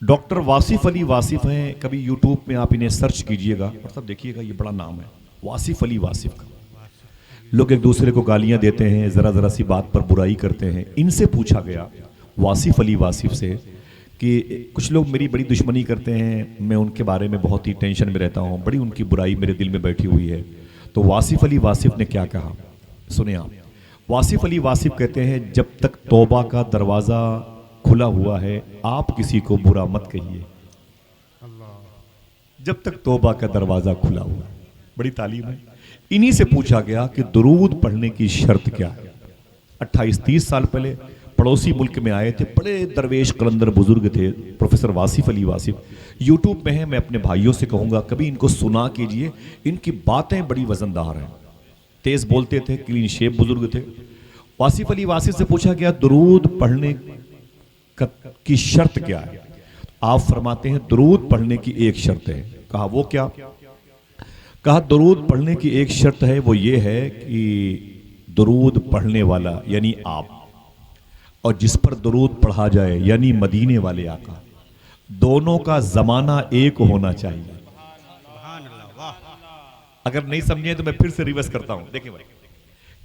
Doctor Wasif علی واصف ہیں، کبھی YouTube میں آپ انہیں سرچ کیجئے گا اور تب دیکھیے گا، یہ بڑا نام ہے واصف علی واصف کا۔ لوگ ایک دوسرے کو گالیاں دیتے ہیں، ذرا سی بات پر برائی کرتے ہیں۔ ان سے پوچھا گیا واصف علی واصف سے کہ کچھ لوگ میری بڑی دشمنی کرتے ہیں، میں ان کے بارے میں بہت ہی ٹینشن میں رہتا ہوں، بڑی ان کی برائی میرے دل میں بیٹھی ہوئی ہے۔ تو واصف علی واصف نے کیا کہا، سنیں آپ۔ واصف علی واصف کہتے ہیں، جب تک توبہ کا دروازہ کھلا ہوا ہے آپ کسی کو برا مت کہیے، جب تک توبہ کا دروازہ کھلا ہوا ہے۔ بڑی تعلیم ہے۔ انہی سے پوچھا گیا کہ درود پڑھنے کی شرط کیا ہے۔ 28-30 سال پہلے پڑوسی ملک میں آئے تھے، بڑے درویش قلندر بزرگ تھے، پروفیسر واصف علی واصف، یوٹیوب میں ہیں، میں اپنے بھائیوں سے کہوں گا کبھی ان کو سنا کیجئے، ان کی باتیں بڑی وزندار ہیں، تیز بولتے تھے، کلین شیپ بزرگ تھے۔ واصف علی واصف سے پوچھا گیا درود پڑھنے کی شرط کیا ہے؟ آپ فرماتے ہیں درود پڑھنے کی ایک شرط ہے۔ کہا وہ کیا؟ کہا درود پڑھنے کی ایک شرط ہے، وہ یہ ہے کہ درود پڑھنے والا یعنی آپ اور جس پر درود پڑھا جائے یعنی مدینے والے آقا، دونوں کا زمانہ ایک ہونا چاہیے۔ اگر نہیں سمجھیں تو میں پھر سے ریورس کرتا ہوں، دیکھیں بھائی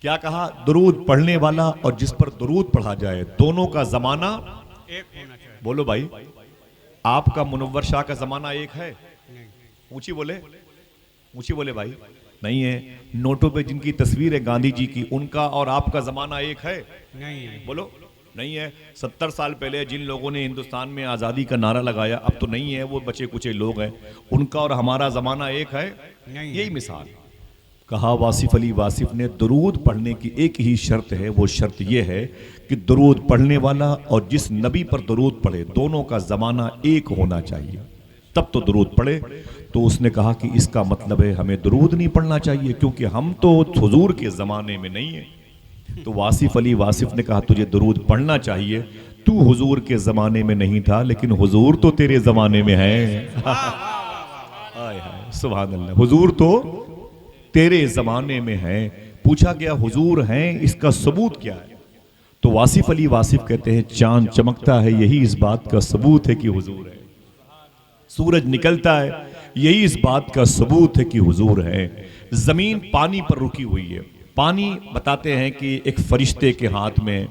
کیا کہا، درود پڑھنے والا اور جس پر درود پڑھا جائے دونوں کا زمانہ ایک ہونا چاہیے۔ بولو بھائی، آپ کا منور شاہ کا زمانہ ایک ہے؟ اونچی بولے، اونچی بولے بھائی، نہیں ہے۔ نوٹوں پہ جن کی تصویر ہے گاندھی جی کی، ان کا اور آپ کا زمانہ ایک ہے؟ نہیں ہے۔ بولو، نہیں ہے۔ 70 سال پہلے جن لوگوں نے ہندوستان میں آزادی کا نعرہ لگایا، اب تو نہیں ہے، وہ بچے کچے لوگ ہیں، ان کا اور ہمارا زمانہ ایک ہے؟ یہی مثال۔ کہا واصف علی واصف نے درود پڑھنے کی ایک ہی شرط ہے، وہ شرط یہ ہے کہ درود پڑھنے والا اور جس نبی پر درود پڑھے دونوں کا زمانہ ایک ہونا چاہیے، تب تو درود پڑھے۔ تو اس نے کہا کہ اس کا مطلب ہے ہمیں درود نہیں پڑھنا چاہیے کیونکہ ہم تو حضور کے زمانے میں نہیں ہیں۔ تو واصف علی واصف نے کہا تجھے درود پڑھنا چاہیے، تو حضور کے زمانے میں نہیں تھا لیکن حضور تو تیرے زمانے میں ہے۔ سبحان اللہ، حضور تو تیرے زمانے میں ہے۔ پوچھا گیا حضور ہیں، اس کا ثبوت کیا ہے؟ تو واصف علی واصف کہتے ہیں چاند چمکتا ہے یہی اس بات کا ثبوت ہے کہ حضور ہے، سورج نکلتا ہے یہی اس بات کا ثبوت ہے کہ حضور ہے، زمین پانی پر رکی ہوئی ہے، پانی بتاتے ہیں کہ ایک فرشتے کے ہاتھ میں،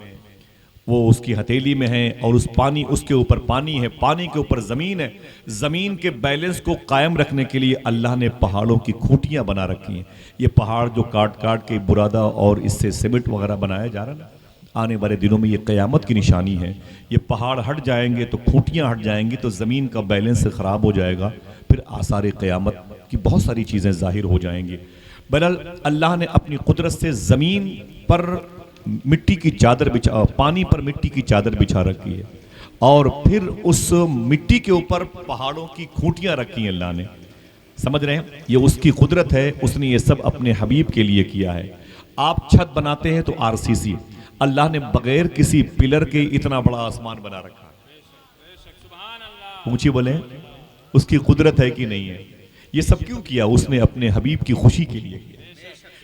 وہ اس کی ہتھیلی میں ہے اور اس پانی، اس کے اوپر پانی ہے، پانی کے اوپر زمین ہے۔ زمین کے بیلنس کو قائم رکھنے کے لیے اللہ نے پہاڑوں کی کھوٹیاں بنا رکھی ہیں۔ یہ پہاڑ جو کاٹ کاٹ کے برادہ اور اس سے سیمنٹ وغیرہ بنایا جا رہا ہے نا، آنے والے دنوں میں یہ قیامت کی نشانی ہے۔ یہ پہاڑ ہٹ جائیں گے تو کھوٹیاں ہٹ جائیں گی تو زمین کا بیلنس خراب ہو جائے گا، پھر آثار قیامت کی بہت ساری چیزیں ظاہر ہو جائیں گی۔ بہرحال اللہ نے اپنی قدرت سے زمین پر مٹی کی چادر بچھا، پانی پر مٹی کی چادر بچھا رکھی ہے اور پھر اس مٹی کے اوپر پہاڑوں کی کھوٹیاں رکھی ہیں اللہ نے۔ سمجھ رہے ہیں؟ یہ اس کی قدرت ہے، اس نے یہ سب اپنے حبیب کے لیے کیا ہے۔ آپ چھت بناتے ہیں تو RCC، اللہ نے بغیر کسی پلر کے اتنا بڑا آسمان بنا رکھا ہے۔ اونچی بولیں، اس کی قدرت ہے کہ نہیں ہے؟ یہ سب کیوں کیا؟ اس نے اپنے حبیب کی خوشی کے لیے کیا۔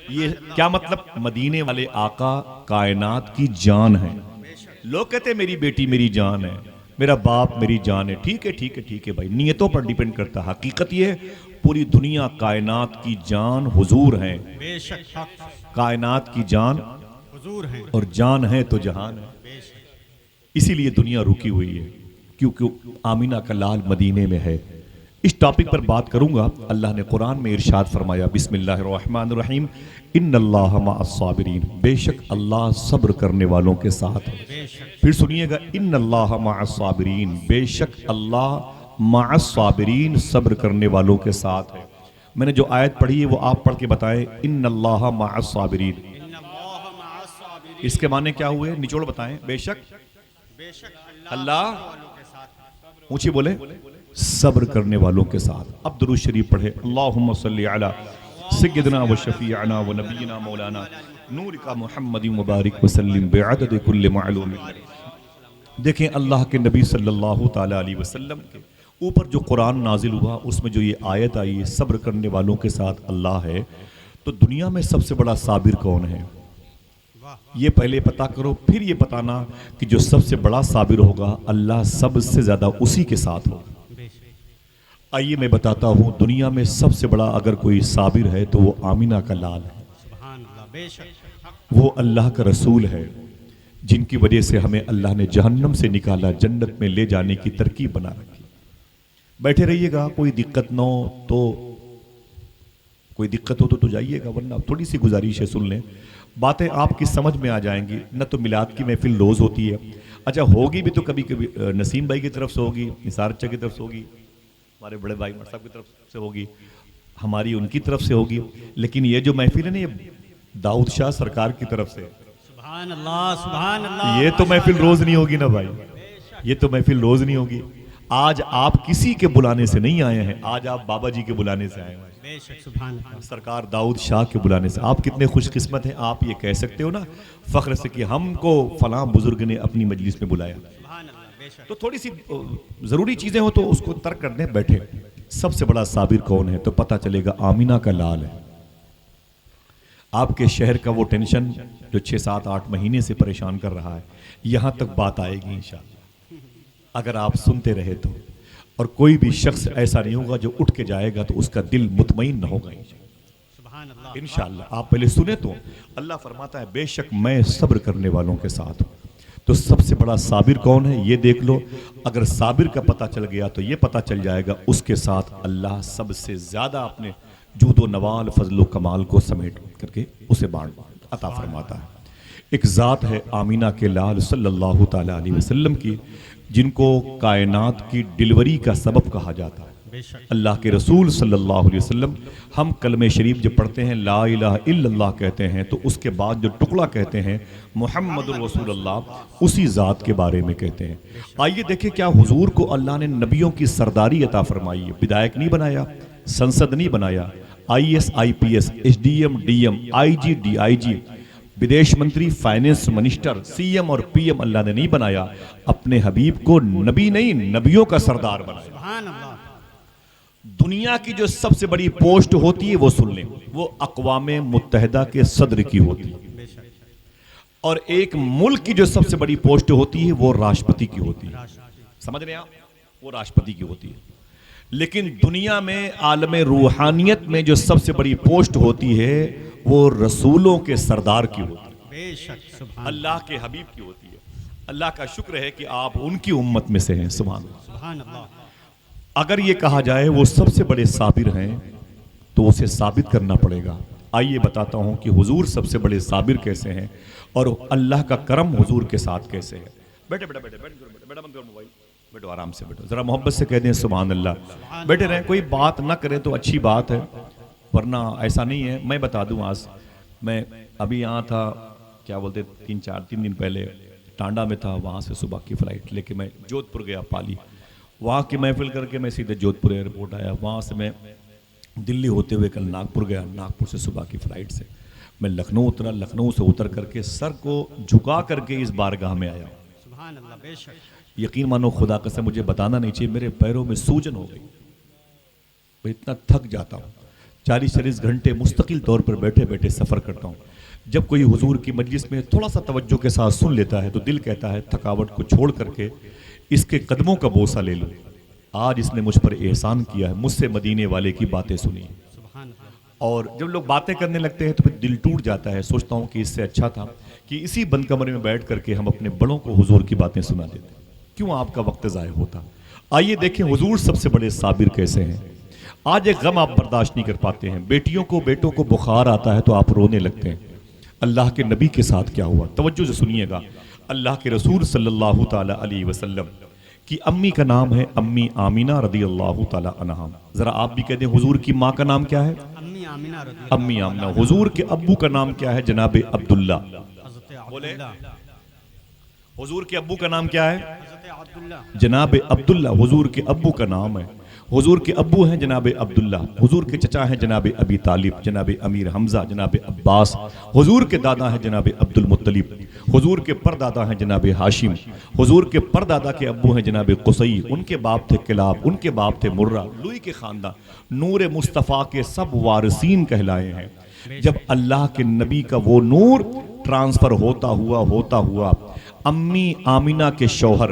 یہ کیا مطلب؟ مدینے والے آقا کائنات کی جان ہے۔ لوگ کہتے ہیں میری بیٹی میری جان ہے، میرا باپ میری جان ہے، ٹھیک ہے ٹھیک ہے ٹھیک ہے بھائی، نیتوں پر ڈیپینڈ کرتا ہے۔ حقیقت یہ ہے پوری دنیا کائنات کی جان حضور ہیں، کائنات کی جان حضور ہیں، اور جان ہے تو جہان ہے۔ اسی لیے دنیا رکی ہوئی ہے کیونکہ آمینہ کا لال مدینے میں ہے۔ اس ٹاپک پر بات کروں گا۔ اللہ نے قرآن میں ارشاد فرمایا، بسم اللہ الرحمن الرحیم، ان اللہ مع الصابرین، بے شک اللہ صبر کرنے والوں کے ساتھ ہے۔ پھر سنیے گا، ان اللہ مع الصابرین، بے شک اللہ مع الصابرین، صبر کرنے والوں کے ساتھ ہے۔ میں نے جو آیت پڑھی ہے وہ آپ پڑھ کے بتائیں، ان اللہ مع الصابرین، اس کے معنی کیا ہوئے؟ نچوڑ بتائیں۔ بے شک اللہ، اونچی بولے، صبر کرنے والوں کے ساتھ۔ اب درود شریف پڑھے، اللہم صلی علی سیدنا و شفیعنا و نبینا مولانا نور کا محمد مبارک وسلم بعدد کل معلوم۔ دیکھیں اللہ کے نبی صلی اللہ تعالی علیہ وسلم کے اوپر جو قرآن نازل ہوا، اس میں جو یہ آیت آئی ہے صبر کرنے والوں کے ساتھ اللہ ہے، تو دنیا میں سب سے بڑا صابر کون ہے؟ یہ پہلے پتا کرو، پھر یہ بتانا کہ جو سب سے بڑا صابر ہوگا اللہ سب سے زیادہ اسی کے ساتھ ہوگا۔ آئیے میں بتاتا ہوں، دنیا میں سب سے بڑا اگر کوئی صابر ہے تو وہ آمینہ کا لال ہے، وہ اللہ کا رسول ہے، جن کی وجہ سے ہمیں اللہ نے جہنم سے نکالا، جنت میں لے جانے کی ترکیب بنا رکھی۔ بیٹھے رہیے گا، کوئی دقت نہ ہو تو کوئی دقت ہو تو جائیے گا، ورنہ تھوڑی سی گزارش ہے، سن لیں، باتیں آپ کی سمجھ میں آ جائیں گی۔ نہ تو میلاد کی محفل روز ہوتی ہے، اچھا ہوگی بھی تو کبھی کبھی نسیم بھائی کی طرف سے ہوگی، نثار چچا کی طرف سے ہوگی، ہمارے بڑے بھائی مر صاحب کی طرف سے ہوگی، ہماری ان کی طرف سے ہوگی، لیکن یہ جو محفل ہے نا، یہ داؤد شاہ سرکار کی طرف سے، سبحان اللہ سبحان اللہ۔ یہ تو محفل روز نہیں ہوگی نا بھائی، یہ تو محفل روز نہیں ہوگی۔ آج آپ کسی کے بلانے سے نہیں آئے ہیں، آج آپ بابا جی کے بلانے سے آئے ہیں، بے شک سبحان اللہ۔ سرکار داؤد شاہ کے بلانے سے۔ آپ کتنے خوش قسمت ہیں، آپ یہ کہہ سکتے ہو نا فخر سے کہ ہم کو فلاں بزرگ نے اپنی مجلس میں بلایا۔ سبحان اللہ بے شک۔ تو تھوڑی سی ضروری چیزیں ہو تو اس کو ترک کر دیں، بیٹھے۔ سب سے بڑا صابر کون ہے تو پتہ چلے گا، آمینہ کا لال ہے۔ آپ کے شہر کا وہ ٹینشن جو 6 7 8 مہینے سے پریشان کر رہا ہے، یہاں تک بات آئے گی انشاءاللہ، اگر آپ سنتے رہے تو۔ اور کوئی بھی شخص ایسا نہیں ہوگا جو اٹھ کے جائے گا تو اس کا دل مطمئن نہ ہوگا سبحان اللہ۔ انشاءاللہ۔ آپ پہلے سنیں تو اللہ فرماتا ہے بے شک میں صبر کرنے والوں کے ساتھ ہوں۔ تو سب سے بڑا صابر کون ہے یہ دیکھ لو۔ اگر صابر کا پتہ چل گیا تو یہ پتہ چل جائے گا اس کے ساتھ اللہ سب سے زیادہ اپنے جود و نوال فضل و کمال کو سمیٹ کر کے اسے بانٹ عطا فرماتا ہے۔ ایک ذات ہے آمینہ کے لال صلی اللہ تعالیٰ علیہ وسلم کی، جن کو کائنات کی ڈلیوری کا سبب کہا جاتا ہے۔ بے شک۔ اللہ کے رسول صلی اللہ علیہ وسلم، ہم کلمہ شریف جب پڑھتے ہیں لا الہ الا اللہ کہتے ہیں تو اس کے بعد جو ٹکڑا کہتے ہیں محمد الرسول اللہ، اسی ذات کے بارے میں کہتے ہیں۔ آئیے دیکھیں کیا حضور کو اللہ نے نبیوں کی سرداری عطا فرمائی ہے، بدایک نہیں بنایا، سنسد نہیں بنایا، I S I P S, S D M D M, I G D I G, بدیش منتری، فائننس منسٹر، سی ایم اور پی ایم اللہ نے نہیں بنایا، اپنے حبیب کو نبی نہیں نبیوں کا سردار بنایا۔ سبحان اللہ۔ دنیا کی جو سب سے بڑی پوسٹ ہوتی ہے وہ سن لیں، وہ اقوام متحدہ کے صدر کی ہوتی ہے، بے شک۔ اور ایک ملک کی جو سب سے بڑی پوسٹ ہوتی ہے وہ راشٹرپتی کی ہوتی ہے، سمجھ رہے ہیں آپ، وہ راشٹرپتی کی ہوتی ہے۔ لیکن دنیا میں عالم روحانیت میں جو سب سے بڑی پوسٹ ہوتی ہے وہ رسولوں کے سردار کی ہوتی ہے، بے شک سبحان اللہ کے حبیب کی ہوتی ہے۔ اللہ کا شکر ہے کہ آپ ان کی امت میں سے ہیں، سبحان اللہ۔ سبحان اللہ۔ اگر یہ کہا جائے وہ سب سے بڑے صابر ہیں تو اسے ثابت کرنا پڑے گا۔ آئیے بتاتا ہوں کہ حضور سب سے بڑے صابر کیسے ہیں اور اللہ کا کرم حضور کے ساتھ کیسے ہے۔ بیٹھے بیٹھے بیٹھے بیٹھے بند کرو موبائل، بیٹھو آرام سے بیٹھو، ذرا محبت سے کہہ دیں سبحان اللہ۔ بیٹھے رہیں، کوئی بات نہ کریں تو اچھی بات ہے، ورنہ ایسا نہیں ہے۔ میں بتا دوں، آج میں ابھی یہاں تھا، کیا بولتے 3 دن پہلے ٹانڈا میں تھا، وہاں سے صبح کی فلائٹ لے کے میں جودھ پور گیا، پالی، وہاں کی محفل کر کے میں سیدھے جودھ پور ایئرپورٹ آیا، وہاں سے میں دلی ہوتے ہوئے کل ناگپور گیا، ناگپور سے صبح کی فلائٹ سے میں لکھنؤ اترا، لکھنؤ سے اتر کر کے سر کو جھکا کر کے اس بارگاہ میں آیا۔ سبحان اللہ بے شک۔ یقین مانو خدا قسم مجھے بتانا نہیں چاہیے، میرے پیروں میں سوجن ہو گئی، میں اتنا تھک جاتا ہوں، 40 گھنٹے مستقل طور پر بیٹھے بیٹھے سفر کرتا ہوں۔ جب کوئی حضور کی مجلس میں تھوڑا سا توجہ کے ساتھ سن لیتا ہے تو دل کہتا ہے تھکاوٹ کو چھوڑ کر کے اس کے قدموں کا بوسہ لے لوں۔ آج اس نے مجھ پر احسان کیا ہے، مجھ سے مدینے والے کی باتیں سنی، سبحان اللہ۔ اور جب لوگ باتیں کرنے لگتے ہیں تو پھر دل ٹوٹ جاتا ہے۔ سوچتا ہوں کہ اس سے اچھا تھا کہ اسی بند کمرے میں بیٹھ کر کے ہم اپنے بڑوں کو حضور کی باتیں سنا دیتے، کیوں آپ کا وقت ضائع ہوتا۔ آئیے دیکھیں حضور سب سے بڑے صابر کیسے ہیں۔ آج ایک غم آپ برداشت نہیں کر پاتے ہیں، بیٹوں کو بخار آتا ہے تو آپ رونے لگتے ہیں۔ اللہ کے نبی کے ساتھ کیا ہوا، توجہ سے سنیے گا۔ اللہ کے رسول صلی اللہ تعالی علیہ وسلم کی امی کا نام ہے امی آمینہ رضی اللہ تعالی عنہا۔ ذرا آپ بھی کہہ دیں حضور کی ماں کا نام کیا ہے؟ امی آمینہ رضی اللہ۔ امی آمینہ۔ حضور کے ابو کا نام کیا ہے؟ جناب عبداللہ۔ حضرت بولے عبداللہ۔ حضور کے ابو کا نام کیا ہے؟ حضرت عبداللہ۔ جناب عبداللہ حضور کے ابو کا نام ہے۔ حضور کے ابو ہیں جناب عبداللہ، حضور کے چچا ہیں جناب ابی طالب، جناب امیر حمزہ، جناب عباس، حضور کے دادا ہیں جناب عبد المطلب، حضور کے پردادا ہیں جناب ہاشم، حضور کے پردادا کے ابو ہیں جناب قصی، ان کے باپ تھے کلاب، ان کے باپ تھے مرہ، لوئی کے خاندان، نور مصطفیٰ کے سب وارثین کہلائے ہیں۔ جب اللہ کے نبی کا وہ نور ٹرانسفر ہوتا ہوا امی آمینہ کے شوہر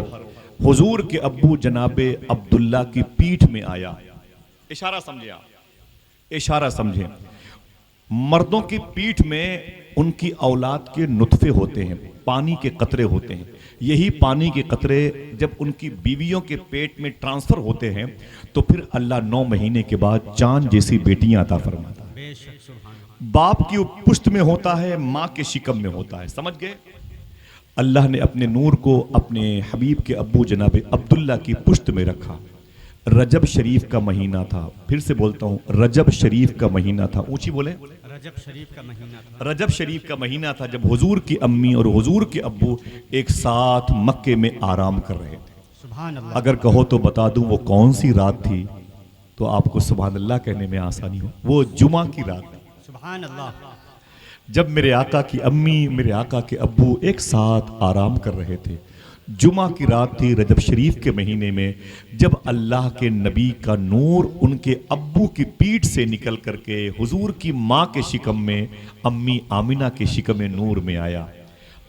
حضور کے ابو جناب عبداللہ کی پیٹھ میں آیا. اشارہ سمجھے آپ، اشارہ سمجھیں. مردوں کی پیٹھ میں ان کی اولاد کے نطفے ہوتے ہیں، پانی کے قطرے ہوتے ہیں. یہی پانی کے قطرے جب ان کی بیویوں کے پیٹ میں ٹرانسفر ہوتے ہیں تو پھر اللہ 9 مہینے کے بعد چاند جیسی بیٹیاں عطا فرماتا ہے. بے شک سبحان اللہ. باپ کی پشت میں ہوتا ہے، ماں کے شکم میں ہوتا ہے. سمجھ گئے؟ اللہ نے اپنے نور کو اپنے حبیب کے ابو جناب عبداللہ کی پشت میں رکھا. رجب شریف کا مہینہ تھا. پھر سے بولتا ہوں، رجب شریف کا مہینہ تھا. اونچی بولے. رجب شریف کا مہینہ تھا. رجب شریف کا مہینہ تھا جب حضور کی امی اور حضور کے ابو ایک ساتھ مکے میں آرام کر رہے تھے. سبحان اللہ. اگر کہو تو بتا دوں وہ کون سی رات تھی تو آپ کو سبحان اللہ کہنے میں آسانی ہو. وہ جمعہ کی رات تھی. سبحان اللہ. جب میرے آقا کی امی میرے آقا کے ابو ایک ساتھ آرام کر رہے تھے. جمعہ کی رات تھی رجب شریف کے مہینے میں، جب اللہ کے نبی کا نور ان کے ابو کی پیٹھ سے نکل کر کے حضور کی ماں کے شکم میں، امی آمینہ کے شکم میں نور میں آیا.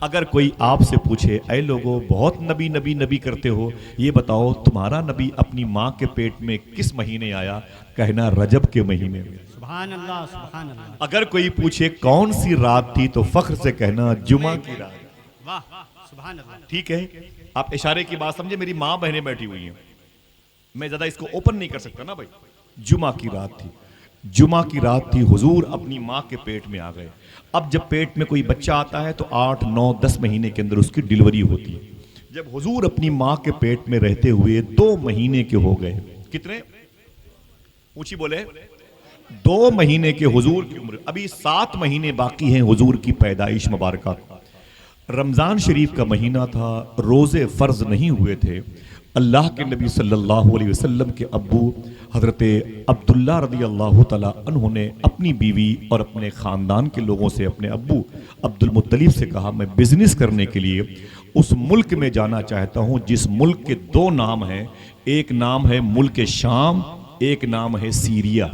اگر کوئی آپ سے پوچھے اے لوگو بہت نبی نبی نبی کرتے ہو، یہ بتاؤ تمہارا نبی اپنی ماں کے پیٹ میں کس مہینے آیا؟ کہنا رجب کے مہینے میں. سبحان اللہ. سبحان اللہ. اگر کوئی پوچھے کون سی رات تھی تو فخر سے کہنا جمعہ کی رات. واہ. سبحان اللہ. ٹھیک ہے، آپ اشارے کی بات سمجھے. میری ماں بہنیں بیٹھی ہوئی ہیں، میں زیادہ اس کو اوپن نہیں کر سکتا نا بھائی. جمعہ کی رات تھی، جمعہ کی رات تھی. حضور اپنی ماں کے پیٹ میں آ گئے. اب جب پیٹ میں کوئی بچہ آتا ہے تو 8 9 10 مہینے کے اندر اس کی ڈیلیوری ہوتی ہے. جب حضور اپنی ماں کے پیٹ میں رہتے ہوئے 2 مہینے کے ہو گئے. کتنے؟ اونچی بولے. 2 مہینے کے حضور کی عمر. ابھی 7 مہینے باقی ہیں حضور کی پیدائش مبارکہ. رمضان شریف کا مہینہ تھا، روزے فرض نہیں ہوئے تھے. اللہ کے نبی صلی اللہ علیہ وسلم کے ابو حضرت عبداللہ رضی اللہ تعالیٰ عنہ نے اپنی بیوی اور اپنے خاندان کے لوگوں سے، اپنے ابو عبد المطلب سے کہا میں بزنس کرنے کے لیے اس ملک میں جانا چاہتا ہوں جس ملک کے 2 نام ہیں. ایک نام ہے ملک شام، ایک نام ہے سیریا.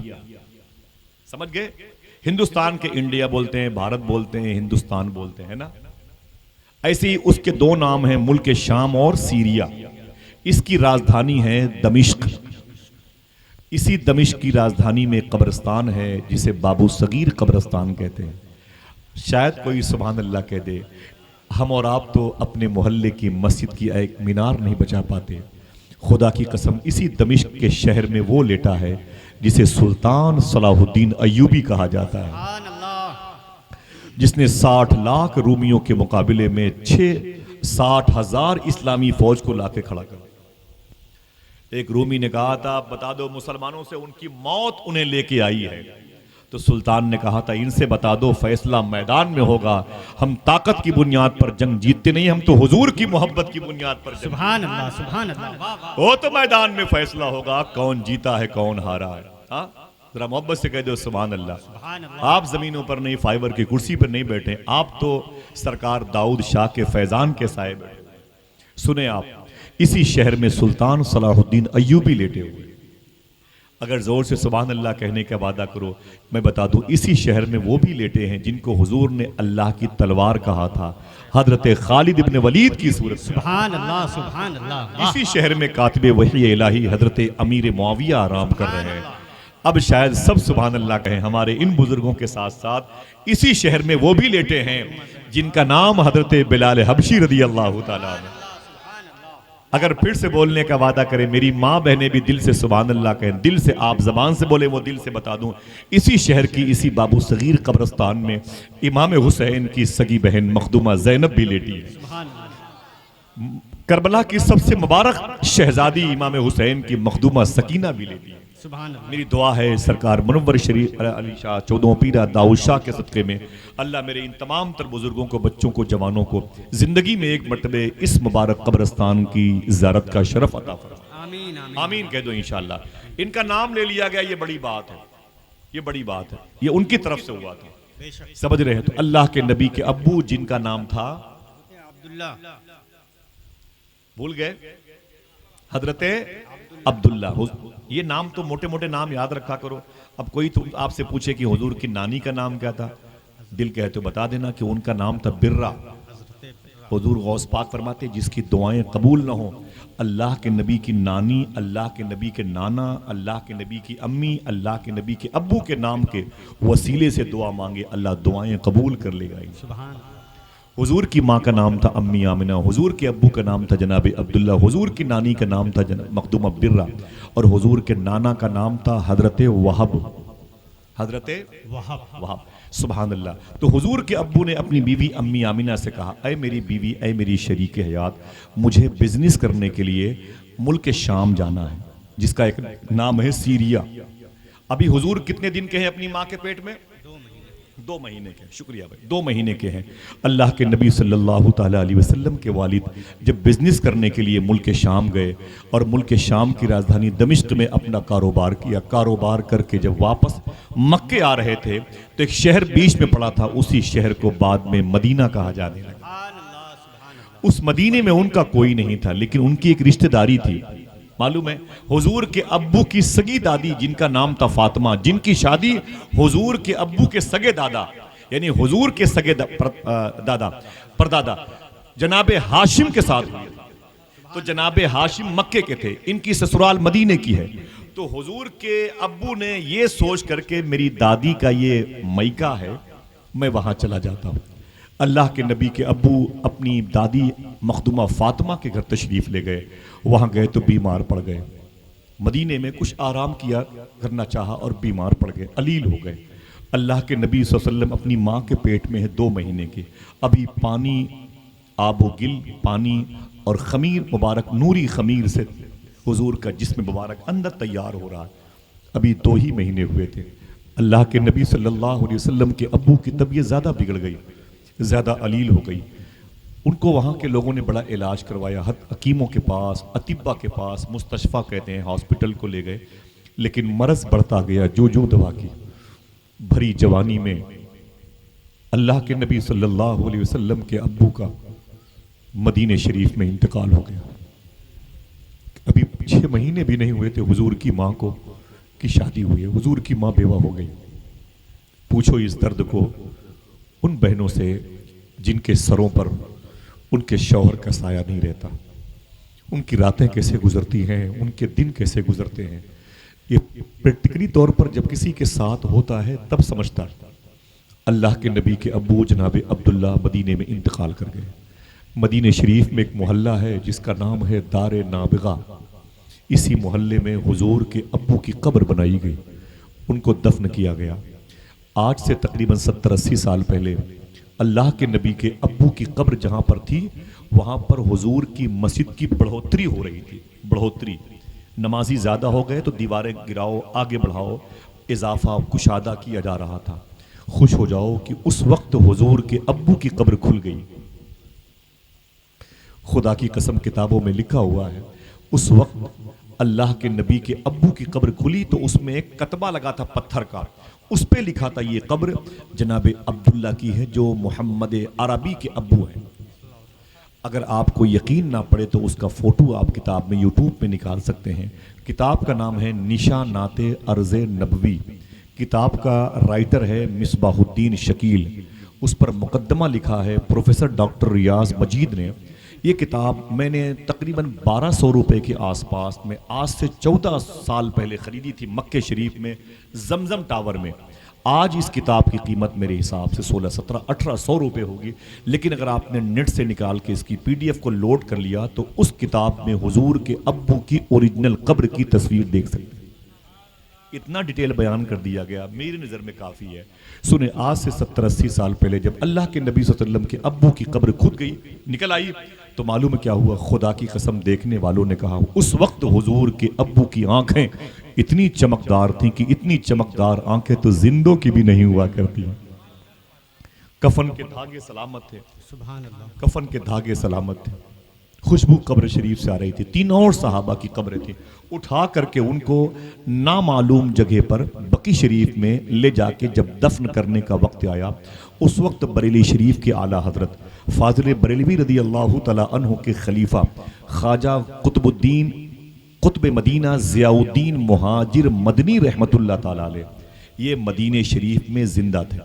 سمجھ گئے؟ ہندوستان کے انڈیا بولتے ہیں، بھارت بولتے ہیں، ہندوستان بولتے ہیں نا. ایسے ہی اس کے 2 نام ہیں ملک شام اور سیریا. اس کی راجدھانی ہے دمشق. اسی دمشق کی راجدھانی میں قبرستان ہے جسے بابو صغیر قبرستان کہتے ہیں. شاید کوئی سبحان اللہ کہہ دے ہم اور آپ تو اپنے محلے کی مسجد کی ایک مینار نہیں بچا پاتے. خدا کی قسم اسی دمشق کے شہر میں وہ لیٹا ہے جسے سلطان صلاح الدین ایوبی کہا جاتا ہے، سبحان اللہ. جس نے 60 لاکھ رومیوں کے مقابلے میں 60,000 اسلامی فوج کو لا کے کھڑا کر. ایک رومی نے کہا تھا بتا دو مسلمانوں سے ان کی موت انہیں لے کے آئی ہے. تو سلطان نے کہا تھا ان سے بتا دو فیصلہ میدان میں ہوگا. ہم طاقت کی بنیاد پر جنگ جیتتے نہیں، ہم تو حضور کی محبت کی بنیاد پر جنگ. سبحان اللہ. سبحان اللہ. واہ واہ. وہ تو میدان میں فیصلہ ہوگا کون جیتا ہے کون ہارا ہے. ہاں ذرا محبت سے کہہ دو سبحان اللہ. سبحان اللہ. آپ زمینوں پر نہیں، فائبر کی کرسی پر نہیں بیٹھے، آپ تو سرکار داؤد شاہ کے فیضان کے سائے بیٹھے. سنیں آپ، اسی شہر میں سلطان صلاح الدین ایوبی لیٹے ہوئے. اگر زور سے سبحان اللہ کہنے کا وعدہ کرو میں بتا دوں اسی شہر میں وہ بھی لیٹے ہیں جن کو حضور نے اللہ کی تلوار کہا تھا، حضرت خالد ابن ولید کی صورت میں. سبحان اللہ. سبحان اللہ. واہ. اسی شہر میں کاتب وحی الہی حضرت امیر معاویہ آرام کر رہے ہیں. اب شاید سب سبحان اللہ کہیں. ہمارے ان بزرگوں کے ساتھ ساتھ اسی شہر میں وہ بھی لیٹے ہیں جن کا نام حضرت بلال حبشی رضی اللہ تعالیٰ عنہ. اگر پھر سے بولنے کا وعدہ کریں میری ماں بہنیں بھی دل سے سبحان اللہ کہیں، دل سے آپ زبان سے بولیں وہ دل سے بتا دوں اسی شہر کی اسی بابو صغیر قبرستان میں امام حسین کی سگی بہن مخدومہ زینب بھی لیٹی ہے. سبحان اللہ. کربلا کی سب سے مبارک شہزادی امام حسین کی مخدومہ سکینہ بھی لیٹی ہے. سبحان اللہ. میری دعا ہے سرکار منور شریف علی شاہ 14 پیرہ داؤد شاہ کے صدقے میں اللہ میرے ان تمام تر بزرگوں کو، بچوں کو، جوانوں کو زندگی میں ایک مرتبہ اس مبارک قبرستان کی زیارت کا شرف عطا فرمائے. آمین. آمین. آمین کہہ دو انشاءاللہ. ان کا نام لے لیا گیا، یہ بڑی بات ہے، یہ بڑی بات ہے، یہ ان کی طرف سے ہوا تھا. بے شک. سمجھ رہے ہیں؟ تو اللہ کے نبی کے ابو جن کا نام تھا عبداللہ. بھول گئے، حضرت عبداللہ. یہ نام تو موٹے موٹے نام یاد رکھا کرو. اب کوئی تو آپ سے پوچھے کہ حضور کی نانی کا نام کیا تھا، دل کہے تو بتا دینا کہ ان کا نام تھا برا. حضور غوث پاک فرماتے جس کی دعائیں قبول نہ ہوں، اللہ کے نبی کی نانی، اللہ کے نبی کے نانا، اللہ کے نبی کی امی، اللہ کے نبی کے ابو کے نام کے وسیلے سے دعا مانگے، اللہ دعائیں قبول کر لے گا. سبحان حضور کی ماں کا نام تھا امی آمنہ، حضور کے ابو کا نام تھا جناب عبداللہ، حضور کی نانی کا نام تھا مخدومہ برہ، اور حضور کے نانا کا نام تھا حضرت وہب. حضرت وہب، سبحان اللہ. تو حضور کے ابو نے اپنی بیوی امی آمنہ سے کہا، اے میری بیوی، اے میری شریک حیات، مجھے بزنس کرنے کے لیے ملک شام جانا ہے، جس کا ایک نام ہے سیریا. ابھی حضور کتنے دن کے ہیں اپنی ماں کے پیٹ میں؟ 2 مہینے کے. شکریہ بھائی، 2 مہینے کے ہیں. اللہ کے نبی صلی اللہ تعالیٰ علیہ وسلم کے والد جب بزنس کرنے کے لیے ملک شام گئے اور ملک شام کی راجدھانی دمشق میں اپنا کاروبار کیا، کاروبار کر کے جب واپس مکے آ رہے تھے تو ایک شہر بیچ میں پڑا تھا، اسی شہر کو بعد میں مدینہ کہا جانے لگا. اس مدینے میں ان کا کوئی نہیں تھا، لیکن ان کی ایک رشتہ داری تھی. معلوم ہے حضور کے ابو کی سگی دادی جن کا نام تھا فاطمہ، جن کی شادی حضور کے ابو کے سگے دادا یعنی حضور کے سگے دادا پردادا جناب ہاشم کے ساتھ ہوئی. تو جناب ہاشم مکے کے تھے، ان کی سسرال مدینے کی ہے. تو حضور کے ابو نے یہ سوچ کر کے میری دادی کا یہ میکہ ہے، میں وہاں چلا جاتا ہوں. اللہ کے نبی کے ابو اپنی دادی مخدومہ فاطمہ کے گھر تشریف لے گئے. وہاں گئے تو بیمار پڑ گئے. مدینے میں کچھ آرام کیا کرنا چاہا اور بیمار پڑ گئے، علیل ہو گئے. اللہ کے نبی صلی اللہ علیہ وسلم اپنی ماں کے پیٹ میں ہے 2 مہینے کے. ابھی پانی، آب و گل پانی اور خمیر مبارک، نوری خمیر سے حضور کا جسم مبارک اندر تیار ہو رہا ہے. ابھی 2 ہی مہینے ہوئے تھے. اللہ کے نبی صلی اللہ علیہ وسلم کے ابو کی طبیعت زیادہ بگڑ گئی، زیادہ علیل ہو گئی. ان کو وہاں کے لوگوں نے بڑا علاج کروایا، حکیموں کے پاس، اطباء کے پاس، مستشفیٰ کہتے ہیں، ہاسپٹل کو لے گئے. لیکن مرض بڑھتا گیا. جو دوا کی بھری جوانی میں اللہ کے نبی صلی اللہ علیہ وسلم کے ابو کا مدینہ شریف میں انتقال ہو گیا. ابھی 6 مہینے بھی نہیں ہوئے تھے حضور کی ماں کو کی شادی ہوئی ہے. حضور کی ماں بیوہ ہو گئی. پوچھو اس درد کو ان بہنوں سے جن کے سروں پر ان کے شوہر کا سایہ نہیں رہتا. ان کی راتیں کیسے گزرتی ہیں، ان کے دن کیسے گزرتے ہیں. یہ پریکٹیکلی طور پر جب کسی کے ساتھ ہوتا ہے تب سمجھتا ہے. اللہ کے نبی کے ابو جناب عبداللہ مدینے میں انتقال کر گئے. مدینہ شریف میں ایک محلہ ہے جس کا نام ہے دار نابغہ. اسی محلے میں حضور کے ابو کی قبر بنائی گئی، ان کو دفن کیا گیا. آج سے تقریباً 70-80 سال پہلے اللہ کے نبی کے ابو کی قبر جہاں پر تھی وہاں پر حضور کی مسجد کی بڑھوتری ہو رہی تھی. بڑھوتری، نمازی زیادہ ہو گئے تو دیواریں گراؤ، آگے بڑھاؤ، اضافہ کشادہ کیا جا رہا تھا. خوش ہو جاؤ کہ اس وقت حضور کے ابو کی قبر کھل گئی. خدا کی قسم کتابوں میں لکھا ہوا ہے اس وقت اللہ کے نبی کے ابو کی قبر کھلی تو اس میں ایک کتبہ لگا تھا پتھر کا، اس پہ لکھا تھا یہ قبر جناب عبداللہ کی ہے جو محمد عربی کے ابو ہیں. اگر آپ کو یقین نہ پڑے تو اس کا فوٹو آپ کتاب میں یوٹیوب پہ نکال سکتے ہیں. کتاب کا نام ہے نشانات ارض نبوی. کتاب کا رائٹر ہے مصباح الدین شکیل. اس پر مقدمہ لکھا ہے پروفیسر ڈاکٹر ریاض مجید نے. یہ کتاب میں نے تقریباً 1200 روپے کے آس پاس میں آج سے 14 سال پہلے خریدی تھی مکہ شریف میں زمزم ٹاور میں. آج اس کتاب کی قیمت میرے حساب سے 1600 1700 1800 روپے ہوگی. لیکن اگر آپ نے نیٹ سے نکال کے اس کی PDF کو لوڈ کر لیا تو اس کتاب میں حضور کے ابو کی اوریجنل قبر کی تصویر دیکھ سکتے ہیں. اتنا ڈیٹیل بیان کر دیا گیا، میری نظر میں کافی ہے. سنیں، آج سے 70-80 سال پہلے جب اللہ کے نبی صلی اللہ علیہ وسلم کے ابو کی قبر کھود گئی، نکل آئی، تو معلوم کیا ہوا؟ خدا کی قسم دیکھنے والوں نے کہا اس وقت حضور کے ابو کی آنکھیں اتنی چمکدار تھیں کہ اتنی چمکدار آنکھیں تو زندوں کی بھی نہیں ہوا کرتی. کفن کے دھاگے سلامت تھے، سبحان اللہ. کفن کے دھاگے سلامت تھے. خوشبو قبر شریف سے آ رہی تھی. 3 اور صحابہ کی قبریں تھیں. اٹھا کر کے ان کو نامعلوم جگہ پر بقی شریف میں لے جا کے جب دفن کرنے کا وقت آیا، اس وقت بریلی شریف کے اعلیٰ حضرت فاضل بریلوی رضی اللہ تعالیٰ عنہ کے خلیفہ خواجہ قطب الدین قطب مدینہ ضیاء الدین مہاجر مدنی رحمت اللہ تعالیٰ علیہ، یہ مدینہ شریف میں زندہ تھے.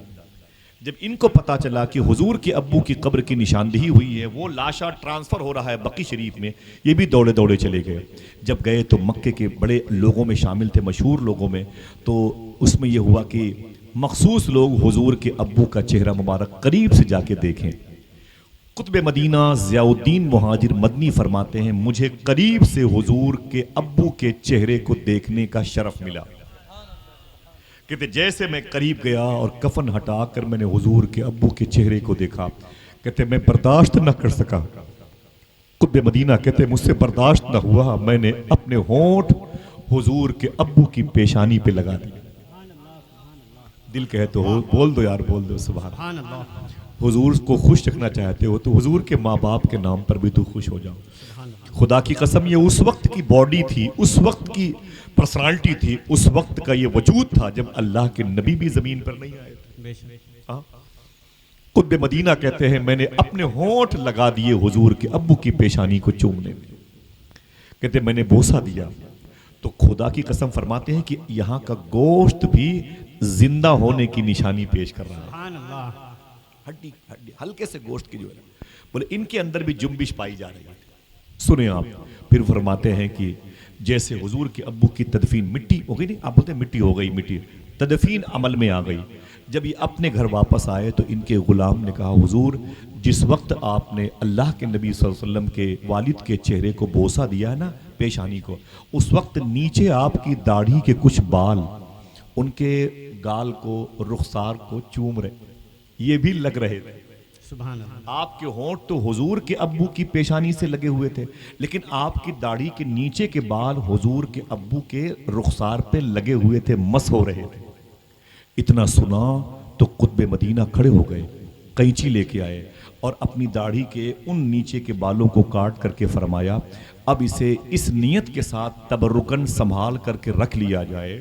جب ان کو پتا چلا کہ حضور کے ابو کی قبر کی نشاندہی ہوئی ہے، وہ لاشا ٹرانسفر ہو رہا ہے بقی شریف میں، یہ بھی دوڑے دوڑے چلے گئے۔ جب گئے تو مکے کے بڑے لوگوں میں شامل تھے، مشہور لوگوں میں، تو اس میں یہ ہوا کہ مخصوص لوگ حضور کے ابو کا چہرہ مبارک قریب سے جا کے دیکھیں۔ قطب مدینہ ضیاء الدین مہاجر مدنی فرماتے ہیں مجھے قریب سے حضور کے ابو کے چہرے کو دیکھنے کا شرف ملا۔ کہتے جیسے میں قریب گیا اور کفن ہٹا کر میں نے حضور کے ابو کے چہرے کو دیکھا، کہتے میں برداشت نہ کر سکا۔ قطب مدینہ کہتے مجھ سے برداشت نہ ہوا، میں نے اپنے ہونٹ حضور کے ابو کی پیشانی پہ لگا دی۔ دل کہے تو بول دو یار، بول دو سبحان اللہ۔ سبحان اللہ، حضور کو خوش رکھنا چاہتے ہو تو حضور کے ماں باپ کے نام پر بھی تو خوش ہو جاؤ۔ سبحان اللہ، خدا کی قسم یہ اس وقت کی باڈی تھی، اس وقت کی پرسنالٹی تھی، اس وقت کا یہ وجود تھا جب اللہ کے نبی بھی زمین پر نہیں آئے تھے۔ بے شک، قطب مدینہ کہتے ہیں میں نے اپنے ہونٹ لگا دیے حضور کے ابو کی پیشانی کو چومنے میں، کہتے میں نے بوسہ دیا تو خدا کی قسم فرماتے ہیں کہ یہاں کا گوشت بھی زندہ ہونے کی نشانی پیش کر رہا ہے۔ سبحان اللہ، ہڈی ہڈی ہلکے سے گوشت کی جو ہے بولے ان کے اندر بھی جنبش پائی جا رہی ہے۔ سنیں آپ، پھر فرماتے ہیں کہ جیسے حضور کے ابو کی تدفین مٹی ہو گئی، نہیں آپ بولتے ہیں مٹی ہو گئی، مٹی تدفین عمل میں آ گئی۔ جب یہ اپنے گھر واپس آئے تو ان کے غلام نے کہا حضور جس وقت آپ نے اللہ کے نبی صلی اللہ علیہ وسلم کے والد کے چہرے کو بوسہ دیا ہے نا، پیشانی کو، اس وقت نیچے آپ کی داڑھی کے کچھ بال ان کے گال کو، رخسار کو چوم رہے، یہ بھی لگ رہے تھے۔ سبحان اللہ، آپ کے ہونٹ تو حضور کے ابو کی پیشانی سے لگے ہوئے تھے، لیکن آپ کی داڑھی کے نیچے کے بال حضور کے ابو کے رخسار پہ لگے ہوئے تھے، مس ہو رہے تھے۔ اتنا سنا تو قطب مدینہ کھڑے ہو گئے، قینچی لے کے آئے اور اپنی داڑھی کے ان نیچے کے بالوں کو کاٹ کر کے فرمایا اب اسے اس نیت کے ساتھ تبرکن سنبھال کر کے رکھ لیا جائے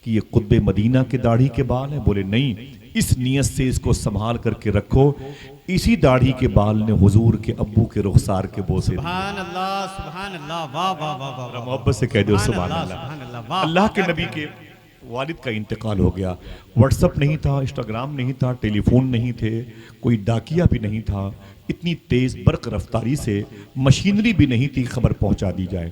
کہ یہ قطب مدینہ کے داڑھی کے بال ہیں؟ بولے نہیں، اس نیت سے اس کو سنبھال کر کے رکھو، اسی داڑھی کے بال نے حضور کے ابو کے رخسار کے بوسے دیے۔ سبحان اللہ، سبحان اللہ، واہ واہ واہ واہ واہ، محبت سے کہہ دو سبحان سبحان اللہ۔ اللہ، واہ، اللہ کے نبی کے والد کا انتقال ہو گیا، واٹس اپ نہیں تھا، انسٹاگرام نہیں تھا، ٹیلی فون نہیں تھے، کوئی ڈاکیا بھی نہیں تھا، اتنی تیز برق رفتاری سے مشینری بھی نہیں تھی خبر پہنچا دی جائے۔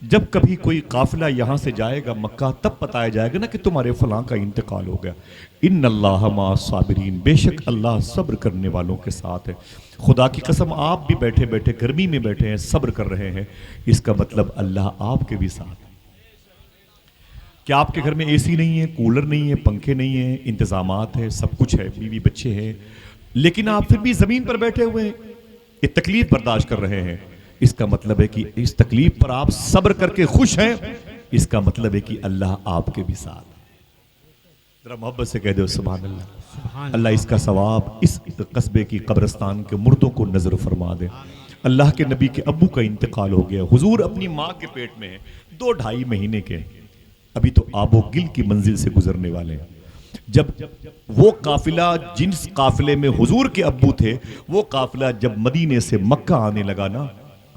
جب کبھی کوئی قافلہ یہاں سے جائے گا مکہ تب بتایا جائے گا نا کہ تمہارے فلاں کا انتقال ہو گیا۔ ان اللہ مع الصابرین، بے شک اللہ صبر کرنے والوں کے ساتھ ہے۔ خدا کی قسم آپ بھی بیٹھے بیٹھے گرمی میں بیٹھے ہیں، صبر کر رہے ہیں، اس کا مطلب اللہ آپ کے بھی ساتھ ہے۔ کیا آپ کے گھر میں اے سی نہیں ہے، کولر نہیں ہے، پنکھے نہیں ہیں، انتظامات ہے، سب کچھ ہے، بیوی بچے ہیں، لیکن آپ پھر بھی زمین پر بیٹھے ہوئے ہیں، یہ تکلیف برداشت کر رہے ہیں؟ اس کا مطلب ہے کہ اس تکلیف پر آپ صبر کر کے خوش ہیں، اس کا مطلب ہے کہ اللہ آپ کے بھی ساتھ ہے۔ ذرا محبت سے کہہ دو سبحان اللہ۔ سبحان اللہ اس کا ثواب اس قصبے کی قبرستان کے مردوں کو نظر فرما دے۔ اللہ کے نبی کے ابو کا انتقال ہو گیا، حضور اپنی ماں کے پیٹ میں ہیں، 2-2.5 مہینے کے، ابھی تو آب و گل کی منزل سے گزرنے والے ہیں۔ جب وہ قافلہ جس قافلے میں حضور کے ابو تھے، وہ قافلہ جب مدینے سے مکہ آنے لگا نا،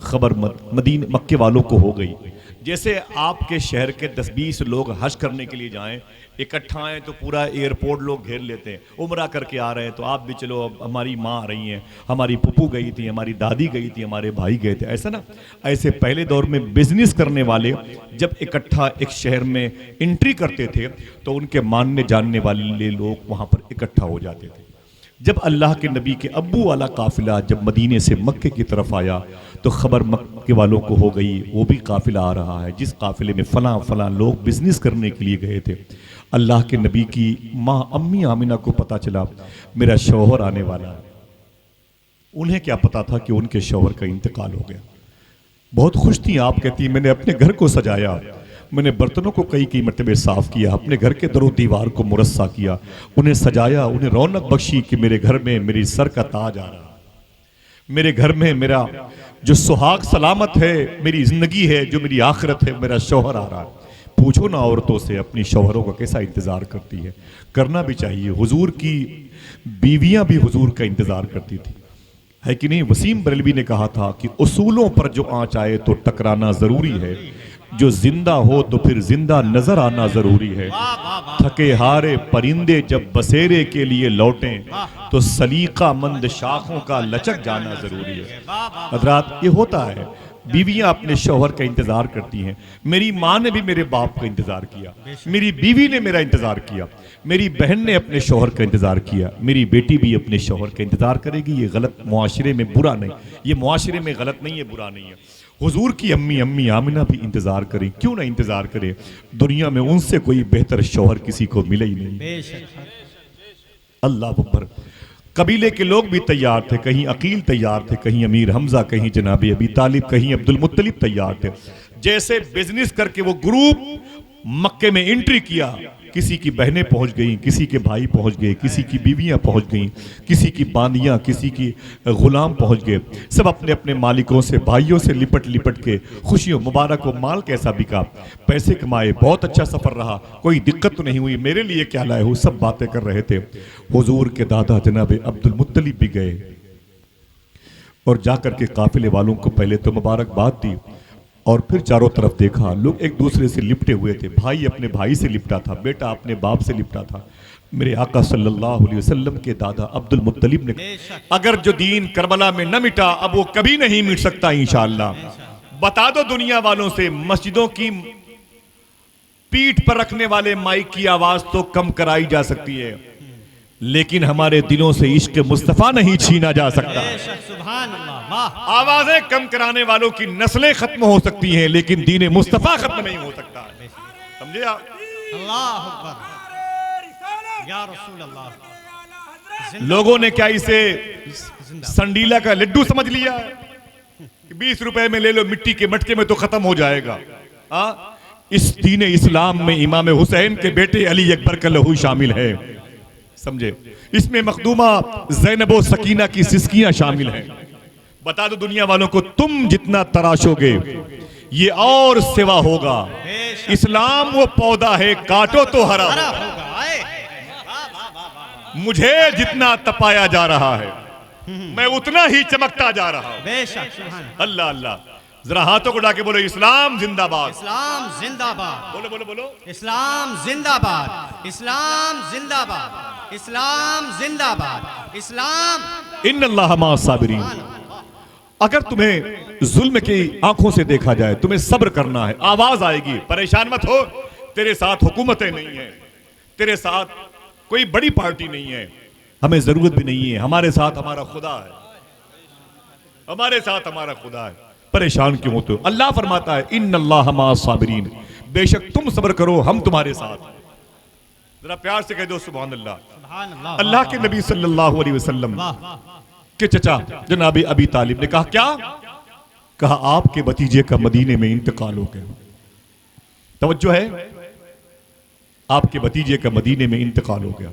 خبر مدینہ مکے والوں کو ہو گئی۔ جیسے آپ کے شہر کے 10-20 لوگ حج کرنے کے لیے جائیں، اکٹھا آئیں تو پورا ایئرپورٹ لوگ گھیر لیتے ہیں، عمرہ کر کے آ رہے ہیں تو آپ بھی چلو، اب ہماری ماں آ رہی ہیں، ہماری پھپھو گئی تھی، ہماری دادی گئی تھی، ہمارے بھائی گئے تھے، ایسا نا۔ ایسے پہلے دور میں بزنس کرنے والے جب اکٹھا ایک شہر میں انٹری کرتے تھے تو ان کے ماننے جاننے والے لوگ وہاں پر اکٹھا ہو جاتے تھے۔ جب اللہ کے نبی کے ابو والا قافلہ جب مدینے سے مکے کی طرف آیا تو خبر مکے والوں کو ہو گئی، وہ بھی قافلہ آ رہا ہے جس قافلے میں فلاں فلاں لوگ بزنس کرنے کے لیے گئے تھے۔ اللہ کے نبی کی ماں امی آمنہ کو پتا چلا میرا شوہر آنے والا ہے۔ انہیں کیا پتا تھا کہ ان کے شوہر کا انتقال ہو گیا۔ بہت خوش تھی، آپ کہتی میں نے اپنے گھر کو سجایا، میں نے برتنوں کو کئی مرتبے صاف کیا، اپنے گھر کے در و دیوار کو مرصع کیا، انہیں سجایا، انہیں رونق بخشی کہ میرے گھر میں میری سر کا تاج آ رہا ہے، میرے گھر میں میرا جو سہاگ سلامت ہے، میری زندگی ہے، جو میری آخرت ہے، میرا شوہر آ رہا ہے۔ پوچھو نا عورتوں سے اپنی شوہروں کا کیسا انتظار کرتی ہے، کرنا بھی چاہیے۔ حضور کی بیویاں بھی حضور کا انتظار کرتی تھی، ہے کہ نہیں؟ وسیم بریلوی نے کہا تھا کہ اصولوں پر جو آنچ آئے تو ٹکرانا ضروری ہے، جو زندہ ہو تو پھر زندہ نظر آنا ضروری ہے. تھکے ہارے پرندے جب بسیرے کے لیے لوٹیں تو سلیقہ مند شاخوں کا لچک جانا ضروری ہے. حضرات یہ ہوتا ہے، بیویاں اپنے شوہر کا انتظار کرتی ہیں. میری ماں نے بھی میرے باپ کا انتظار کیا، میری بیوی نے میرا انتظار کیا، میری بہن نے اپنے شوہر کا انتظار کیا، میری بیٹی بھی اپنے شوہر کا انتظار کرے گی. یہ غلط معاشرے میں برا نہیں، یہ معاشرے میں غلط نہیں ہے، برا نہیں ہے. حضور کی امی آمنہ بھی انتظار کریں، کیوں نہ انتظار کرے؟ دنیا میں ان سے کوئی بہتر شوہر کسی کو ملے ہی نہیں. بے شک. اللہ اکبر. قبیلے کے لوگ بھی تیار تھے، کہیں عقیل تیار تھے، کہیں امیر حمزہ، کہیں جناب ابی طالب، کہیں عبد المطلب تیار تھے. جیسے بزنس کر کے وہ گروپ مکے میں انٹری کیا، کسی کی بہنیں پہنچ گئیں، کسی کے بھائی پہنچ گئے، کسی کی بیویاں پہنچ گئیں، کسی کی باندیاں، کسی کی غلام پہنچ گئے. سب اپنے اپنے مالکوں سے، بھائیوں سے لپٹ کے خوشیوں مبارک ہو. مال کیسا بکا، پیسے کمائے، بہت اچھا سفر رہا، کوئی دقت تو نہیں ہوئی، میرے لیے کیا لائے ہو، سب باتیں کر رہے تھے. حضور کے دادا جناب عبد المطلب بھی گئے اور جا کر کے قافلے والوں کو پہلے تو مبارکباد دی اور پھر چاروں طرف دیکھا. لوگ ایک دوسرے سے لپٹے ہوئے تھے، بھائی اپنے بھائی سے لپٹا تھا، بیٹا اپنے باپ سے لپٹا تھا. میرے آقا صلی اللہ علیہ وسلم کے دادا عبد المطلب نے اگر جو دین کربلا میں نہ مٹا اب وہ کبھی نہیں مٹ سکتا انشاءاللہ. بتا دو دنیا والوں سے، مسجدوں کی پیٹھ پر رکھنے والے مائک کی آواز تو کم کرائی جا سکتی ہے، لیکن ہمارے دلوں سے عشق مصطفیٰ نہیں چھینا جا سکتا. بے شک. سبحان اللہ. واہ. آوازیں کم کرانے والوں کی نسلیں ختم ہو سکتی ہیں لیکن دین مصطفیٰ ختم نہیں ہو سکتا. سمجھے آپ؟ اللہ اکبر. یا رسول اللہ. لوگوں نے کیا اسے سنڈیلا کا لڈو سمجھ لیا ہے کہ 20 روپے میں لے لو، مٹی کے مٹکے میں تو ختم ہو جائے گا. اس دین اسلام میں امام حسین کے بیٹے علی اکبر کا لہو شامل ہے. سمجھے؟ اس میں مخدومہ زینب و سکینہ کی سسکیاں شامل ہیں. بتا دو دنیا والوں کو، تم جتنا تراشو گے یہ اور سوا ہوگا. اسلام وہ پودا ہے، کاٹو تو ہرا ہوگا. مجھے جتنا تپایا جا رہا ہے میں اتنا ہی چمکتا جا رہا ہوں. بے شک. سبحان اللہ اللہ. ذرا ہاتھوں کو اٹھا کے بولو اسلام زندہ باد. اسلام زندہ باد. بولو بولو بولو. اسلام زندہ باد. اسلام زندہ باد. اسلام زندہ باد. اسلام. ان اللہ مع الصابرین. اگر تمہیں ظلم کی آنکھوں سے دیکھا جائے، تمہیں صبر کرنا ہے، آواز آئے گی، پریشان مت ہو. تیرے ساتھ حکومتیں نہیں ہیں، تیرے ساتھ کوئی بڑی پارٹی نہیں ہے، ہمیں ضرورت بھی نہیں ہے. ہمارے ساتھ ہمارا خدا ہے، ہمارے ساتھ ہمارا خدا ہے. پریشان کیوں ہوتے ہو؟ اللہ فرماتا ہے ان اللہ مع الصابرین، بے شک تم صبر کرو، ہم تمہارے ساتھ. ذرا پیار سے کہہ دو سبحان اللہ. سبحان اللہ. اللہ کے نبی صلی اللہ علیہ وسلم کہ چچا جناب ابی طالب نے کہا کیا؟ کہا آپ کے بھتیجے کا مدینے میں انتقال ہو گیا. توجہ ہے، آپ کے بھتیجے کا مدینے میں انتقال ہو گیا.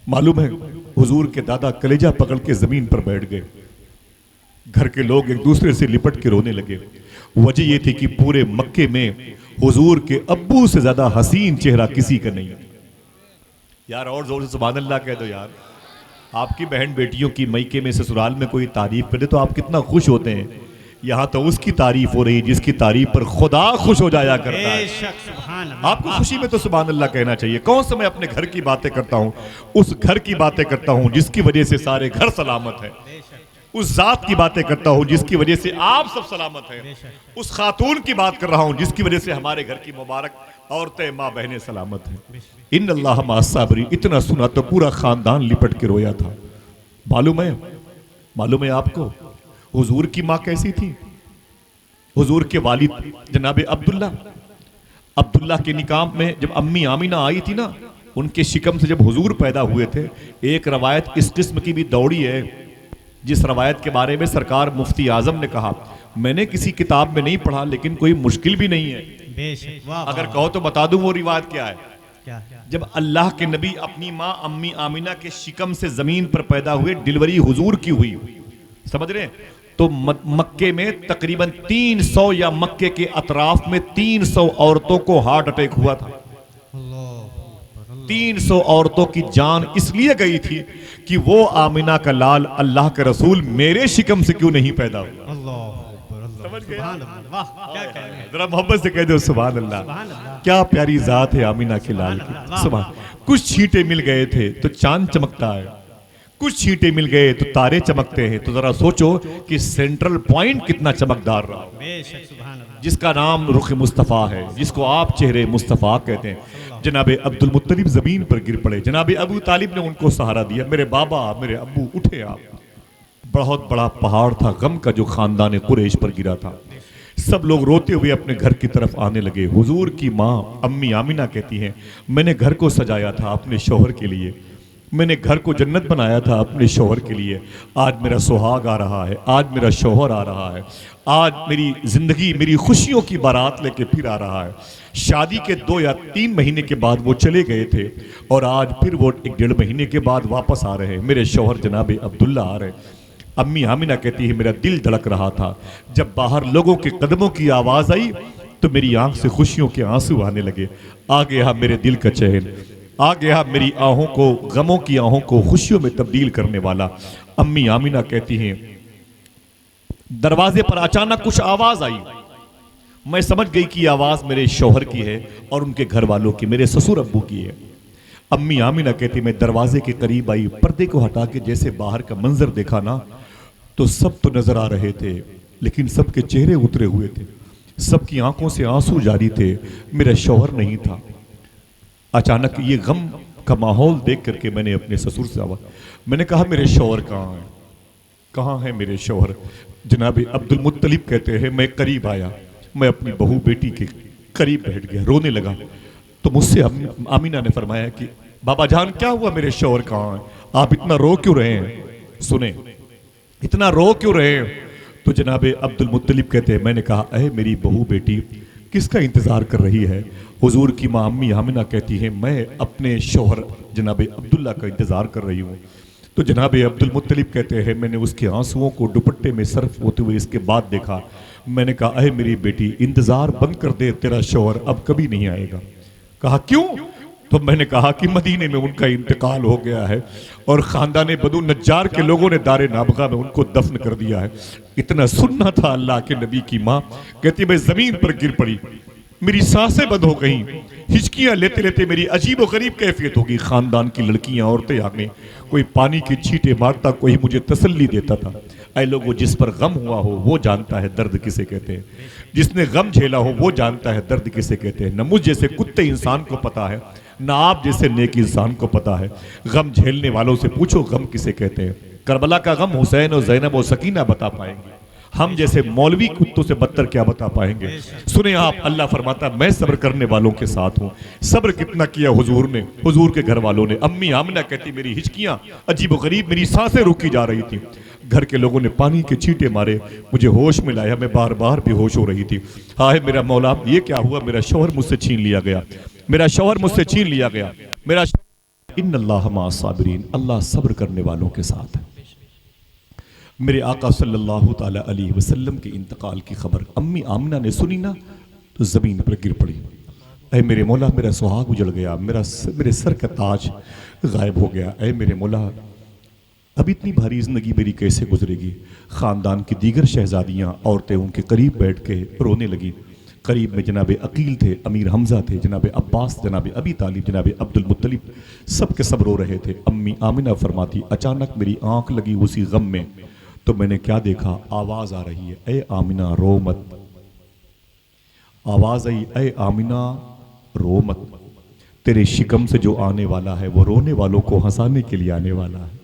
معلوم ہے حضور کے دادا کلیجہ پکڑ کے زمین پر بیٹھ گئے. گھر کے لوگ ایک دوسرے سے لپٹ کے رونے لگے. وجہ یہ تھی کہ پورے مکے میں حضور کے ابو سے زیادہ حسین چہرہ کسی کا نہیں. یار اور زور سے سبحان اللہ کہہ دو یار. آپ کی بہن بیٹیوں کی میکے میں سسرال میں کوئی تعریف کرے تو آپ کتنا خوش ہوتے ہیں. یہاں تو اس کی تعریف ہو رہی جس کی تعریف پر خدا خوش ہو جایا کرتا ہے. بے شک. سبحان اللہ. آپ کو خوشی میں تو سبحان اللہ کہنا چاہیے. کون سا میں اپنے گھر کی باتیں کرتا ہوں؟ اس گھر کی باتیں کرتا ہوں جس کی وجہ سے سارے گھر سلامت ہے. اس ذات کی باتیں کرتا ہوں جس کی وجہ سے آپ سب سلامت ہیں. اس خاتون کی بات کر رہا ہوں جس کی وجہ سے ہمارے گھر کی مبارک عورتیں ماں بہنیں سلامت ہیں. ان اللہ مع الصابرین. اتنا سنا تو پورا خاندان لپٹ کے رویا تھا. معلوم ہے آپ کو حضور کی ماں کیسی تھی؟ حضور کے والد جناب عبداللہ کے نکاح میں جب امی آمینہ آئی تھی نا، ان کے شکم سے جب حضور پیدا ہوئے تھے، ایک روایت اس قسم کی بھی دوڑی ہے جس روایت کے بارے میں سرکار مفتی اعظم نے کہا میں نے کسی کتاب میں نہیں پڑھا لیکن کوئی مشکل بھی نہیں ہے. بے شک. واہ. اگر کہو تو بتا دوں وہ روایت کیا ہے. کیا؟ جب اللہ کے نبی اپنی ماں امی آمینہ کے شکم سے زمین پر پیدا ہوئے، ڈلیوری حضور کی ہوئی، سمجھ رہے ہیں؟ تو مکے میں تقریباً 300 یا مکے کے اطراف میں 300 عورتوں کو ہارٹ اٹیک ہوا تھا. 300 عورتوں کی جان اس لیے گئی تھی کہ وہ آمینہ کا لال اللہ کے رسول میرے شکم سے کیوں نہیں پیدا ہوا. سبحان اللہ، واہ کیا کہہ رہے ہیں، ذرا محبت سے کہہ دو سبحان اللہ. سبحان اللہ. کیا پیاری ذات ہے آمینہ کے لال کی. سبحان. کچھ چھینٹے مل گئے تھے تو چاند چمکتا ہے, کچھ چھینٹے مل گئے تو تارے چمکتے ہیں. تو ذرا سوچو کہ سینٹرل پوائنٹ کتنا چمکدار رہا ہو, بے شک سبحان اللہ. جس کا نام رخ مصطفیٰ ہے, جس کو آپ چہرے مصطفیٰ کہتے ہیں. جناب عبد المطلب زمین پر گر پڑے, جناب ابو طالب نے ان کو سہارا دیا. میرے بابا, میرے ابو اٹھے آپ. بہت بڑا پہاڑ تھا غم کا جو خاندان قریش پر گرا تھا. سب لوگ روتے ہوئے اپنے گھر کی طرف آنے لگے. حضور کی ماں امی آمینہ کہتی ہیں, میں نے گھر کو سجایا تھا اپنے شوہر کے لیے, میں نے گھر کو جنت بنایا تھا اپنے شوہر کے لیے. آج میرا سہاگ آ رہا ہے, آج میرا شوہر آ رہا ہے, آج میری زندگی میری خوشیوں کی بارات لے کے پھر آ رہا ہے. شادی کے 2 یا 3 مہینے کے بعد وہ چلے گئے تھے اور آج پھر وہ 1.5 مہینے کے بعد واپس آ رہے ہیں. میرے شوہر جناب عبداللہ آ رہے. امی آمینہ کہتی ہے میرا دل دھڑک رہا تھا. جب باہر لوگوں کے قدموں کی آواز آئی تو میری آنکھ سے خوشیوں کے آنسو آنے لگے. آ گیا میرے دل کا چہل, آ گیا میری آہوں کو, غموں کی آہوں کو خوشیوں میں تبدیل کرنے والا. امی آمینہ کہتی ہیں دروازے پر اچانک کچھ آواز آئی. میں سمجھ گئی کہ یہ آواز میرے شوہر کی ہے اور ان کے گھر والوں کی, میرے سسر ابو کی ہے. امی آمینہ کہتی میں دروازے کے قریب آئی, پردے کو ہٹا کے جیسے باہر کا منظر دیکھا نا تو سب تو نظر آ رہے تھے لیکن سب کے چہرے اترے ہوئے تھے, سب کی آنکھوں سے آنسو جاری تھے. میرا شوہر نہیں تھا. اچانک یہ غم کا ماحول دیکھ کر کے میں نے اپنے سسر سے آواز, میں نے کہا میرے شوہر کہاں ہیں, کہاں ہے میرے شوہر. جناب عبد المطلب کہتے ہیں میں قریب آیا, میں اپنی بہو بیٹی کے قریب بیٹھ گیا, رونے لگا. تو مجھ سے آمینہ نے فرمایا کہ بابا جان کیا ہوا, میرے شوہر کہاں ہیں, آپ اتنا رو کیوں رہے ہیں, سنیں اتنا رو کیوں رہے ہیں. تو جناب عبد المطلب کہتے ہیں میں نے کہا اے میری بہو بیٹی کس کا انتظار کر رہی ہے. حضور کی ماں امی آمینہ کہتی ہے میں اپنے شوہر جناب عبداللہ کا انتظار کر رہی ہوں. تو جناب عبد المطلب کہتے ہیں میں نے اس کے آنسوؤں کو دوپٹے میں صرف ہوتے ہوئے اس کے بعد دیکھا. میں نے کہا اے میری بیٹی انتظار بند کر دے, تیرا شوہر اب کبھی نہیں آئے گا. کہا کیوں؟ تو میں نے کہا کہ مدینے میں ان کا انتقال ہو گیا ہے اور خاندان بنو نجار کے لوگوں نے دار نابغہ میں ان کو دفن کر دیا ہے. اتنا سننا تھا اللہ کے نبی کی ماں کہتی میں زمین پر گر پڑی, میری سانسیں بند ہو گئیں, ہچکیاں لیتے لیتے میری عجیب و غریب کیفیت ہوگی. خاندان کی لڑکیاں عورتیں آگئیں, کوئی پانی کی چھینٹے مارتا, کوئی مجھے تسلی دیتا تھا. اے لوگوں جس پر غم ہوا ہو وہ جانتا ہے درد کسے کہتے ہیں, جس نے غم جھیلا ہو وہ جانتا ہے درد کسے کہتے ہیں. نہ مجھ جیسے کتے انسان کو پتا ہے نہ آپ جیسے نیک انسان کو پتا ہے. غم جھیلنے والوں سے پوچھو غم کسے کہتے ہیں. کربلا کا غم حسین اور زینب اور سکینہ بتا پائیں گے, ہم جیسے مولوی کتوں سے بدتر کیا بتا پائیں گے. سنیں آپ, اللہ فرماتا میں صبر کرنے والوں کے ساتھ ہوں. صبر کتنا کیا حضور نے, حضور کے گھر والوں نے. امی آمنہ کہتی میری ہچکیاں عجیب و غریب, میری سانسیں روکی جا رہی تھی. گھر کے لوگوں نے پانی کے چھینٹے مارے, مجھے ہوش میں لایا, میں بار بار بے ہوش ہو رہی تھی. ہائے میرا مولا یہ کیا ہوا, میرا شوہر مجھ سے چھین لیا گیا, میرا شوہر مجھ سے چھین لیا گیا. میرا ان اللہ مع الصابرین, اللہ صبر کرنے والوں کے ساتھ ہے. میرے آقا صلی اللہ تعالی علیہ وسلم کے انتقال کی خبر امی آمنہ نے سنی نا تو زمین پر گر پڑی. اے میرے مولا میرا سہاگ اجڑ گیا, میرے سر کا تاج غائب ہو گیا. اے میرے مولا اب اتنی بھاری زندگی میری کیسے گزرے گی. خاندان کی دیگر شہزادیاں عورتیں ان کے قریب بیٹھ کے رونے لگی. قریب میں جناب عقیل تھے, امیر حمزہ تھے, جناب عباس, جناب ابی طالب, جناب عبد المطلب, سب کے سب رو رہے تھے. امی آمنہ فرماتی اچانک میری آنکھ لگی اسی غم میں تو میں نے کیا دیکھا, آواز آ رہی ہے اے آمنہ رو مت. آواز آئی اے آمنہ رو مت, تیرے شکم سے جو آنے والا ہے وہ رونے والوں کو ہنسانے کے لیے آنے والا ہے.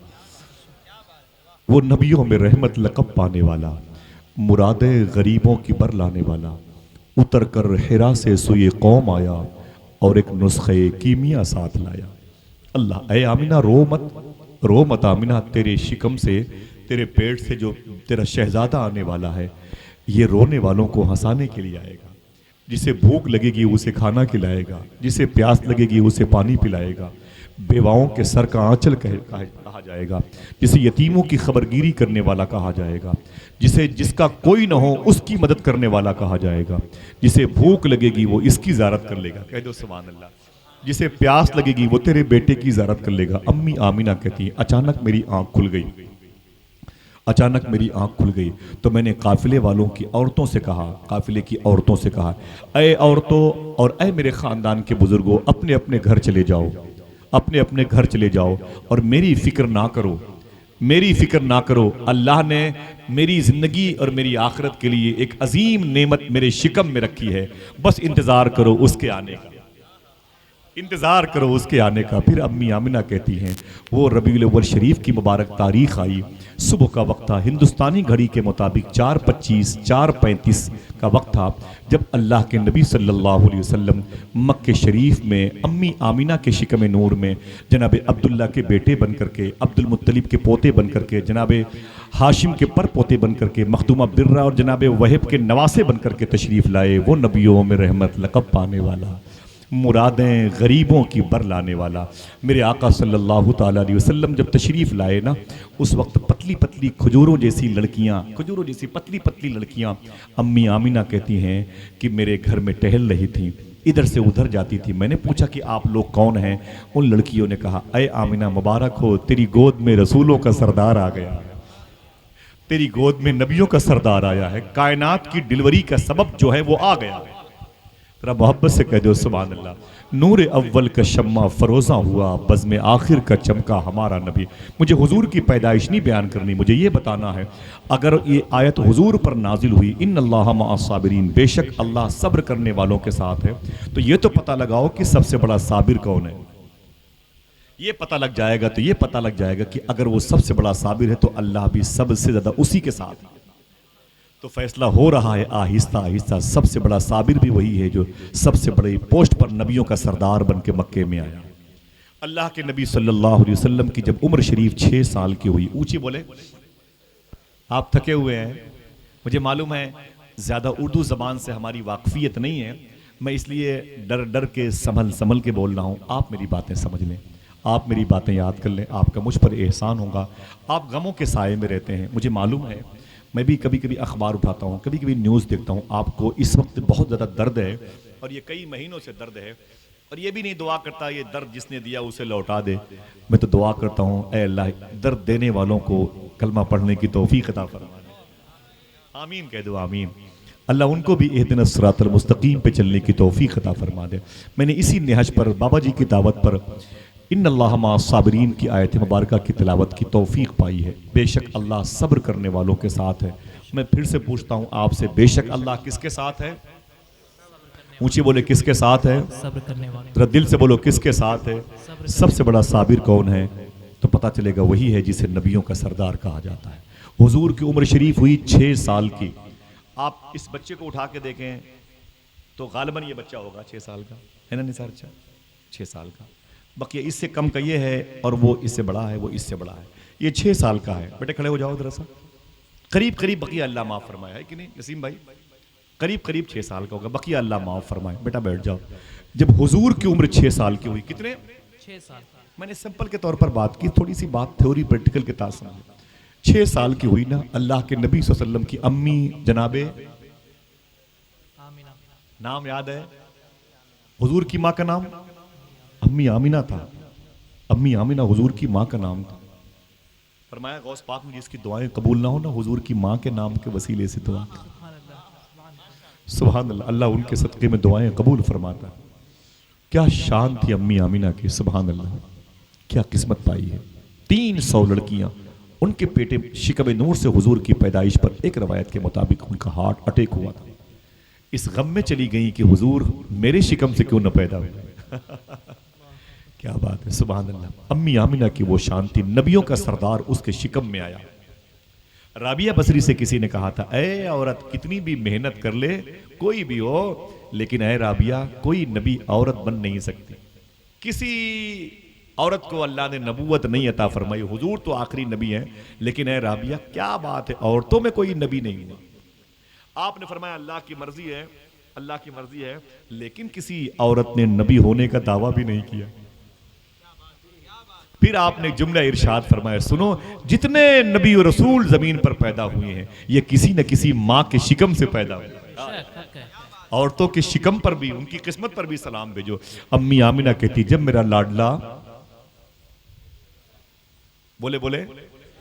وہ نبیوں میں رحمت لقب پانے والا, مرادیں غریبوں کی بر لانے والا, اتر کر حرا سے سوئے قوم آیا اور ایک نسخے کیمیا ساتھ لایا. اللہ اے آمنہ رو مت, رو مت آمنہ, تیرے شکم سے تیرے پیٹ سے جو تیرا شہزادہ آنے والا ہے یہ رونے والوں کو ہنسانے کے لیے آئے گا. جسے بھوک لگے گی اسے کھانا کھلائے گا, جسے پیاس لگے گی اسے پانی پلائے گا, بیواؤں کے سر کا آنچل کہا جائے گا, جسے یتیموں کی خبرگیری کرنے والا کہا جائے گا, جس کا کوئی نہ ہو اس کی مدد کرنے والا کہا جائے گا, جسے بھوک لگے گی وہ اس کی زیارت کر لے گا. کہہ دو سبحان اللہ. جسے پیاس لگے گی وہ تیرے بیٹے کی زیارت کر لے گا. امی آمنہ کہتی ہیں اچانک میری آنکھ کھل گئی اچانک میری آنکھ کھل گئی تو میں نے قافلے والوں کی عورتوں سے کہا، قافلے کی عورتوں سے کہا، اے عورتوں اور اے میرے خاندان کے بزرگوں، اپنے اپنے گھر چلے جاؤ، اپنے اپنے گھر چلے جاؤ اور میری فکر نہ کرو، میری فکر نہ کرو۔ اللہ نے میری زندگی اور میری آخرت کے لیے ایک عظیم نعمت میرے شکم میں رکھی ہے، بس انتظار کرو اس کے آنے کا، انتظار کرو اس کے آنے کا۔ پھر امی آمنہ کہتی ہیں وہ ربیع الاول شریف کی مبارک تاریخ آئی، صبح کا وقت تھا، ہندوستانی گھڑی کے مطابق 4:25 4:35 کا وقت تھا، جب اللہ کے نبی صلی اللہ علیہ وسلم مکہ شریف میں امی آمنہ کے شکم نور میں جناب عبداللہ کے بیٹے بن کر کے، عبد المطلب کے پوتے بن کر کے، جناب ہاشم کے پر پوتے بن کر کے، مخدومہ برہ اور جناب وہب کے نواسے بن کر کے تشریف لائے۔ وہ نبیوں میں رحمت لقب پانے والا، مرادیں غریبوں کی بر لانے والا میرے آقا صلی اللہ تعالیٰ علیہ وسلم جب تشریف لائے نا، اس وقت پتلی پتلی کھجوروں جیسی لڑکیاں، کھجوروں جیسی پتلی پتلی لڑکیاں امی آمنہ کہتی ہیں کہ میرے گھر میں ٹہل رہی تھیں، ادھر سے ادھر جاتی تھی۔ میں نے پوچھا کہ آپ لوگ کون ہیں؟ ان لڑکیوں نے کہا، اے آمنہ مبارک ہو، تیری گود میں رسولوں کا سردار آ گیا ہے، تیری گود میں نبیوں کا سردار آیا ہے، کائنات کی ڈلیوری کا سبب جو ہے وہ آ گیا ہے۔ ذرا محبت سے کہہ دو سبحان اللہ۔ نور اول کا شمع فروزہ ہوا، بزم آخر کا چمکا ہمارا نبی۔ مجھے حضور کی پیدائش نہیں بیان کرنی، مجھے یہ بتانا ہے اگر یہ آیت حضور پر نازل ہوئی، ان اللہ مع الصابرین، بے شک اللہ صبر کرنے والوں کے ساتھ ہے، تو یہ تو پتہ لگاؤ کہ سب سے بڑا صابر کون ہے۔ یہ پتہ لگ جائے گا تو یہ پتہ لگ جائے گا کہ اگر وہ سب سے بڑا صابر ہے تو اللہ بھی سب سے زیادہ اسی کے ساتھ ہے۔ تو فیصلہ ہو رہا ہے آہستہ آہستہ، سب سے بڑا صابر بھی وہی ہے جو سب سے بڑی پوسٹ پر نبیوں کا سردار بن کے مکے میں آیا۔ اللہ کے نبی صلی اللہ علیہ وسلم کی جب عمر شریف 6 سال کی ہوئی، اونچی بولے، آپ تھکے ہوئے ہیں، مجھے معلوم ہے زیادہ اردو زبان سے ہماری واقفیت نہیں ہے، میں اس لیے ڈر ڈر کے سنبھل کے بول رہا ہوں، آپ میری باتیں سمجھ لیں، آپ میری باتیں یاد کر لیں، آپ کا مجھ پر احسان ہوگا۔ آپ غموں کے سائے میں رہتے ہیں، مجھے معلوم ہے، میں بھی کبھی کبھی اخبار اٹھاتا ہوں، کبھی کبھی نیوز دیکھتا ہوں، آپ کو اس وقت بہت زیادہ درد ہے اور یہ کئی مہینوں سے درد ہے، اور یہ بھی نہیں دعا کرتا یہ درد جس نے دیا اسے لوٹا دے، میں تو دعا کرتا ہوں اے اللہ درد دینے والوں کو کلمہ پڑھنے کی توفیق عطا فرما دے، آمین کہہ دو آمین۔ اللہ ان کو بھی اہدنا الصراط المستقیم پہ چلنے کی توفیق عطا فرما دے۔ میں نے اسی نہج پر بابا جی کی دعوت پر ان اللہ مع الصابرین کی آیت مبارکہ کی تلاوت کی توفیق پائی ہے۔ بے شک اللہ صبر کرنے والوں کے ساتھ ہے۔ میں پھر سے پوچھتا ہوں آپ سے، بے شک اللہ کس کے ساتھ ہے؟ اونچی بولے کس کے ساتھ ہے؟ صبر کرنے والے، ذرا دل سے بولو کس کے ساتھ ہے؟ سب سے بڑا صابر کون ہے؟ تو پتہ چلے گا وہی ہے جسے نبیوں کا سردار کہا جاتا ہے۔ حضور کی عمر شریف ہوئی 6 سال کی۔ آپ اس بچے کو اٹھا کے دیکھیں تو غالباً یہ بچہ ہوگا 6 سال کا، ہے نا نثار اچھا 6 سال کا، بقیہ اس سے کم کا یہ ہے اور وہ اس سے بڑا ہے، وہ اس سے بڑا ہے، یہ 6 سال کا ہے۔ بیٹے کھڑے ہو جاؤ ذرا سا، قریب قریب بقیہ اللہ معاف فرمایا ہے کہ نہیں نسیم بھائی؟ قریب قریب 6 سال کا ہوگا، بقیہ اللہ معاف فرمائے۔ بیٹا بیٹھ جاؤ۔ جب حضور کی عمر 6 سال کی ہوئی، کتنے؟ 6 سال، میں نے سمپل کے طور پر بات کی، تھوڑی سی بات تھیوری پریکٹیکل کے تاثر سمجھے۔ 6 سال کی ہوئی نا، اللہ کے نبی صلی اللہ علیہ وسلم کی امی جناب آمینہ، نام یاد ہے؟ حضور کی ماں کا نام امی آمنہ تھا۔ امی آمنہ حضور کی ماں کا نام تھا۔ فرمایا غوث پاک میں جس کی دعائیں قبول نہ ہو نا، حضور کی ماں کے نام کے وسیلے سے دعا، سبحان اللہ، سبحان اللہ، اللہ ان کے صدقے میں دعائیں قبول فرماتا ہے۔ کیا شان تھی امی آمنہ کی، سبحان اللہ، کیا قسمت پائی ہے۔ 300 لڑکیاں ان کے پیٹے شکم نور سے حضور کی پیدائش پر ایک روایت کے مطابق ان کا ہارٹ اٹیک ہوا تھا۔ اس غم میں چلی گئیں کہ حضور میرے شکم سے کیوں نہ پیدا ہوئے۔ کیا بات ہے، سبحان اللہ۔ امی آمنہ کی وہ شان تھی، نبیوں کا سردار اس کے شکم میں آیا۔ رابعہ بصری سے کسی نے کہا تھا، اے عورت کتنی بھی محنت کر لے کوئی بھی ہو، لیکن اے رابعہ کوئی نبی عورت بن نہیں سکتی۔ کسی عورت کو اللہ نے نبوت نہیں عطا فرمائی، حضور تو آخری نبی ہیں، لیکن اے رابعہ کیا بات ہے، عورتوں میں کوئی نبی نہیں ہوا۔ آپ نے فرمایا اللہ کی مرضی ہے، اللہ کی مرضی ہے، لیکن کسی عورت نے نبی ہونے کا دعویٰ بھی نہیں کیا۔ پھر آپ نے جملہ ارشاد فرمایا، سنو جتنے نبی و رسول زمین پر پیدا ہوئے ہیں یہ کسی نہ کسی ماں کے شکم سے پیدا ہوئے ہیں۔ حق ہے، عورتوں کے شکم پر بھی، ان کی قسمت پر بھی سلام بھیجو۔ امی آمنہ کہتی جب میرا لاڈلا بولے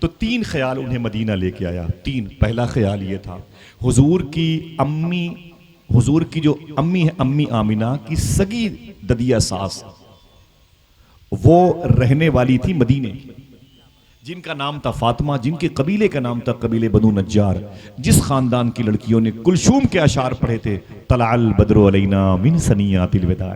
تو 3 خیال انہیں مدینہ لے کے آیا. 3. پہلا خیال یہ تھا حضور کی جو امی ہے، امی آمنہ کی سگی ددیا ساس، وہ رہنے والی تھی مدینے کی، جن کا نام تھا فاطمہ، جن کے قبیلے کا نام تھا قبیلے بنو نجار، جس خاندان کی لڑکیوں نے کلثوم کے اشعار پڑھے تھے، طلع البدر علینا من ثنیات الوداع،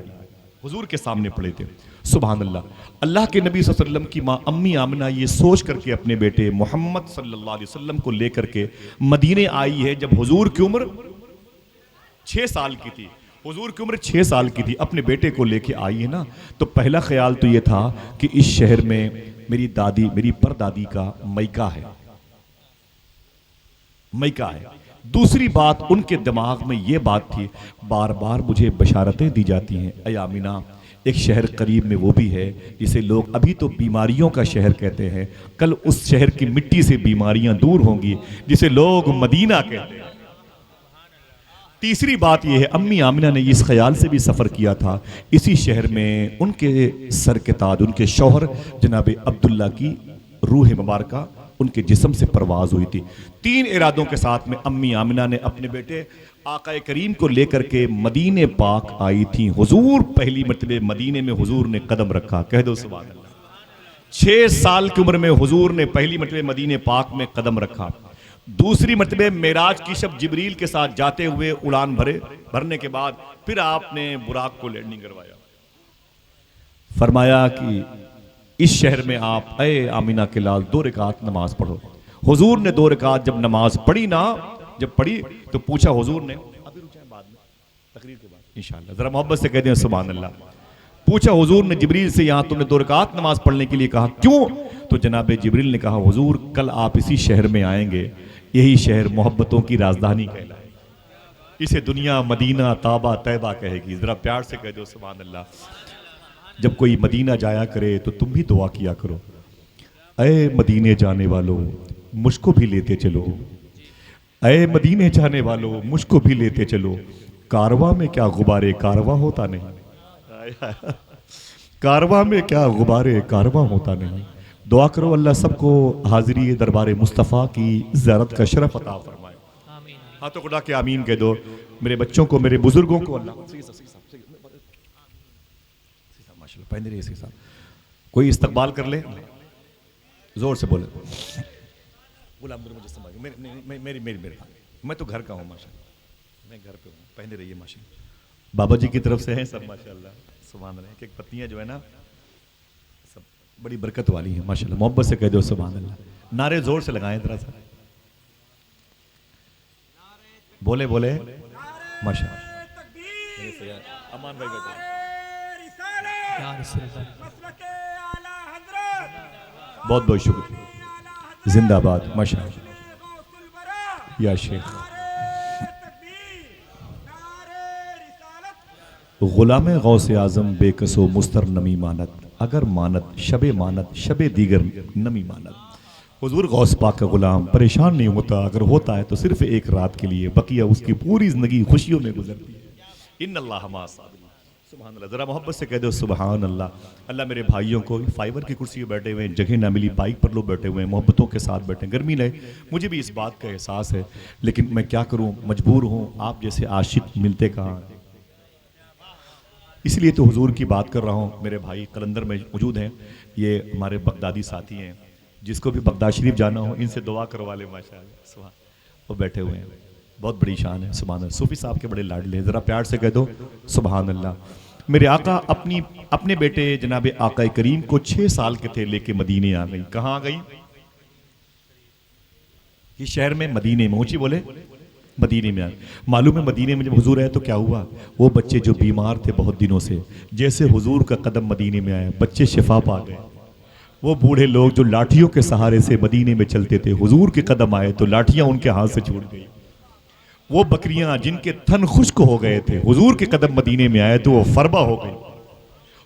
حضور کے سامنے پڑھے تھے. سبحان اللہ. اللہ کے نبی صلی اللہ علیہ وسلم کی ماں امی آمنہ یہ سوچ کر کے اپنے بیٹے محمد صلی اللہ علیہ وسلم کو لے کر کے مدینے آئی ہے جب حضور کی عمر 6 سال کی تھی. حضور کی عمر 6 سال کی تھی، اپنے بیٹے کو لے کے آئی ہے نا. تو پہلا خیال تو یہ تھا کہ اس شہر میں میری دادی، میری پردادی کا میکہ ہے، میکہ ہے. دوسری بات ان کے دماغ میں یہ بات تھی، بار بار مجھے بشارتیں دی جاتی ہیں اے آمنہ، ایک شہر قریب میں وہ بھی ہے جسے لوگ ابھی تو بیماریوں کا شہر کہتے ہیں، کل اس شہر کی مٹی سے بیماریاں دور ہوں گی جسے لوگ مدینہ کہتے ہیں. تیسری بات یہ ہے امی آمنہ نے اس خیال سے بھی سفر کیا تھا، اسی شہر میں ان کے سر کے تاج، ان کے شوہر جناب عبداللہ کی روح مبارکہ ان کے جسم سے پرواز ہوئی تھی. 3 ارادوں کے ساتھ میں امی آمنہ نے اپنے بیٹے آقا کریم کو لے کر کے مدینے پاک آئی تھی. حضور پہلی مرتبہ مدینے میں حضور نے قدم رکھا، کہہ دو سبحان اللہ. 6 سال کی عمر میں حضور نے پہلی مرتبہ مدینے پاک میں قدم رکھا. دوسری مرتبہ معراج کی شب جبریل کے ساتھ جاتے ہوئے اڑان بھرنے کے بعد پھر آپ نے براق کو لینڈنگ کروایا. فرمایا کہ اس شہر میں آپ اے آمنہ کے لال 2 رکعت نماز پڑھو. حضور نے 2 رکعت جب نماز پڑھی نا، جب پڑھی تو پوچھا حضور نے، ابھی رکھیں بعد میں تقریر کے بعد انشاءاللہ، ذرا محبت سے کہہ دیں سبحان اللہ. پوچھا حضور نے جبریل سے، یہاں تم نے 2 رکعت نماز پڑھنے کے لیے کہا، کیوں؟ تو جناب جبریل نے کہا حضور کل آپ اسی شہر میں آئیں گے، یہی شہر محبتوں کی رازدانی کہلائے، اسے دنیا مدینہ طابہ طیبہ کہے گی. ذرا پیار سے کہہ دو سبحان اللہ. جب کوئی مدینہ جایا کرے تو تم بھی دعا کیا کرو، اے مدینے جانے والو مجھ کو بھی لیتے چلو، اے مدینے جانے والو مجھ کو بھی لیتے چلو، کارواں میں کیا غبارے کارواں ہوتا نہیں، کارواں میں کیا غبارے کارواں ہوتا نہیں. دعا کرو اللہ سب کو حاضری دربار مصطفیٰ کی زیارت کا شرف عطا فرمائے. آمین. ہاتھوں کو اٹھا کے آمین کہہ دو. میرے بچوں کو، میرے بزرگوں کو اللہ ماشاءاللہ پہنے رہے. اسی صاحب کوئی استقبال کر لے، زور سے بولے. غلام مجھے سمجھ میری میں تو گھر کا ہوں ماشاءاللہ، میں گھر پہ ہوں. پہنے رہیے ماشاءاللہ. بابا جی کی طرف سے ہیں سب ماشاءاللہ سبحان اللہ. ایک پتیاں جو ہے نا سب بڑی برکت والی ہیں ماشاءاللہ. محبت سے کہہ دو سبحان اللہ. نعرے زور سے لگائیں ذرا سا، بولے ماشاءاللہ. امان بھائی بیٹھے یا رسول اللہ. بہت بہت شکریہ. زندہ باد ماشاءاللہ یا شیخ. غلام غوث اعظم بے کس و مستر نمی مانت، اگر مانت شب مانت شب دیگر نمی مانت. حضور غوث پاک کا غلام پریشان نہیں ہوتا، اگر ہوتا ہے تو صرف ایک رات کے لیے، بقیہ اس کی پوری زندگی خوشیوں میں گزرتی ہے. ان اللہ مع الصابرین. سبحان اللہ. ذرا محبت سے کہہ دو سبحان اللہ. اللہ میرے بھائیوں کو فائبر کی کرسی پہ بیٹھے ہوئے ہیں، جگہ نہ ملی بائک پر لوگ بیٹھے ہوئے ہیں، محبتوں کے ساتھ بیٹھے ہیں. گرمی لے مجھے بھی اس بات کا احساس ہے، لیکن میں کیا کروں، مجبور ہوں. آپ جیسے عاشق ملتے کہاں، اس لیے تو حضور کی بات کر رہا ہوں. میرے بھائی قلندر میں موجود ہیں، یہ ہمارے بغدادی ساتھی ہیں، جس کو بھی بغداد شریف جانا ہو ان سے دعا کروا لے ماشاءاللہ. سبحان. وہ بیٹھے ہوئے ہیں، بہت بڑی شان ہے سبحان اللہ. صوفی صاحب کے بڑے لاڈلے ہیں. ذرا پیار سے کہہ دو سبحان اللہ. میرے آقا اپنے بیٹے جناب آقا کریم کو 6 سال کے تھے لے کے مدینے آ گئی. کہاں آ گئی؟ یہ شہر میں مدینے میں. اونچی بولے مدینے میں. معلوم ہے مدینے میں جب حضور آئے تو کیا ہوا، وہ بچے جو بیمار تھے بہت دنوں سے، جیسے حضور کا قدم مدینے میں آیا بچے شفا پا گئے. وہ بوڑھے لوگ جو لاٹھیوں کے سہارے سے مدینے میں چلتے تھے، حضور کے قدم آئے تو لاٹھیاں ان کے ہاتھ سے چھوٹ گئی. وہ بکریاں جن کے تھن خشک ہو گئے تھے، حضور کے قدم مدینے میں آئے تو وہ فربا ہو گئی.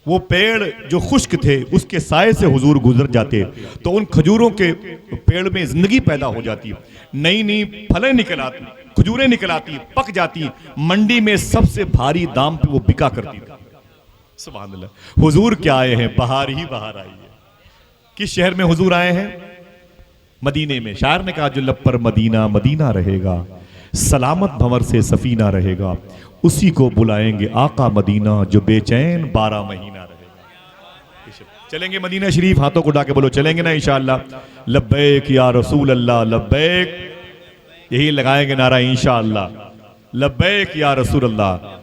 وہ پیڑ جو خشک تھے اس کے سائے سے حضور گزر جاتے تو ان کھجوروں کے پیڑ میں زندگی پیدا ہو جاتی، نئی نئی پھلیں نکل آتی، کھجوریں نکل آتی، پک جاتی، منڈی میں سب سے بھاری دام پہ وہ بکا کرتی. سبحان اللہ. حضور کیا آئے ہیں، بہار ہی بہار آئی ہے. کس شہر میں حضور آئے ہیں؟ مدینے میں شاعر نے کہا جو لب پر مدینہ مدینہ رہے گا، سلامت بھنور سے سفینہ رہے گا، اسی کو بلائیں گے آقا مدینہ جو بے چین 12 مہینہ رہے گا۔ چلیں گے مدینہ شریف؟ ہاتھوں کو اٹھا کے بولو چلیں گے نا انشاءاللہ۔ لبیک یا رسول اللہ، لبیک، یہی لگائیں گے نعرہ انشاءاللہ، لبیک یا رسول اللہ۔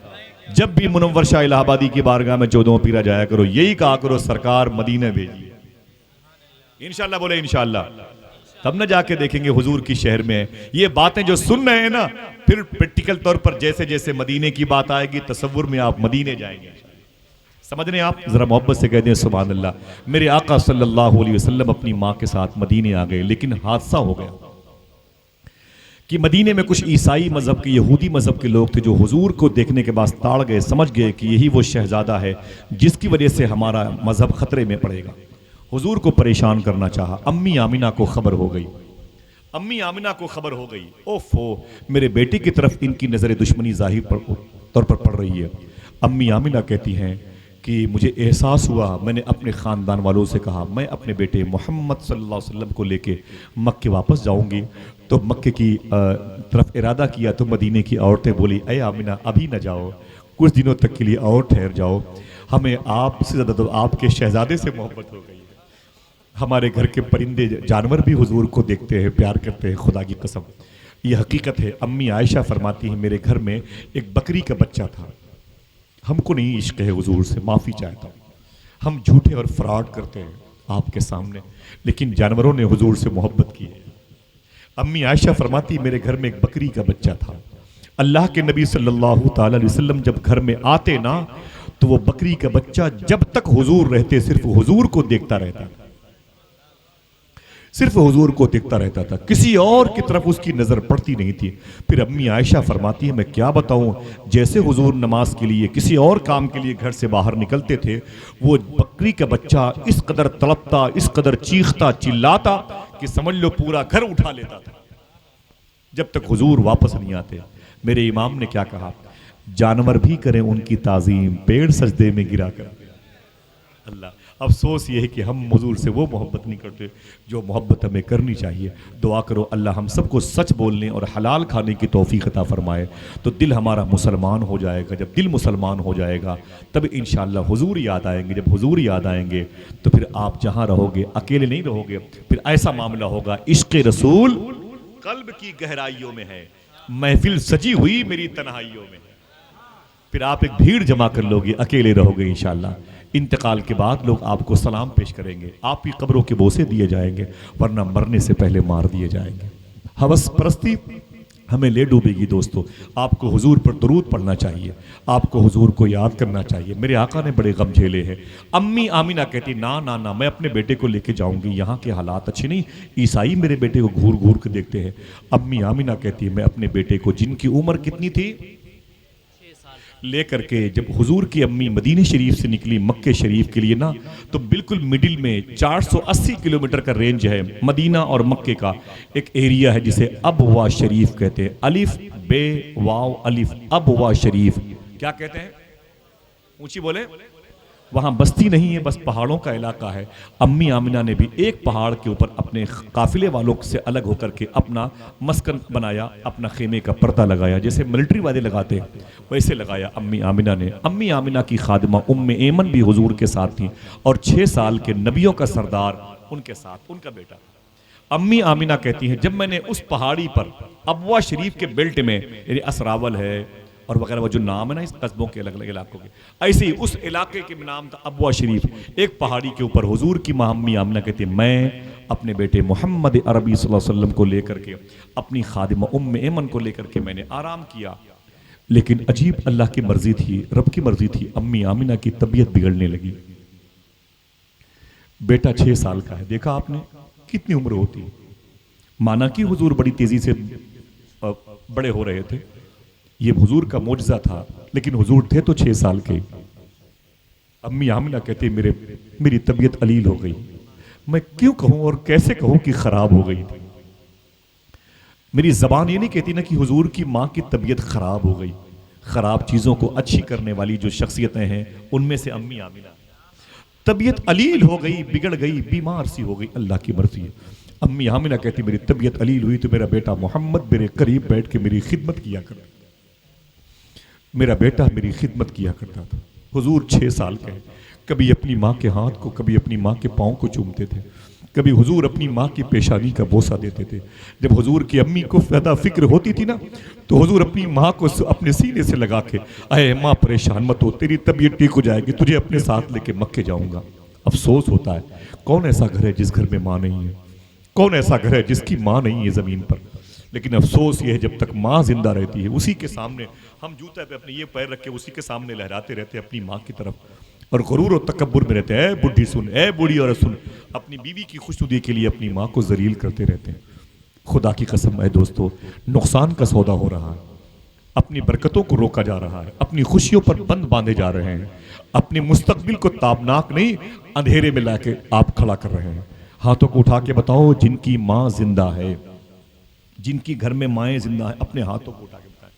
جب بھی منور شاہ الہ آبادی کی بارگاہ میں 14 پیرا جایا کرو، یہی کہا کرو سرکار مدینہ بھیجیے، انشاءاللہ بولے انشاءاللہ، تب نہ جا کے دیکھیں گے حضور کی شہر میں یہ باتیں جو سن رہے ہیں نا، پھر پریکٹیکل طور پر جیسے جیسے مدینے کی بات آئے گی تصور میں آپ مدینے جائیں گے۔ سمجھ رہے ہیں آپ؟ ذرا محبت سے کہہ دیں سبحان اللہ۔ میرے آقا صلی اللہ علیہ وسلم اپنی ماں کے ساتھ مدینے آ گئے، لیکن حادثہ ہو گیا کہ مدینے میں کچھ عیسائی مذہب کے، یہودی مذہب کے لوگ تھے جو حضور کو دیکھنے کے بعد تاڑ گئے، سمجھ گئے کہ یہی وہ شہزادہ ہے جس کی وجہ سے ہمارا مذہب خطرے میں پڑے گا۔ حضور کو پریشان کرنا چاہا۔ امی آمینہ کو خبر ہو گئی، امی آمینہ کو خبر ہو گئی، اوفو میرے بیٹے کی طرف ان کی نظر دشمنی ظاہر طور پر پڑ رہی ہے۔ امی آمینہ کہتی ہیں کہ مجھے احساس ہوا، میں نے اپنے خاندان والوں سے کہا میں اپنے بیٹے محمد صلی اللہ علیہ وسلم کو لے کے مکے واپس جاؤں گی۔ تو مکے کی طرف ارادہ کیا تو مدینے کی عورتیں بولی اے آمینہ ابھی نہ جاؤ، کچھ دنوں تک کے لیے اور ٹھہر جاؤ، ہمیں آپ سے زیادہ تو آپ کے شہزادے سے محبت ہو گئی ہے۔ ہمارے گھر کے پرندے جانور بھی حضور کو دیکھتے ہیں، پیار کرتے ہیں، خدا کی قسم یہ حقیقت ہے۔ امی عائشہ فرماتی ہیں میرے گھر میں ایک بکری کا بچہ تھا، ہم کو نہیں عشق ہے حضور سے، معافی چاہتا ہوں، ہم جھوٹے اور فراڈ کرتے ہیں آپ کے سامنے، لیکن جانوروں نے حضور سے محبت کی ہے۔ امی عائشہ فرماتی میرے گھر میں ایک بکری کا بچہ تھا، اللہ کے نبی صلی اللہ تعالی علیہ وسلم جب گھر میں آتے نا تو وہ بکری کا بچہ جب تک حضور رہتے صرف حضور کو دیکھتا رہتا تھا، صرف حضور کو دیکھتا رہتا تھا، کسی اور کی طرف اس کی نظر پڑتی نہیں تھی۔ پھر امی عائشہ فرماتی ہے میں کیا بتاؤں، جیسے حضور نماز کے لیے کسی اور کام کے لیے گھر سے باہر نکلتے تھے، وہ بکری کا بچہ اس قدر تڑپتا، اس قدر چیختا چلاتا کہ سمجھ لو پورا گھر اٹھا لیتا تھا جب تک حضور واپس نہیں آتے۔ میرے امام نے کیا کہا، جانور بھی کریں ان کی تعظیم، پیڑ سجدے میں گرا کر۔ اللہ افسوس یہ ہے کہ ہم حضور سے وہ محبت نہیں کرتے جو محبت ہمیں کرنی چاہیے۔ دعا کرو اللہ ہم سب کو سچ بولنے اور حلال کھانے کی توفیق عطا فرمائے، تو دل ہمارا مسلمان ہو جائے گا۔ جب دل مسلمان ہو جائے گا تب انشاءاللہ حضور یاد آئیں گے، جب حضور یاد آئیں گے تو پھر آپ جہاں رہو گے اکیلے نہیں رہو گے، پھر ایسا معاملہ ہوگا عشق رسول قلب کی گہرائیوں میں ہے، محفل سجی ہوئی میری تنہائیوں میں ہے، پھر آپ ایک بھیڑ جمع کر لو گے، اکیلے رہو گے انشاءاللہ۔ انتقال کے بعد لوگ آپ کو سلام پیش کریں گے، آپ کی قبروں کے بوسے دیے جائیں گے، ورنہ مرنے سے پہلے مار دیے جائیں گے۔ ہوس پرستی ہمیں لے ڈوبے گی دوستو۔ آپ کو حضور پر درود پڑھنا چاہیے، آپ کو حضور کو یاد کرنا چاہیے۔ میرے آقا نے بڑے غم جھیلے ہیں۔ امی آمینہ کہتی نا نا نا میں اپنے بیٹے کو لے کے جاؤں گی، یہاں کے حالات اچھے نہیں، عیسائی میرے بیٹے کو گھور گھور کے دیکھتے ہیں۔ امی آمینہ کہتی ہے میں اپنے بیٹے کو، جن کی عمر کتنی تھی، لے کر کے جب حضور کی امی مدینہ شریف سے نکلی مکہ شریف کے لیے نا، تو بالکل مڈل میں 480 کلومیٹر کا رینج ہے مدینہ اور مکہ کا، ایک ایریا ہے جسے ابوا شریف کہتے ہیں، الف بے واو الف، ابوا شریف کیا کہتے ہیں، اونچی بولے، وہاں بستی نہیں ہے، بس پہاڑوں کا علاقہ ہے۔ امی آمینہ نے بھی ایک پہاڑ کے اوپر اپنے قافلے والوں سے الگ ہو کر کے اپنا مسکن بنایا، اپنا خیمے کا پردہ لگایا، جیسے ملٹری والے لگاتے ہیں ویسے لگایا امی آمینہ نے۔ امی آمینہ کی خادمہ ام ایمن بھی حضور کے ساتھ تھیں، اور 6 سال کے نبیوں کا سردار ان کے ساتھ، ان کا بیٹا۔ امی آمینہ کہتی ہیں جب میں نے اس پہاڑی پر ابوا شریف کے بیلٹ میں، یعنی اسراول ہے اور وغیرہ وہ جو نام ہے نا اس قصبوں کے الگ الگ علاقوں کے، ایسے ہی اس علاقے کے نام تھا ابوا شریف، ایک پہاڑی کے اوپر حضور کی ماں امی آمینہ کہتی ہیں میں اپنے بیٹے محمد عربی صلی اللہ علیہ وسلم کو لے کر کے، اپنی خادمہ ام ایمن کو لے کر کے میں نے آرام کیا، لیکن عجیب اللہ کی مرضی تھی، رب کی مرضی تھی، امی آمینہ کی طبیعت بگڑنے لگی۔ بیٹا 6 سال کا ہے، دیکھا آپ نے کتنی عمر ہوتی، مانا کہ حضور بڑی تیزی سے بڑے ہو رہے تھے، یہ حضور کا معجزہ تھا، لیکن حضور تھے تو 6 سال کے۔ امی آمینہ کہتے میری طبیعت علیل ہو گئی، میں کیوں کہوں اور کیسے کہوں کہ خراب ہو گئی تھی۔ میری زبان یہ نہیں کہتی نا کہ حضور کی ماں کی طبیعت خراب ہو گئی، خراب چیزوں کو اچھی کرنے والی جو شخصیتیں ہیں ان میں سے امی آمینہ، طبیعت علیل ہو گئی، بگڑ گئی، بیمار سی ہو گئی، اللہ کی مرضی ہے۔ امی آمنہ کہتی میری طبیعت علیل ہوئی تو میرا بیٹا محمد میرے قریب بیٹھ کے میری خدمت کیا کرتا، میرا بیٹا میری خدمت کیا کرتا تھا۔ حضور 6 سال کے کبھی اپنی ماں کے ہاتھ کو، کبھی اپنی ماں کے پاؤں کو چومتے تھے، کبھی حضور اپنی ماں کی پیشانی کا بوسہ دیتے تھے۔ جب حضور کی امی کو زیادہ فکر ہوتی تھی نا تو حضور اپنی ماں کو اپنے سینے سے لگا کے، اے ماں پریشان مت ہو، تیری طبیعت ٹھیک ہو جائے گی، تجھے اپنے ساتھ لے کے مکے جاؤں گا۔ افسوس ہوتا ہے کون ایسا گھر ہے جس گھر میں ماں نہیں ہے، کون ایسا گھر ہے جس کی ماں نہیں ہے زمین پر۔ لیکن افسوس یہ ہے جب تک ماں زندہ رہتی ہے اسی کے سامنے ہم جوتے پہ اپنے یہ پیر رکھ کے اسی کے سامنے لہراتے رہتے ہیں اپنی ماں کی طرف، اور غرور و تکبر میں رہتے ہیں، اے بڈھی سن، اے بوڑھی عورت سن، اپنی بیوی کی خوشنودی کے لیے اپنی ماں کو ذلیل کرتے رہتے ہیں۔ خدا کی قسم ہے دوستو، نقصان کا سودا ہو رہا ہے، اپنی برکتوں کو روکا جا رہا ہے، اپنی خوشیوں پر بند باندھے جا رہے ہیں، اپنے مستقبل کو تابناک نہیں اندھیرے میں لا کے آپ کھڑا کر رہے ہیں۔ ہاتھوں کو اٹھا کے بتاؤ جن کی ماں زندہ ہے، جن کی گھر میں مائیں زندہ ہیں، اپنے ہاتھوں کو اٹھا کے بتائیں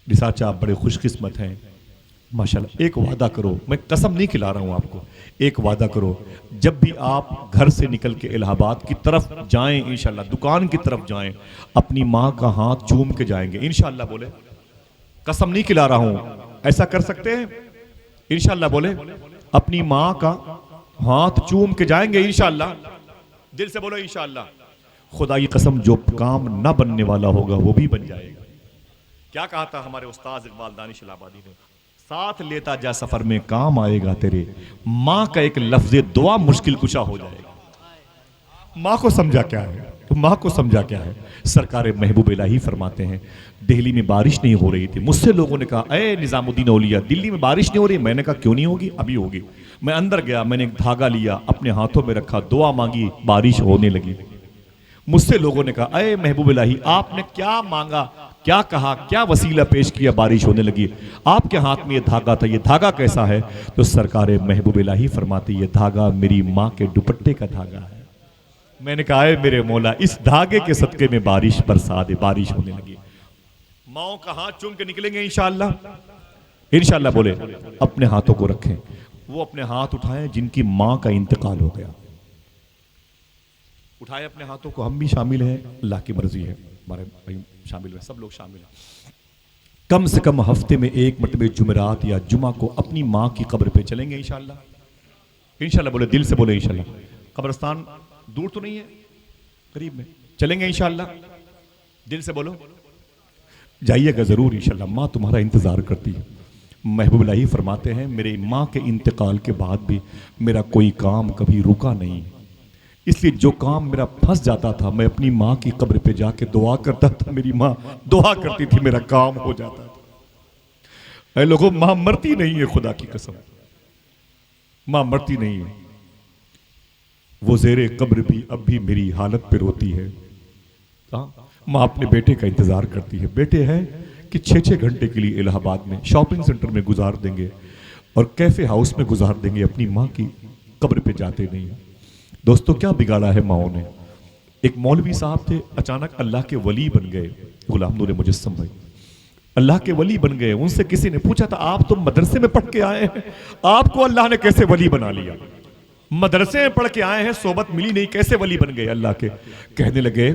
رساچہ آپ بڑے خوش قسمت ہیں ماشاءاللہ۔ ایک وعدہ کرو، میں قسم نہیں کھلا رہا ہوں آپ کو، ایک وعدہ کرو جب بھی آپ گھر سے نکل کے الہ آباد کی طرف جائیں، انشاءاللہ دکان کی طرف جائیں، اپنی ماں کا ہاتھ چوم کے جائیں گے انشاءاللہ، بولے قسم نہیں کھلا رہا ہوں، ایسا کر سکتے ہیں انشاءاللہ؟ بولے اپنی ماں کا ہاتھ چوم کے جائیں گے انشاءاللہ، دل سے بولو انشاءاللہ۔ خدا کی قسم جو کام نہ بننے والا ہوگا وہ بھی بن جائے گا۔ کیا کہا تھا ہمارے استاذ اقبال دانش الہ آبادی نے؟ ساتھ لیتا جا سفر میں کام آئے گا تیرے، ماں کا ایک لفظ دعا مشکل کشا ہو جائے گا۔ ماں کو سمجھا کیا ہے؟ ماں کو سمجھا کیا ہے؟ سرکار محبوب الہی فرماتے ہیں دہلی میں بارش نہیں ہو رہی تھی، مجھ سے لوگوں نے کہا اے نظام الدین اولیاء دلی میں بارش نہیں ہو رہی، میں نے کہا کیوں نہیں ہوگی، ابھی ہوگی۔ میں اندر گیا، میں نے ایک دھاگا لیا، اپنے ہاتھوں میں رکھا، دعا مانگی، بارش ہونے لگی۔ مجھ سے لوگوں نے کہا اے محبوب الہی آپ نے کیا مانگا، کیا کہا، کیا وسیلہ پیش کیا، بارش ہونے لگی، آپ کے ہاتھ میں یہ دھاگا تھا، یہ دھاگا کیسا ہے؟ تو سرکار محبوب الہی فرماتے یہ دھاگا میری ماں کے دوپٹے کا دھاگا ہے۔ میں نے کہا اے میرے مولا اس دھاگے کے صدقے میں بارش برسا دے، بارش ہونے لگی۔ ماؤں کا ہاتھ چوم کے نکلیں گے انشاءاللہ، انشاءاللہ بولے اپنے ہاتھوں کو رکھیں، وہ اپنے ہاتھ اٹھائیں جن کی ماں کا انتقال ہو گیا، اٹھائے اپنے ہاتھوں کو، ہم بھی شامل ہیں، اللہ کی مرضی ہے ہمارے بھائی شامل ہیں، سب لوگ شامل ہیں۔ کم سے کم ہفتے میں ایک مرتبہ جمعرات یا جمعہ کو اپنی ماں کی قبر پہ چلیں گے انشاءاللہ، انشاءاللہ بولے دل سے بولے انشاءاللہ۔ قبرستان دور تو نہیں ہے، قریب میں، چلیں گے انشاءاللہ، دل سے بولو جائیے گا ضرور انشاءاللہ، ماں تمہارا انتظار کرتی ہے۔ محبوب الہی فرماتے ہیں میرے ماں کے انتقال کے بعد بھی میرا کوئی کام کبھی رکا نہیں، اس لیے جو کام میرا پھنس جاتا تھا میں اپنی ماں کی قبر پہ جا کے دعا کرتا تھا، میری ماں دعا کرتی تھی، میرا کام ہو جاتا تھا۔ اے لوگوں ماں مرتی نہیں ہے، خدا کی قسم ماں مرتی نہیں ہے، وہ زیر قبر بھی اب بھی میری حالت پہ روتی ہے۔ ماں اپنے بیٹے کا انتظار کرتی ہے، بیٹے ہیں کہ 6 گھنٹے کے لیے الہ آباد میں شاپنگ سینٹر میں گزار دیں گے اور کیفے ہاؤس میں گزار دیں گے، اپنی ماں کی قبر پہ جاتے نہیں۔ دوستو کیا بگاڑا ہے ماؤں نے؟ ایک مولوی صاحب تھے، اچانک اللہ کے ولی بن گئے، غلام نور مجسم بھائی اللہ کے ولی بن گئے۔ ان سے کسی نے پوچھا تھا آپ تو مدرسے میں پڑھ کے آئے ہیں، آپ کو اللہ نے کیسے ولی بنا لیا؟ مدرسے میں پڑھ کے آئے ہیں، صحبت ملی نہیں، کیسے ولی بن گئے اللہ کے؟ کہنے لگے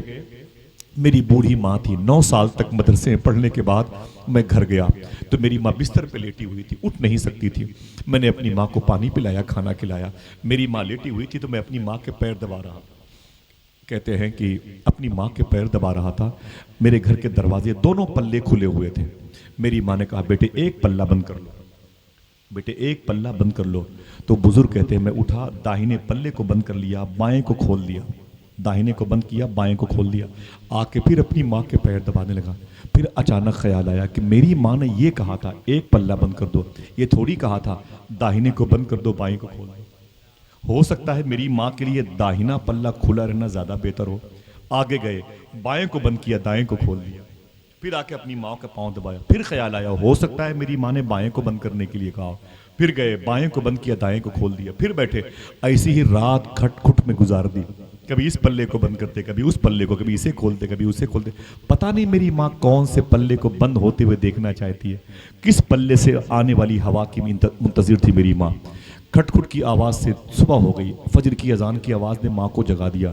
میری بوڑھی ماں تھی، 9 سال تک مدرسے میں پڑھنے کے بعد میں گھر گیا تو میری ماں بستر پہ لیٹی ہوئی تھی، اٹھ نہیں سکتی تھی، میں نے اپنی ماں کو پانی پلایا، کھانا کھلایا، میری ماں لیٹی ہوئی تھی تو میں اپنی ماں کے پیر دبا رہا تھا۔ کہتے ہیں کہ اپنی ماں کے پیر دبا رہا تھا، میرے گھر کے دروازے دونوں پلے کھلے ہوئے تھے، میری ماں نے کہا بیٹے ایک پلہ بند کر لو، بیٹے ایک پلہ بند کر لو، تو بزرگ کہتے ہیں میں اٹھا، داہنے پلے کو بند کر لیا، بائیں کو کھول دیا، داہنے کو بند کیا، بائیں کو کھول دیا، آ کے پھر اپنی ماں کے پیر دبانے لگا۔ پھر اچانک خیال آیا کہ میری ماں نے یہ کہا تھا ایک پلہ بند کر دو، یہ تھوڑی کہا تھا داہنے کو بند کر دو بائیں کو کھول دو۔ ہو سکتا ہے میری ماں کے لیے داہنا پلہ کھلا رہنا زیادہ بہتر ہو۔ آگے گئے، بائیں کو بند کیا، دائیں کو کھول دیا، پھر آ کے اپنی ماں کا پاؤں دبایا، پھر خیال آیا ہو سکتا ہے میری ماں نے بائیں کو بند کرنے کے لیے کہا، پھر گئے، بائیں کو بند کیا، دائیں کو کھول دیا، پھر بیٹھے، ایسی ہی رات کھٹ کھٹ میں گزار دی، کبھی اس پلے کو بند کرتے، کبھی اس پلے کو، کبھی اسے کھولتے، کبھی اسے کھولتے، پتہ نہیں میری ماں کون سے پلے کو بند ہوتے ہوئے دیکھنا چاہتی ہے، کس پلے سے آنے والی ہوا کی منتظر تھی میری ماں۔ کھٹ کھٹ کی آواز سے صبح ہو گئی، فجر کی اذان کی آواز نے ماں کو جگا دیا،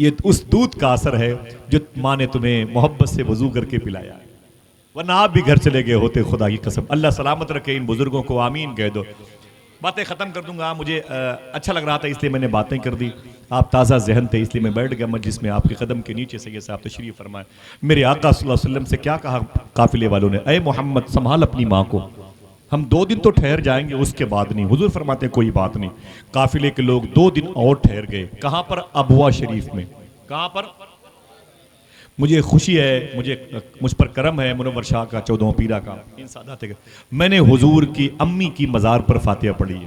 یہ اس دودھ کا اثر ہے جو ماں نے تمہیں محبت سے وضو کر کے پلایا ہے، ورنہ آپ بھی گھر چلے گئے ہوتے، خدا کی قسم۔ اللہ سلامت رکھے ان بزرگوں کو، آمین کہہ دو۔ باتیں ختم کر دوں گا، مجھے اچھا لگ رہا تھا اس لیے میں نے باتیں کر دی، آپ تازہ ذہن تھے اس لیے میں بیٹھ گیا مجلس میں، آپ کے قدم کے نیچے سے یہ صاحب تشریف فرمائے۔ میرے آقا صلی اللہ علیہ وسلم سے کیا کہا قافلے والوں نے؟ اے محمد سنبھال اپنی ماں کو، ہم 2 دن تو ٹھہر جائیں گے، اس کے بعد نہیں۔ حضور فرماتے ہیں کوئی بات نہیں۔ قافلے کے لوگ 2 دن اور ٹھہر گئے، کہاں پر؟ ابوا شریف میں۔ کہاں پر؟ مجھے خوشی ہے، مجھ پر کرم ہے منور شاہ کا، 14 پیرہ کا، ان سادات کا، میں نے حضور کی امی کی مزار پر فاتحہ پڑھی ہے،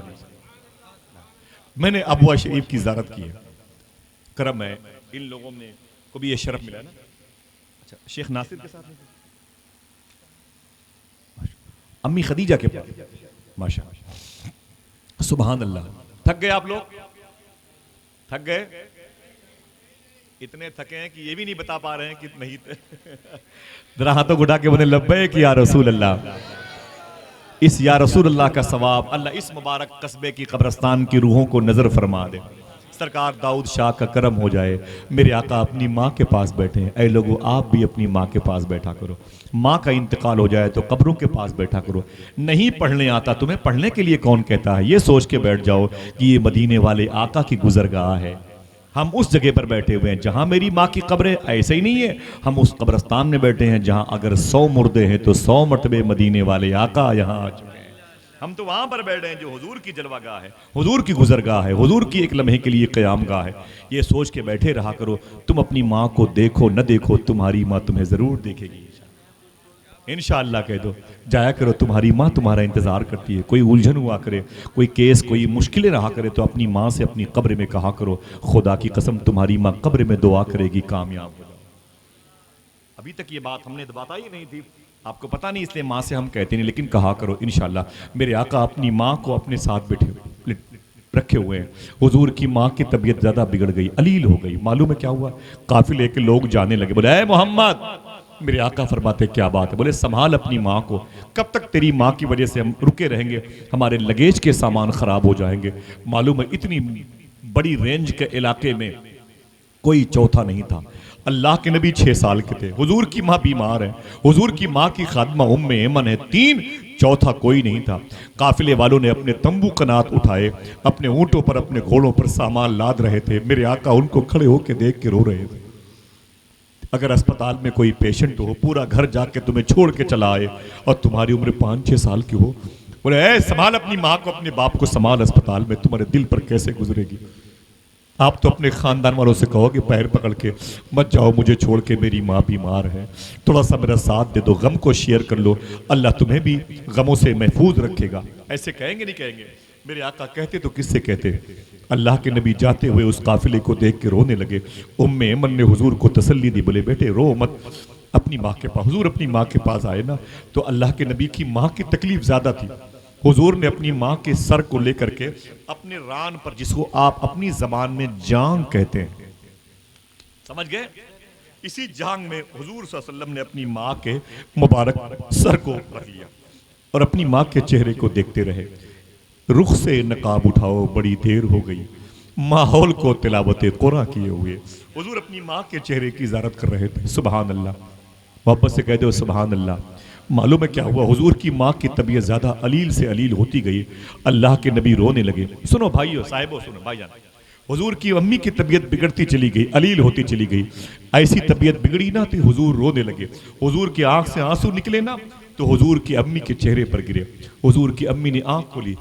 میں نے ابوا شریف کی زیارت کی ہے، کرم ہے ان لوگوں نے کو بھی یہ شرف ملا ہے نا۔ اچھا شیخ ناصر کے ساتھ امی خدیجہ کے پاس، ماشاءاللہ سبحان اللہ۔ تھک گئے آپ لوگ؟ تھک گئے؟ اتنے تھکے ہیں کہ یہ بھی نہیں بتا پا رہے ہیں کہ نہیں۔ ذرا ہاتھوں کو اٹھا کے بولے لبیک یا رسول اللہ۔ اس یا رسول اللہ کا ثواب اللہ اس مبارک قصبے کی قبرستان کی روحوں کو نظر فرما دے، سرکار داؤد شاہ کا کرم ہو جائے۔ میرے آقا اپنی ماں کے پاس بیٹھے ہیں، اے لوگو آپ بھی اپنی ماں کے پاس بیٹھا کرو۔ ماں کا انتقال ہو جائے تو قبروں کے پاس بیٹھا کرو۔ نہیں پڑھنے آتا تمہیں، پڑھنے کے لیے کون کہتا ہے؟ یہ سوچ کے بیٹھ جاؤ کہ یہ مدینے والے آقا کی گزرگاہ ہے، ہم اس جگہ پر بیٹھے ہوئے ہیں جہاں میری ماں کی قبر ہے، ایسے ہی نہیں ہے، ہم اس قبرستان میں بیٹھے ہیں جہاں اگر 100 مردے ہیں تو 100 مرتبے مدینے والے آقا یہاں آ چکے ہیں۔ ہم تو وہاں پر بیٹھے ہیں جو حضور کی جلوہ گاہ ہے، حضور کی گزرگاہ ہے، حضور کی ایک لمحے کے لیے قیام گاہ ہے۔ یہ سوچ کے بیٹھے رہا کرو، تم اپنی ماں کو دیکھو نہ دیکھو، تمہاری ماں تمہیں ضرور دیکھے گی انشاءاللہ کہہ دو۔ جایا کرو، تمہاری ماں تمہارا انتظار کرتی ہے۔ کوئی الجھن ہوا کرے، کوئی کیس، کوئی مشکلیں رہا کرے تو اپنی ماں سے اپنی قبر میں کہا کرو، خدا کی قسم تمہاری ماں قبر میں دعا کرے گی، کامیاب ہو جاؤ۔ ابھی تک یہ بات ہم نے بتائی نہیں تھی، آپ کو پتہ نہیں اس لیے ماں سے ہم کہتے نہیں، لیکن کہا کرو انشاءاللہ۔ میرے آقا اپنی ماں کو اپنے ساتھ بیٹھے رکھے ہوئے ہیں۔ حضور کی ماں کی طبیعت زیادہ بگڑ گئی، علیل ہو گئی۔ معلوم ہے کیا ہوا؟ قافلے کے لوگ جانے لگے، بولے اے محمد، میرے آقا فرماتے کیا بات ہے؟ بولے سنبھال اپنی ماں کو، کب تک تیری ماں کی وجہ سے ہم رکے رہیں گے؟ ہمارے لگیج کے سامان خراب ہو جائیں گے۔ معلوم ہے اتنی بڑی رینج کے علاقے میں کوئی چوتھا نہیں تھا۔ اللہ کے نبی 6 سال کے تھے، حضور کی ماں بیمار ہے، حضور کی ماں کی خادمہ ام ایمن ہے، 3، چوتھا کوئی نہیں تھا۔ قافلے والوں نے اپنے تمبو قنات اٹھائے، اپنے اونٹوں پر اپنے گھوڑوں پر سامان لاد رہے تھے۔ میرے آقا ان کو کھڑے ہو کے دیکھ کے رو رہے تھے۔ اگر اسپتال میں کوئی پیشنٹ ہو، پورا گھر جا کے تمہیں چھوڑ کے چلا آئے اور تمہاری عمر 5-6 سال کی ہو، بولے اے سنبھال اپنی ماں کو، اپنے باپ کو سنبھال، اسپتال میں تمہارے دل پر کیسے گزرے گی؟ آپ تو اپنے خاندان والوں سے کہو کہ پیر پکڑ کے مت جاؤ، مجھے چھوڑ کے میری ماں بیمار ہے، تھوڑا سا میرا ساتھ دے دو، غم کو شیئر کر لو، اللہ تمہیں بھی غموں سے محفوظ رکھے گا۔ ایسے کہیں گے نہیں کہیں گے؟ میرے آقا کہتے تو کس سے کہتے؟ اللہ کے نبی جاتے ہوئے اس قافلے کو دیکھ کے رونے لگے۔ ام ایمن نے حضور کو تسلی دی، بولے بیٹے رو مت، اپنی ماں کے پاس۔ حضور اپنی ماں کے پاس آئے نا تو اللہ کے نبی کی ماں کی تکلیف زیادہ تھی، حضور نے اپنی ماں کے سر کو لے کر کے اپنے ران پر، جس کو آپ اپنی زبان میں جانگ کہتے ہیں، سمجھ گئے؟ اسی جانگ میں حضور صلی اللہ علیہ وسلم نے اپنی ماں کے مبارک سر کو رکھ لیا اور اپنی ماں کے چہرے کو دیکھتے رہے۔ رخ سے نقاب اٹھاؤ، بڑی دیر ہو گئی، ماحول کو تلاوت قرآن کیے ہوئے حضور اپنی ماں کے چہرے کی زیارت کر رہے تھے۔ سبحان اللہ، محبت سے کہہ دو سبحان اللہ۔ معلوم ہے کیا ہوا؟ حضور کی ماں کی طبیعت زیادہ علیل سے علیل ہوتی گئی، اللہ کے نبی رونے لگے۔ سنو بھائیو، صاحبو سنو، بھائی جان، حضور کی امی کی طبیعت بگڑتی چلی گئی، علیل ہوتی چلی گئی۔ ایسی طبیعت بگڑی نا تو حضور رونے لگے، حضور کی آنکھ سے آنسو نکلے نا تو حضور کی امی کے چہرے پر گرے۔ حضور کی امی نے آنکھ کھولی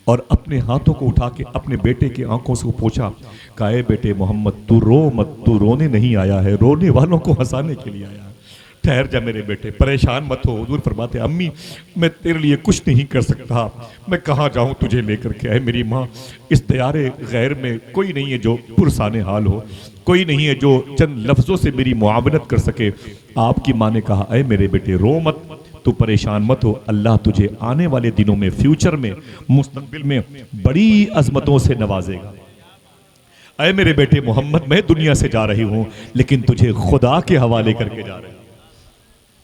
اور اپنے ہاتھوں کو اٹھا کے اپنے بیٹے کی آنکھوں سے پوچھا، کہا اے بیٹے محمد تو رو مت، تو رونے نہیں آیا ہے، رونے والوں کو ہنسانے کے لیے آیا ہے، ٹھہر جا میرے بیٹے، پریشان مت ہو۔ حضور فرماتے امی میں تیرے لیے کچھ نہیں کر سکتا، میں کہاں جاؤں تجھے لے کر کے؟ اے میری ماں، اس دیار غیر میں کوئی نہیں ہے جو پرسان حال ہو، کوئی نہیں ہے جو چند لفظوں سے میری معاونت کر سکے۔ آپ کی ماں نے کہا اے میرے بیٹے رو مت، تو پریشان مت ہو، اللہ تجھے آنے والے دنوں میں، فیوچر میں، مستقبل میں بڑی عظمتوں سے نوازے گا۔ اے میرے بیٹے محمد، میں دنیا سے جا رہی ہوں لیکن تجھے خدا کے حوالے کر کے جا رہی ہوں۔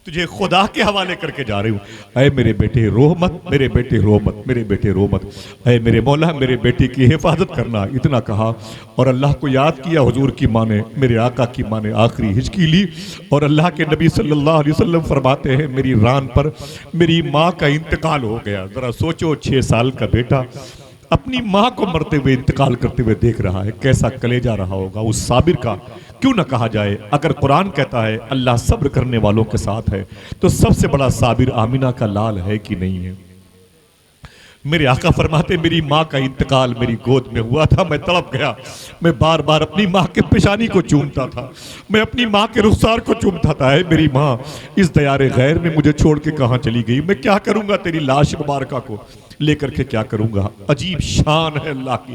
تجھے خدا کے حوالے کر کے جا رہی ہوں، اے میرے بیٹے رو مت، میرے بیٹے رو مت، میرے بیٹے رو مت، اے میرے مولا میرے بیٹے کی حفاظت کرنا، اتنا کہا اور اللہ کو یاد کیا۔ حضور کی ماں نے، میرے آقا کی ماں نے آخری ہچکی لی اور اللہ کے نبی صلی اللہ علیہ وسلم فرماتے ہیں میری ران پر میری ماں کا انتقال ہو گیا۔ ذرا سوچو 6 سال کا بیٹا اپنی ماں کو مرتے ہوئے انتقال کرتے ہوئے دیکھ رہا ہے، کیسا کلیجہ رہا ہوگا اس صابر کا۔ کیوں نہ کہا جائے، اگر قرآن کہتا ہے اللہ صبر کرنے والوں کے ساتھ ہے تو سب سے بڑا صابر آمینہ کا لال ہے کہ نہیں ہے؟ میرے آقا فرماتے میری ماں کا انتقال میری گود میں ہوا تھا، میں تڑپ گیا، میں بار بار اپنی ماں کے پیشانی کو چومتا تھا، میں اپنی ماں کے رخسار کو چومتا تھا۔ اے میری ماں اس دیار غیر میں مجھے چھوڑ کے کہاں چلی گئی؟ میں کیا کروں گا تیری لاش مبارکہ کو لے کر کے، کیا کروں گا؟ عجیب شان ہے اللہ کی،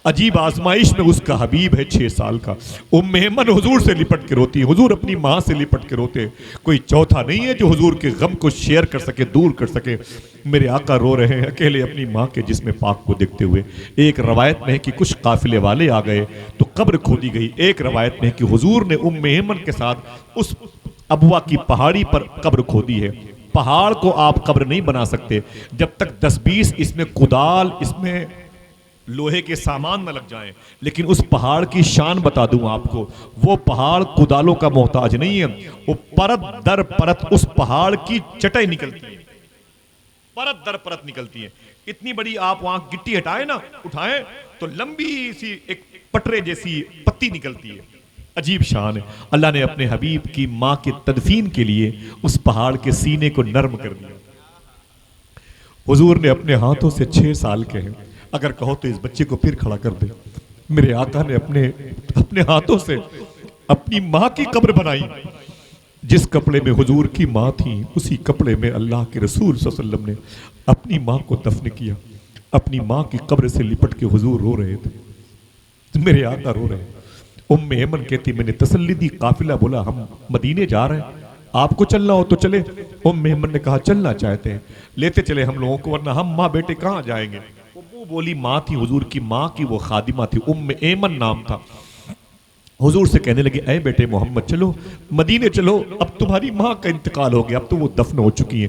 عجیب آزمائش میں اس کا حبیب ہے 6 سال کا۔ ام ایمن حضور سے لپٹ کے روتی، حضور اپنی ماں سے لپٹ کے روتے، کوئی چوتھا نہیں ہے جو حضور کے غم کو شیئر کر سکے، دور کر سکے۔ میرے آقا رو رہے ہیں اکیلے اپنی ماں کے جسم پاک کو دیکھتے ہوئے۔ ایک روایت میں ہے کہ کچھ قافلے والے آ گئے تو قبر کھودی گئی، ایک روایت میں ہے کہ حضور نے ام ایمن کے ساتھ اس ابوا کی پہاڑی پر قبر کھودی ہے۔ پہاڑ کو آپ قبر نہیں بنا سکتے جب تک 10-20 اس میں کدال، اس میں لوہے کے سامان نہ لگ جائیں، لیکن اس پہاڑ کی شان بتا دوں آپ کو، وہ پہاڑ کدالوں کا محتاج نہیں ہے، وہ پرت در پرت اس پہاڑ کی چٹائی نکلتی ہے، پرت در پرت نکلتی ہے۔ اتنی بڑی آپ وہاں گٹی ہٹائیں نا، اٹھائیں تو لمبی سی ایک پٹرے جیسی پتی نکلتی ہے۔ عجیب شان ہے۔ اللہ نے اپنے حبیب کی ماں کی تدفین کے لیے اس پہاڑ کے سینے کو نرم کر دیا۔ حضور نے اپنے ہاتھوں سے 6 سال کے ہیں، اگر کہو تو اس بچے کو پھر کھڑا کر دے۔ میرے آقا نے اپنے ہاتھوں سے اپنی ماں کی قبر بنائی۔ جس کپڑے میں حضور کی ماں تھی اسی کپڑے میں اللہ کے رسول صلی اللہ علیہ وسلم نے اپنی ماں کو دفن کیا۔ اپنی ماں کی قبر سے لپٹ کے حضور رو رہے تھے، میرے آقا رو رہے ہیں۔ ام ایمن کہتی میں نے تسلی دی، قافلہ بولا ہم مدینے جا رہے ہیں، آپ کو چلنا ہو تو چلے۔ ام ایمن نے کہا چلنا چاہتے ہیں، لیتے چلے ہم لوگوں کو، ورنہ ہم ماں بیٹے کہاں جائیں گے۔ وہ بولی ماں تھی حضور کی ماں کی، وہ خادمہ تھی، ام ایمن نام تھا۔ حضور سے کہنے لگے اے بیٹے محمد چلو مدینے چلو، اب تمہاری ماں کا انتقال ہو گیا، اب تو وہ دفن ہو چکی ہیں۔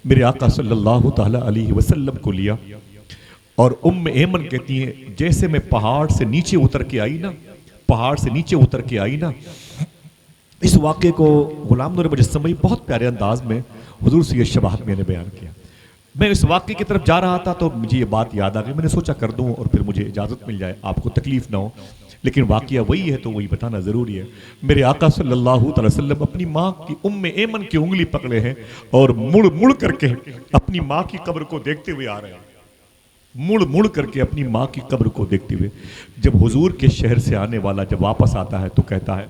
میرے آقا صلی اللہ تعالی علیہ وسلم کو لیا اور ام ایمن کہتی ہیں جیسے میں پہاڑ سے نیچے اتر کے آئی نا، پہاڑ سے نیچے اتر کے آئی نا، اس واقعے کو غلام نور مجسمہ بہت پیارے انداز میں حضور سے یہ شباہت میں نے بیان کیا۔ میں اس واقعے کی طرف جا رہا تھا تو مجھے یہ بات یاد آ گئی، میں نے سوچا کر دوں اور پھر مجھے اجازت مل جائے، آپ کو تکلیف نہ ہو، لیکن واقعہ وہی ہے تو وہی بتانا ضروری ہے۔ میرے آقا صلی اللہ علیہ وسلم اپنی ماں کی ام ایمن کی انگلی پکڑے ہیں اور مڑ مڑ کر کے اپنی ماں کی قبر کو دیکھتے ہوئے آ رہے ہیں، مڑ مڑ کر کے اپنی ماں کی قبر کو دیکھتے ہوئے۔ جب حضور کے شہر سے آنے والا جب واپس آتا ہے تو کہتا ہے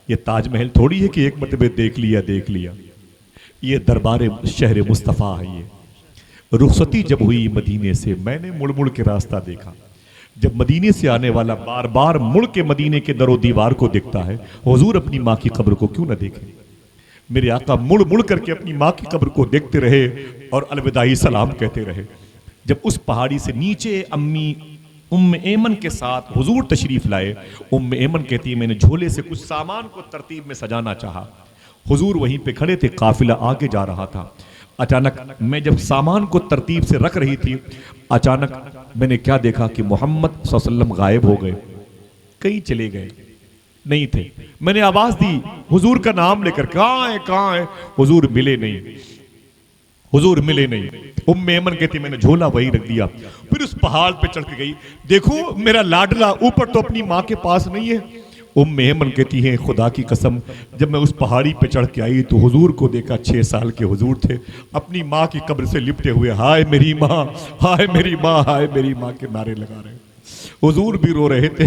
یہ تاج محل تھوڑی ہے کہ ایک مرتبہ دیکھ لیا، یہ دربار شہر مصطفیٰ ہے۔ یہ رخصتی جب ہوئی مدینے سے میں نے مڑ مڑ کے راستہ دیکھا۔ جب مدینے سے آنے والا بار بار مڑ کے مدینے کے در و دیوار کو دیکھتا ہے، حضور اپنی ماں کی قبر کو کیوں نہ دیکھیں؟ میرے آقا مڑ مڑ کر کے اپنی ماں کی قبر کو دیکھتے رہے اور الوداعی سلام کہتے رہے۔ جب اس پہاڑی سے نیچے امی ام ایمن کے ساتھ حضور تشریف لائے، ام ایمن کہتی ہے میں نے جھولے سے کچھ سامان کو ترتیب میں سجانا چاہا، حضور وہیں پہ کھڑے تھے، قافلہ آگے جا رہا تھا۔ اچانک میں جب سامان کو ترتیب سے رکھ رہی تھی، اچانک میں نے کیا دیکھا کہ محمد صلی اللہ علیہ وسلم غائب ہو گئے، کہیں چلے گئے نہیں تھے۔ میں نے آواز دی حضور کا نام لے کر، کہاں ہے؟ حضور ملے نہیں، حضور ملے نہیں۔ ام ایمن کہتی میں نے جھولا وہی رکھ دیا، پھر اس پہاڑ پہ چڑھ کے گئی، دیکھو میرا لاڈلا اوپر تو اپنی ماں کے پاس نہیں ہے۔ ام ایمن کہتی ہیں خدا کی قسم جب میں اس پہاڑی پہ چڑھ کے آئی تو حضور کو دیکھا، 6 سال کے حضور تھے، اپنی ماں کی قبر سے لپٹے ہوئے، ہائے میری ماں، ہائے میری ماں، ہائے میری ماں کے نعرے لگا رہے ہیں۔ حضور بھی رو رہے تھے،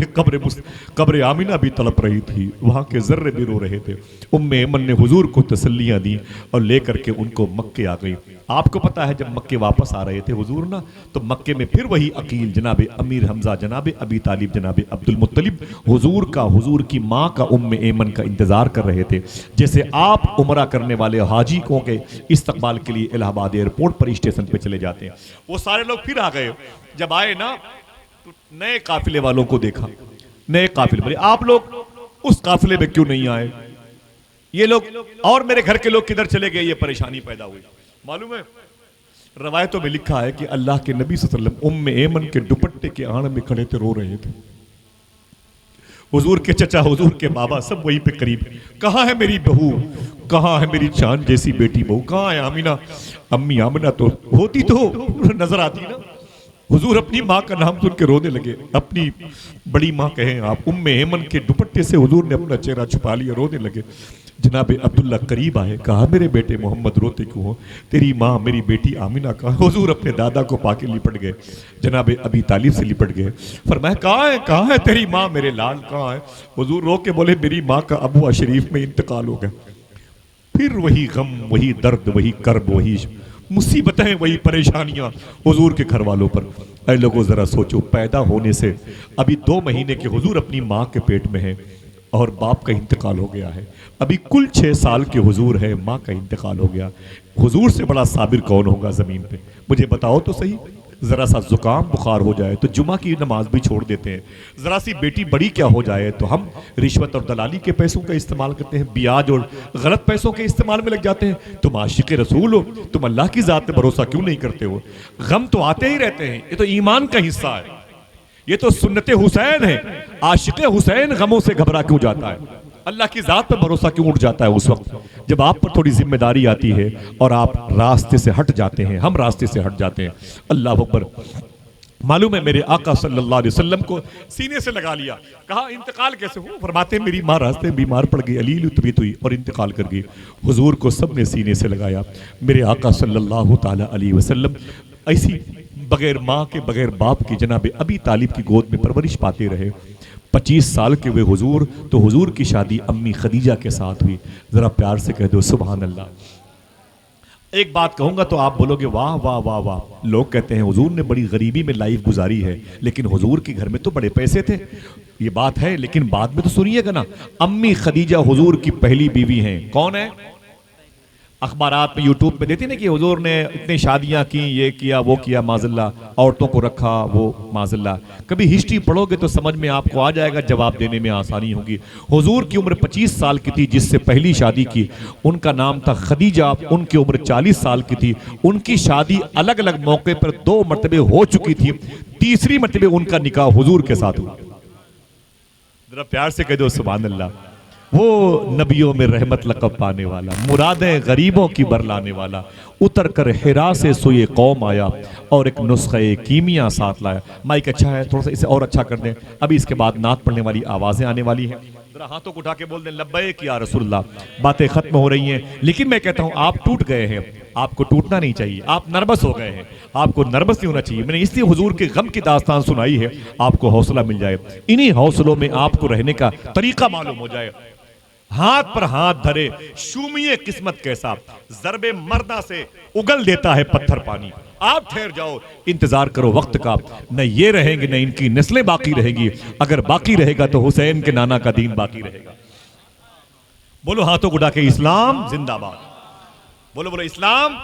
قبر آمینہ بھی تڑپ رہی تھی، وہاں کے ذرے بھی رو رہے تھے۔ ام ایمن نے حضور کو تسلیاں دی اور لے کر کے ان کو مکے آ گئی۔ آپ کو پتا ہے جب مکے واپس آ رہے تھے حضور نا، تو مکے میں پھر وہی عقیل جناب امیر حمزہ، جناب ابی طالب، جناب عبد المطلب حضور کی ماں کا ام ایمن کا انتظار کر رہے تھے، جیسے آپ عمرہ کرنے والے حاجی کو کے استقبال کے لیے الہ آباد ایئرپورٹ پر اسٹیشن پہ چلے جاتے ہیں۔ وہ سارے لوگ پھر آ گئے، جب آئے نا تو نئے قافلے والوں کو دیکھا، نئے قافلے والے، آپ لوگ اس قافلے میں کیوں نہیں آئے؟ یہ لوگ اور میرے گھر کے لوگ کدھر چلے گئے، یہ پریشانی پیدا ہوئی. معلوم ہے روایتوں میں لکھا ہے کہ اللہ کے نبی صلی اللہ علیہ وسلم ام ایمن کے دوپٹے کے آڑ میں کھڑے تھے، رو رہے تھے. حضور کے چچا، حضور کے بابا سب وہیں پہ قریب. کہاں ہے میری بہو، کہاں ہے میری چاند جیسی بیٹی بہو، کہاں ہے آمینہ؟ امی آمینہ تو ہوتی تو نظر آتی نا. حضور اپنی ماں کا نام سن کے رونے لگے. اپنی بڑی ماں کہیں آپ، ام ایمن کے دوپٹے سے حضور نے اپنا چہرہ چھپا لیا، رونے لگے. جناب عبداللہ قریب آئے، کہا میرے بیٹے محمد روتے کیوں ہو؟ تیری ماں میری بیٹی آمینہ کہا. حضور اپنے دادا کو پا کے لپٹ گئے، جناب ابی طالب سے لپٹ گئے. فرمایا کہاں ہے تیری ماں، میرے لال کہاں ہے؟ حضور رو کے بولے میری ماں کا ابوا شریف میں انتقال ہو گیا. پھر وہی غم، وہی درد، وہی کرب، وہی مصیبتیں، وہی پریشانیاں حضور کے گھر والوں پر. اے لوگوں ذرا سوچو، پیدا ہونے سے ابھی 2 مہینے کے حضور اپنی ماں کے پیٹ میں ہیں اور باپ کا انتقال ہو گیا ہے. ابھی کل 6 سال کے حضور ہے، ماں کا انتقال ہو گیا. حضور سے بڑا صابر کون ہوگا زمین پہ؟ مجھے بتاؤ تو صحیح. ذرا سا زکام بخار ہو جائے تو جمعہ کی نماز بھی چھوڑ دیتے ہیں. ذرا سی بیٹی بڑی کیا ہو جائے تو ہم رشوت اور دلالی کے پیسوں کا استعمال کرتے ہیں، بیاج اور غلط پیسوں کے استعمال میں لگ جاتے ہیں. تم عاشق رسول ہو، تم اللہ کی ذات پہ بھروسہ کیوں نہیں کرتے ہو؟ غم تو آتے ہی رہتے ہیں، یہ تو ایمان کا حصہ ہے، یہ تو سنت حسین ہے. عاشق حسین غموں سے گھبرا کیوں جاتا ہے؟ اللہ کی ذات پر بھروسہ کیوں اٹھ جاتا ہے اس وقت جب آپ پر تھوڑی ذمہ داری آتی ہے اور آپ راستے سے ہٹ جاتے ہیں، ہم راستے سے ہٹ جاتے ہیں. اللہ اکبر. معلوم ہے میرے آقا صلی اللہ علیہ وسلم کو سینے سے لگا لیا. کہا انتقال کیسے ہو؟ فرماتے ہیں میری ماں راستے میں بیمار پڑ گئی، علیل طبیعت ہوئی اور انتقال کر گئی. حضور کو سب نے سینے سے لگایا. میرے آقا صلی اللہ تعالی علیہ وسلم ایسی بغیر ماں کے، بغیر باپ کی جناب ابی طالب کی گود میں پرورش پاتے رہے. 25 سال کے ہوئے حضور تو حضور کی شادی امی خدیجہ کے ساتھ ہوئی. ذرا پیار سے کہہ دو سبحان اللہ. ایک بات کہوں گا تو آپ بولو گے واہ واہ واہ واہ. لوگ کہتے ہیں حضور نے بڑی غریبی میں لائف گزاری ہے، لیکن حضور کے گھر میں تو بڑے پیسے تھے. یہ بات ہے، لیکن بعد میں تو سنیے گا نا. امی خدیجہ حضور کی پہلی بیوی ہیں. کون ہے؟ اخبارات میں یوٹیوب پہ دیتی نا کہ حضور نے اتنی شادیاں کی، یہ کیا وہ کیا، معاذ اللہ عورتوں کو رکھا وہ، معاذ اللہ. کبھی ہسٹری پڑھو گے تو سمجھ میں آپ کو آ جائے گا، جواب دینے میں آسانی ہوگی. حضور کی عمر 25 سال کی تھی جس سے پہلی شادی کی، ان کا نام تھا خدیجہ. ان کی عمر 40 سال کی تھی. ان کی شادی الگ الگ موقع پر 2 مرتبہ ہو چکی تھی. تیسری مرتبہ ان کا نکاح حضور کے ساتھ ہوا. ذرا پیار سے کہہ دو سبحان اللہ. وہ نبیوں میں رحمت لقب پانے والا، مرادیں غریبوں کی برلانے والا، اتر کر حرا سے سوئے قوم آیا اور ایک نسخہ کیمیا ساتھ لایا. مائک اچھا ہے، تھوڑا سا اسے اور اچھا کر دیں. ابھی اس کے بعد نعت پڑھنے والی آوازیں آنے والی ہیں. ذرا ہاتھوں کو اٹھا کے بول دیں لبیک یا رسول اللہ. باتیں ختم ہو رہی ہیں، لیکن میں کہتا ہوں آپ ٹوٹ گئے ہیں. آپ کو ٹوٹنا نہیں چاہیے. آپ نربس ہو گئے ہیں، آپ کو نربس نہیں ہونا چاہیے. میں نے اس لیے حضور کے غم کی داستان سنائی ہے، آپ کو حوصلہ مل جائے. انہی حوصلوں میں آپ کو رہنے کا طریقہ معلوم ہو جائے. ہاتھ پر ہاتھ دھرے شومیے قسمت کیسا، ضرب مردہ سے اگل دیتا ہے پتھر پانی. آپ ٹھہر جاؤ، انتظار کرو وقت کا. نہ یہ رہیں گے نہ ان کی نسلیں باقی رہیں گی. اگر باقی رہے گا تو حسین کے نانا کا دین باقی رہے گا. بولو ہاتھوں کو اٹھا کے اسلام زندہ باد. بولو بولو اسلام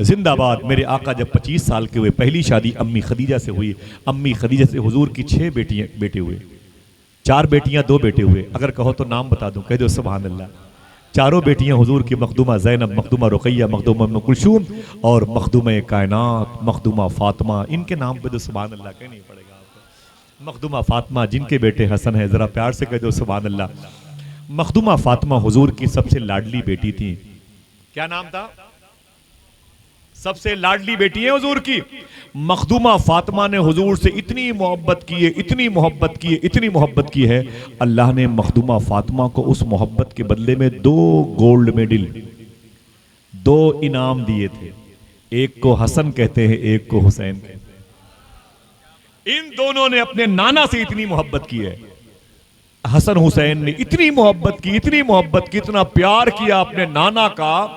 زندہ باد. میرے آقا جب 25 سال کے ہوئے پہلی شادی امی خدیجہ سے ہوئی. امی خدیجہ سے حضور کی 6 بیٹے ہوئے. 4 بیٹیاں 2 بیٹے ہوئے. اگر کہو تو نام بتا دوں، کہہ دو سبحان اللہ. چاروں بیٹیاں حضور کی مخدومہ زینب، مخدومہ رقیہ، مخدومہ ام کلثوم اور مخدومہ کائنات مخدومہ فاطمہ. ان کے نام پہ تو سبحان اللہ کہنا نہیں پڑے گا آپ کو. مخدومہ فاطمہ جن کے بیٹے حسن ہیں، ذرا پیار سے کہہ دو سبحان اللہ. مخدومہ فاطمہ حضور کی سب سے لاڈلی بیٹی تھی. کیا نام تھا؟ سب سے لاڈلی بیٹی ہے حضور کی. مخدومہ فاطمہ نے حضور سے اتنی محبت کی ہے، اتنی محبت کی ہے، اتنی محبت کی ہے، اللہ نے مخدومہ فاطمہ کو اس محبت کے بدلے میں 2 گولڈ میڈل، 2 انعام دیے تھے. ایک کو حسن کہتے ہیں، ایک کو حسین کہتے ہیں. ان دونوں نے اپنے نانا سے اتنی محبت کی ہے. حسن حسین نے اتنی محبت کی، اتنی محبت کی، اتنا پیار کیا اپنے نانا کا،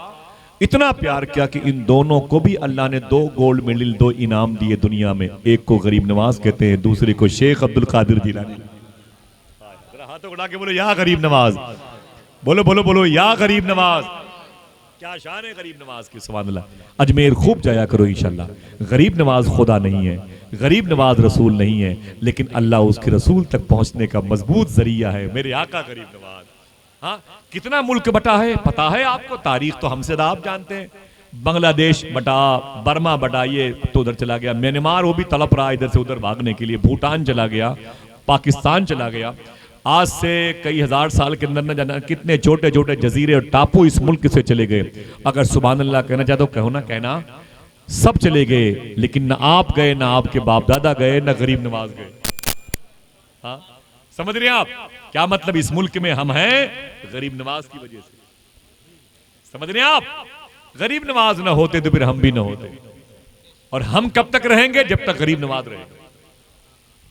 اتنا پیار کیا کہ ان دونوں کو بھی اللہ نے 2 گولڈ میڈل، 2 انعام دیے دنیا میں. ایک کو غریب نواز کہتے ہیں، دوسرے کو شیخ عبد القادر جیلانی. ہاتھوں اٹھا کے بولو یا غریب نواز. بولو بولو بولو یا غریب نواز. کیا شان ہے غریب نواز کی، سبحان اللہ. اجمیر خوب جایا کرو انشاءاللہ. غریب نواز خدا نہیں ہے، غریب نواز رسول نہیں ہے، لیکن اللہ اس کے رسول تک پہنچنے کا مضبوط ذریعہ ہے. میرے آقا غریب نواز. ہاں کتنا ملک بٹا ہے پتا ہے آپ کو؟ تاریخ تو ہم سے آپ جانتے ہیں. بنگلہ دیش بٹا، برما بٹا، یہ تو ادھر چلا گیا. میانمار وہ بھی تڑپ رہا ادھر سے ادھر بھاگنے کے لیے. بھوٹان چلا گیا، پاکستان چلا گیا. آج سے کئی ہزار سال کے اندر نہ جانا کتنے چھوٹے چھوٹے جزیرے اور ٹاپو اس ملک سے چلے گئے. اگر سبحان اللہ کہنا چاہتے ہو کہو نہ کہنا، سب چلے گئے، لیکن نہ آپ گئے، نہ آپ کے باپ دادا گئے، نہ غریب نواز گئے. ہاں سمجھ رہے ہیں آپ کیا مطلب؟ اس ملک میں ہم ہیں غریب نواز کی وجہ سے. سمجھ رہے ہیں آپ؟ غریب نواز نہ ہوتے تو پھر ہم بھی نہ ہوتے. اور ہم کب تک رہیں گے؟ جب تک غریب نواز رہیں گے.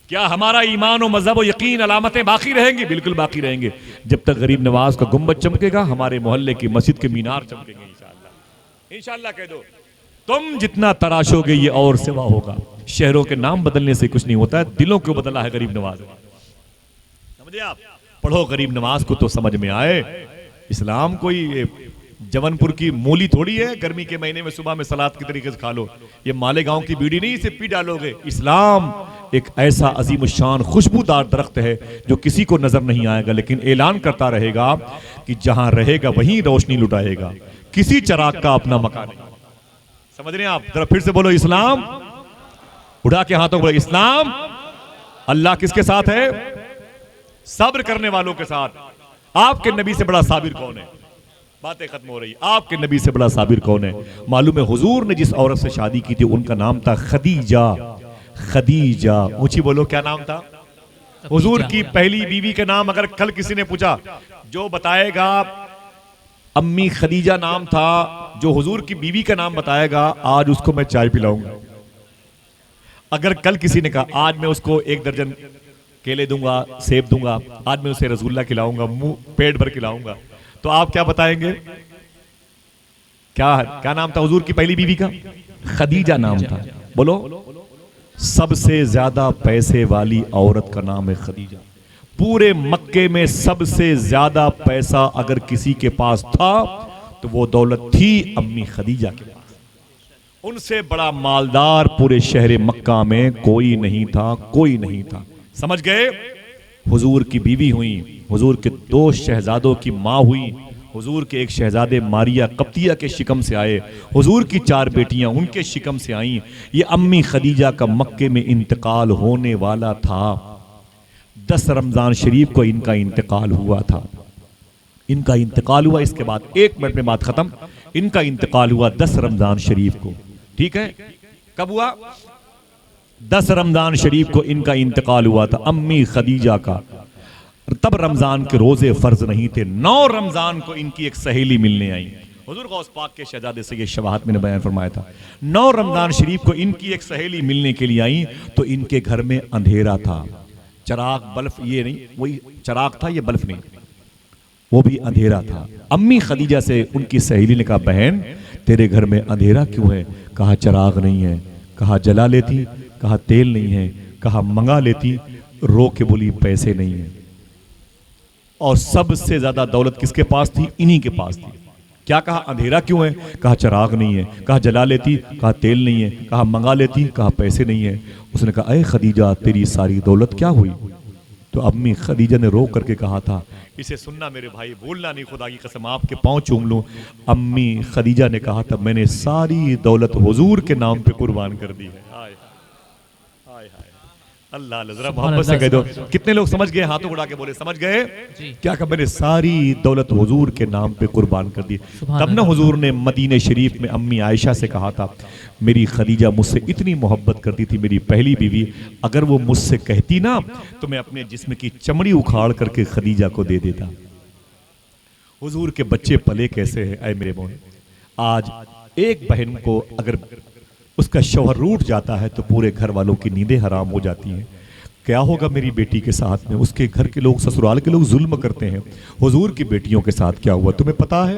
کیا ہمارا ایمان و مذہب و یقین علامتیں باقی رہیں گی؟ بالکل باقی رہیں گے. جب تک غریب نواز کا گنبد چمکے گا، ہمارے محلے کی مسجد کے مینار چمکیں گے انشاءاللہ. انشاءاللہ کہہ دو. تم جتنا تراشو گے یہ اور سوا ہوگا. شہروں کے نام بدلنے سے کچھ نہیں ہوتا ہے، دلوں کو بدلا ہے غریب نواز. سمجھے آپ؟ پڑھو غریب نواز کو تو سمجھ میں آئے. اسلام کوئی جون پور کی مولی تھوڑی ہے گرمی کے مہینے میں صبح میں سلاد کی طریقے سے کھا لو. یہ مالیگاؤں کی بیڑی نہیں اسے پی ڈالو گے. اسلام ایک ایسا عظیم الشان خوشبودار درخت ہے جو کسی کو نظر نہیں آئے گا، لیکن اعلان کرتا رہے گا کہ جہاں رہے گا وہیں روشنی لٹائے گا. کسی چراغ کا اپنا مکان نہیں. سمجھ رہے ہیں آپ؟ ذرا پھر سے بولو اسلام. اٹھا کے ہاتھوں بولو اسلام. اللہ کس کے ساتھ ہے؟ صبر کرنے والوں کے ساتھ. آپ کے نبی سے بڑا صابر کون ہے؟ باتیں ختم ہو رہی. آپ کے نبی سے بڑا صابر کون ہے؟ معلوم ہے حضور نے جس عورت سے شادی کی تھی ان کا نام تھا خدیجہ. خدیجہ اونچی بولو کیا نام تھا؟ حضور کی پہلی بیوی کا نام اگر کل کسی نے پوچھا جو بتائے گا امی خدیجہ نام تھا، جو حضور کی بیوی کا نام بتائے گا آج اس کو میں چائے پلاؤں گا. اگر کل کسی نے کہا آج میں اس کو 1 درجن کیلے دوں گا، سیب دوں گا، آج میں اسے رسگلہ کھلاؤں گا، منہ پیٹ بھر کھلاؤں گا، تو آپ کیا بتائیں گے؟ کیا نام تھا حضور کی پہلی بیوی کا؟ خدیجہ نام تھا. بولو. سب سے زیادہ پیسے والی عورت کا نام ہے خدیجہ. پورے مکے میں سب سے زیادہ پیسہ اگر کسی کے پاس تھا تو وہ دولت تھی امی خدیجہ کے پاس. ان سے بڑا مالدار پورے شہر مکہ میں کوئی نہیں تھا، کوئی نہیں تھا. سمجھ گئے؟ حضور کی بیوی ہوئی، حضور کے 2 شہزادوں کی ماں ہوئی. حضور کے ایک شہزادے ماریہ قبطیہ کے شکم سے آئے. حضور کی 4 بیٹیاں ان کے شکم سے آئیں. یہ امی خدیجہ کا مکے میں انتقال ہونے والا تھا. 10 رمضان شریف کو ان کا انتقال ہوا تھا. ان کا انتقال ہوا، اس کے بعد 1 منٹ میں بات ختم. ان کا انتقال ہوا 10 رمضان شریف کو. ٹھیک ہے؟ کب ہوا؟ 10 رمضان شریف کو ان کا انتقال ہوا تھا امی خدیجہ کا. تب رمضان کے روزے فرض نہیں تھے. 9 رمضان کو ان کی ایک سہیلی ملنے آئی. حضور غوث پاک کے شہزادے سے یہ شواہد میں نے بیان فرمایا تھا. 9 رمضان شریف کو ان کی ایک سہیلی ملنے کے لیے آئی تو ان کے گھر میں اندھیرا تھا. چراغ بلف یہ نہیں، وہی چراغ تھا، یہ بلف نہیں، وہ بھی اندھیرا تھا. امی خدیجہ سے ان کی سہیلی نے کہا بہن تیرے گھر میں اندھیرا کیوں ہے؟ کہا چراغ نہیں ہے. کہا جلا لیتی. کہا تیل نہیں ہے. کہا منگا لیتی. رو کے بولی پیسے نہیں ہیں. اور سب سے زیادہ دولت کس کے پاس تھی؟ انہی کے پاس تھی. کیا کہا اندھیرا کیوں ہے؟ کہا چراغ نہیں ہے. کہا جلا لیتی. کہا تیل نہیں ہے. کہا منگا لیتی. کہا پیسے نہیں ہے. اس نے کہا اے خدیجہ تیری ساری دولت کیا ہوئی؟ تو امی خدیجہ نے رو کر کے کہا تھا، اسے سننا میرے بھائی، بولنا نہیں، خدا کی قسم آپ کے پاؤں چوم لوں. امی خدیجہ نے کہا تھا میں نے ساری دولت حضور کے نام پہ قربان کر دی ہے. اللہ اللہ ذرا محبت سے کہہ دو. کتنے لوگ سمجھ گئے؟ ہاتھوں اڑا کے بولے سمجھ گئے؟ کیا کہ میں نے ساری دولت حضور کے نام پہ قربان کر دی. تب نہ حضور نے مدینہ شریف میں امی عائشہ سے کہا تھا میری خدیجہ مجھ سے اتنی محبت کرتی تھی، میری پہلی بیوی، اگر وہ مجھ سے کہتی نا تو میں اپنے جسم کی چمڑی اکھاڑ کر کے خدیجہ کو دے دیتا. حضور کے بچے پلے کیسے ہیں اے میرے بہن. آج ایک بہن کو اگر اس کا شوہر روٹ جاتا ہے تو پورے گھر والوں کی نیندیں حرام ہو جاتی ہیں. کیا ہوگا میری بیٹی کے ساتھ میں؟ اس کے گھر کے لوگ، سسرال کے لوگ ظلم کرتے ہیں. حضور کی بیٹیوں کے ساتھ کیا ہوا تمہیں پتا ہے؟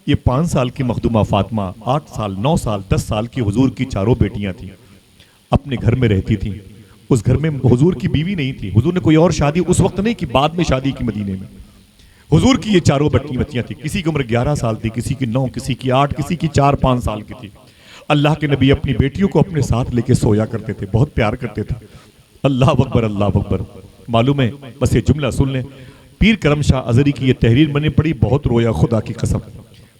یہ 5 سال کی مخدومہ فاطمہ، 8 سال، 9 سال، 10 سال کی حضور کی 4 بیٹیاں تھیں، اپنے گھر میں رہتی تھیں. اس گھر میں حضور کی بیوی نہیں تھی. حضور نے کوئی اور شادی اس وقت نہیں کی، بعد میں شادی کی مدینے میں. حضور کی یہ 4 بچیاں تھیں. کسی کی عمر 11 سال تھی، کسی کی 9، کسی کی 8، کسی کی 4-5 سال کی تھی. اللہ کے نبی اپنی بیٹیوں کو اپنے ساتھ لے کے سویا کرتے تھے، بہت پیار کرتے تھے. اللہ اکبر، اللہ اکبر. معلوم ہے بس یہ جملہ سن لیں، پیر کرم شاہ ازہری کی یہ تحریر میں نے پڑھی، بہت رویا خدا کی قسم.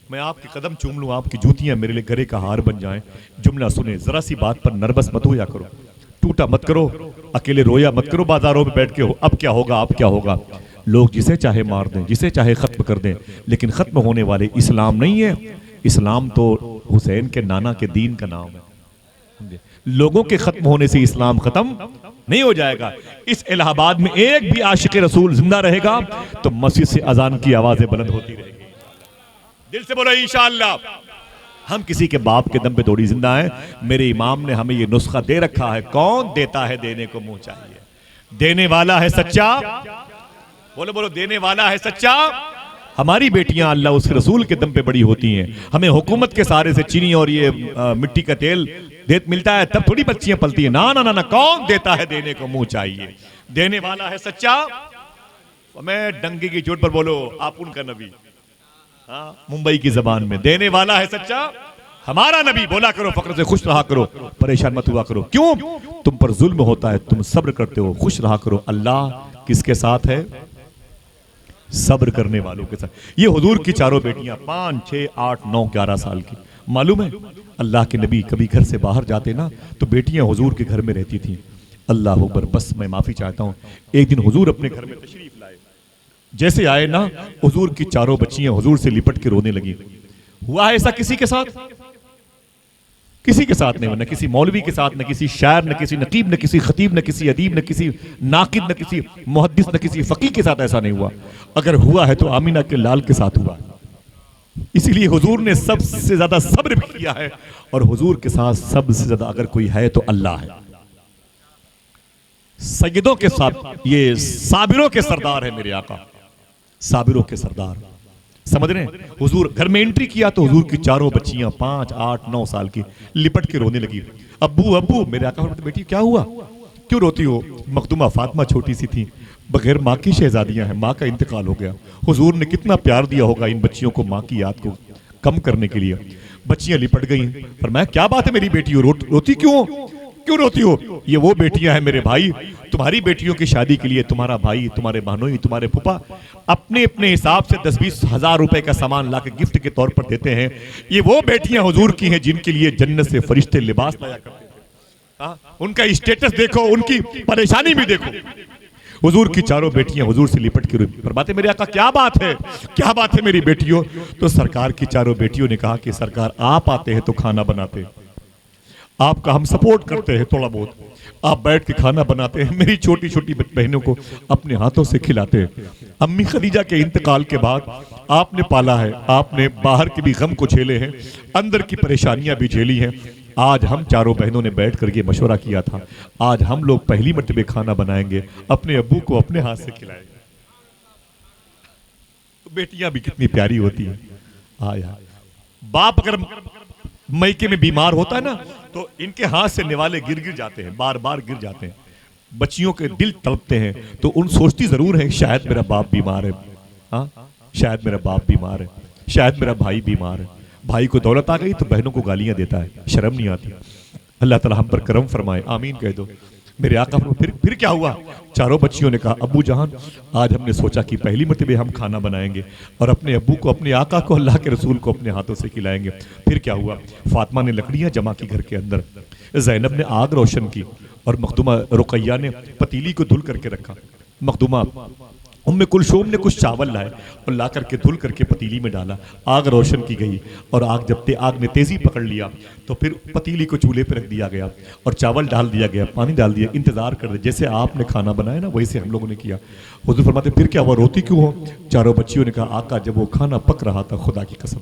میں آپ کے قدم چوم لوں، آپ کی جوتیاں میرے لیے گھرے کا ہار بن جائیں. جملہ سنیں، ذرا سی بات پر نربس مت ہویا کرو، ٹوٹا مت کرو، اکیلے رویا مت کرو بازاروں میں بیٹھ کے اب کیا ہوگا اب کیا ہوگا. لوگ جسے چاہے مار دیں، جسے چاہے ختم کر دیں، لیکن ختم ہونے والے اسلام نہیں ہے. اسلام تو حسین کے نانا کے دین کا نام ہے. لوگوں کے ختم ہونے سے اسلام ختم نہیں ہو جائے گا. اس الہ آباد میں ایک بھی عاشق رسول زندہ رہے گا تو مسجد سے اذان کی آوازیں بلند ہوتی رہیں گی. دل سے بولو انشاءاللہ. ہم کسی کے باپ کے دم پہ تھوڑی زندہ ہیں. میرے امام نے ہمیں یہ نسخہ دے رکھا ہے. کون دیتا ہے؟ دینے کو منہ چاہیے. دینے والا ہے سچا. بولو بولو، دینے والا ہے سچا. ہماری بیٹیاں اللہ اس رسول کے دم پہ بڑی ہوتی ہیں. ہمیں حکومت کے سارے سے چینی اور یہ مٹی کا تیل ملتا ہے تب تھوڑی بچیاں پلتی ہیں. نا نا نا نا، کون دیتا ہے؟ دینے کو منہ چاہیے. دینے والا ہے سچا. میں ڈنگے کی چوٹ پر بولو آپ ان کا نبی. ہاں، ممبئی کی زبان میں دینے والا ہے سچا ہمارا نبی. بولا کرو، فقر سے خوش رہا کرو، پریشان مت ہوا کرو. کیوں؟ تم پر ظلم ہوتا ہے، تم صبر کرتے ہو، خوش رہا کرو. اللہ کس کے ساتھ ہے؟ صبر کرنے والوں کے ساتھ. یہ حضور کی چاروں بیٹیاں 5 6 8 9 11 سال کی. معلوم ہے اللہ کے نبی کبھی گھر سے باہر جاتے نا تو بیٹیاں حضور کے گھر میں رہتی تھیں. اللہ اکبر. بس میں معافی چاہتا ہوں. ایک دن حضور اپنے گھر میں تشریف لائے. جیسے آئے نا حضور کی چاروں بچیاں حضور سے لپٹ کے رونے لگی. ہوا ہے ایسا کسی کے ساتھ؟ کسی کے ساتھ نہیں. نہ کسی مولوی کے ساتھ، نہ کسی شاعر، نہ کسی نقیب، نہ کسی خطیب، نہ کسی ادیب، نہ کسی ناقد، نہ کسی محدث، نہ کسی فقیہ کے ساتھ ایسا نہیں ہوا. اگر ہوا ہے تو آمینہ کے لال کے ساتھ ہوا. اسی لیے حضور نے سب سے زیادہ صبر بھی کیا ہے. اور حضور کے ساتھ سب سے زیادہ اگر کوئی ہے تو اللہ ہے. سیدوں کے ساتھ یہ صابروں کے سردار ہے میرے آقا. صابروں کے سردار. سمجھ رہے ہیں؟ حضور گھر میں انٹری کیا تو حضور کی چاروں بچیاں 5 8 9 سال کی لپٹ کے رونے لگی. ابو ابو. میرے آقا فرماتے بیٹی کیا ہوا؟ کیوں روتی ہو؟ مخدومہ فاطمہ چھوٹی سی تھی، بغیر ماں کی شہزادیاں ہیں، ماں کا انتقال ہو گیا. حضور نے کتنا پیار دیا ہوگا ان بچیوں کو ماں کی یاد کو کم کرنے کے لیے. بچیاں لپٹ گئیں. فرمایا کیا بات ہے میری بیٹی ہو، روتی کیوں روتی ہو؟ یہ وہ بیٹیاں ہیں میرے بھائی، تمہاری بیٹیوں کی شادی کے لیے تمہارا بھائی، تمہارے بہنوئی، تمہارے پھپھا اپنے اپنے حساب سے 10-20 ہزار روپے کا سامان لا کے گفٹ کے طور پر دیتے ہیں. یہ وہ بیٹیاں حضور کی ہیں جن کے لیے جنت سے فرشتے لباس لایا کرتے ہیں. ان کا اسٹیٹس دیکھو، ان کی پریشانی بھی دیکھو. حضور کی چاروں بیٹیاں حضور سے لپٹ کے فرماتے میرے آقا کیا بات ہے، کیا بات ہے میری بیٹیوں؟ تو سرکار کی چاروں بیٹیوں نے کہا کہ سرکار آپ آتے ہیں تو کھانا بناتے ہیں، آپ کا ہم سپورٹ کرتے ہیں تھوڑا بہت، آپ بیٹھ کے کھانا بناتے ہیں، میری چھوٹی چھوٹی بہنوں کو اپنے ہاتھوں سے کھلاتے ہیں. امی خدیجہ کے انتقال کے بعد آپ نے پالا ہے، آپ نے باہر کے بھی غم کو جھیلے ہیں، اندر کی پریشانیاں بھی جھیلی ہیں. آج ہم چاروں بہنوں نے بیٹھ کر یہ مشورہ کیا تھا، آج ہم لوگ پہلی مرتبہ کھانا بنائیں گے، اپنے ابو کو اپنے ہاتھ سے کھلائیں گے. بیٹیاں بھی کتنی پیاری ہوتی ہیں. آیا باپ اگر میکے میں بیمار ہوتا ہے نا تو ان کے ہاتھ سے نوالے گر جاتے ہیں، بار بار گر جاتے ہیں. بچیوں کے دل تڑپتے ہیں تو ان سوچتی ضرور ہے شاید میرا باپ بیمار ہے، ہاں شاید میرا باپ بیمار ہے، شاید میرا بھائی بیمار ہے. بھائی کو دولت آ گئی تو بہنوں کو گالیاں دیتا ہے، شرم نہیں آتی. اللہ تعالیٰ ہم پر کرم فرمائے، آمین کہہ دو. میرے آقا پھر کیا ہوا؟ چاروں بچیوں نے کہا ابو جہان آج ہم نے سوچا کہ پہلی مرتبہ ہم کھانا بنائیں گے اور اپنے ابو کو، اپنے آقا کو، اللہ کے رسول کو اپنے ہاتھوں سے کھلائیں گے. پھر کیا ہوا؟ فاطمہ نے لکڑیاں جمع کی گھر کے اندر، زینب نے آگ روشن کی اور مخدومہ رقیہ نے پتیلی کو دھل کر کے رکھا. مخدومہ ام کلثوم نے کچھ چاول لائے اور لا کر کے دھل کر کے پتیلی میں ڈالا، آگ روشن کی گئی اور آگ نے تیزی پکڑ لیا تو پھر پتیلی کو چولہے پہ رکھ دیا گیا اور چاول ڈال دیا گیا، پانی ڈال دیا، انتظار کر دیا جیسے آپ نے کھانا بنایا نا ویسے ہم لوگوں نے کیا. حضور فرماتے پھر کیا ہوا، روتی کیوں ہو؟ چاروں بچیوں نے کہا آقا جب وہ کھانا پک رہا تھا، خدا کی قسم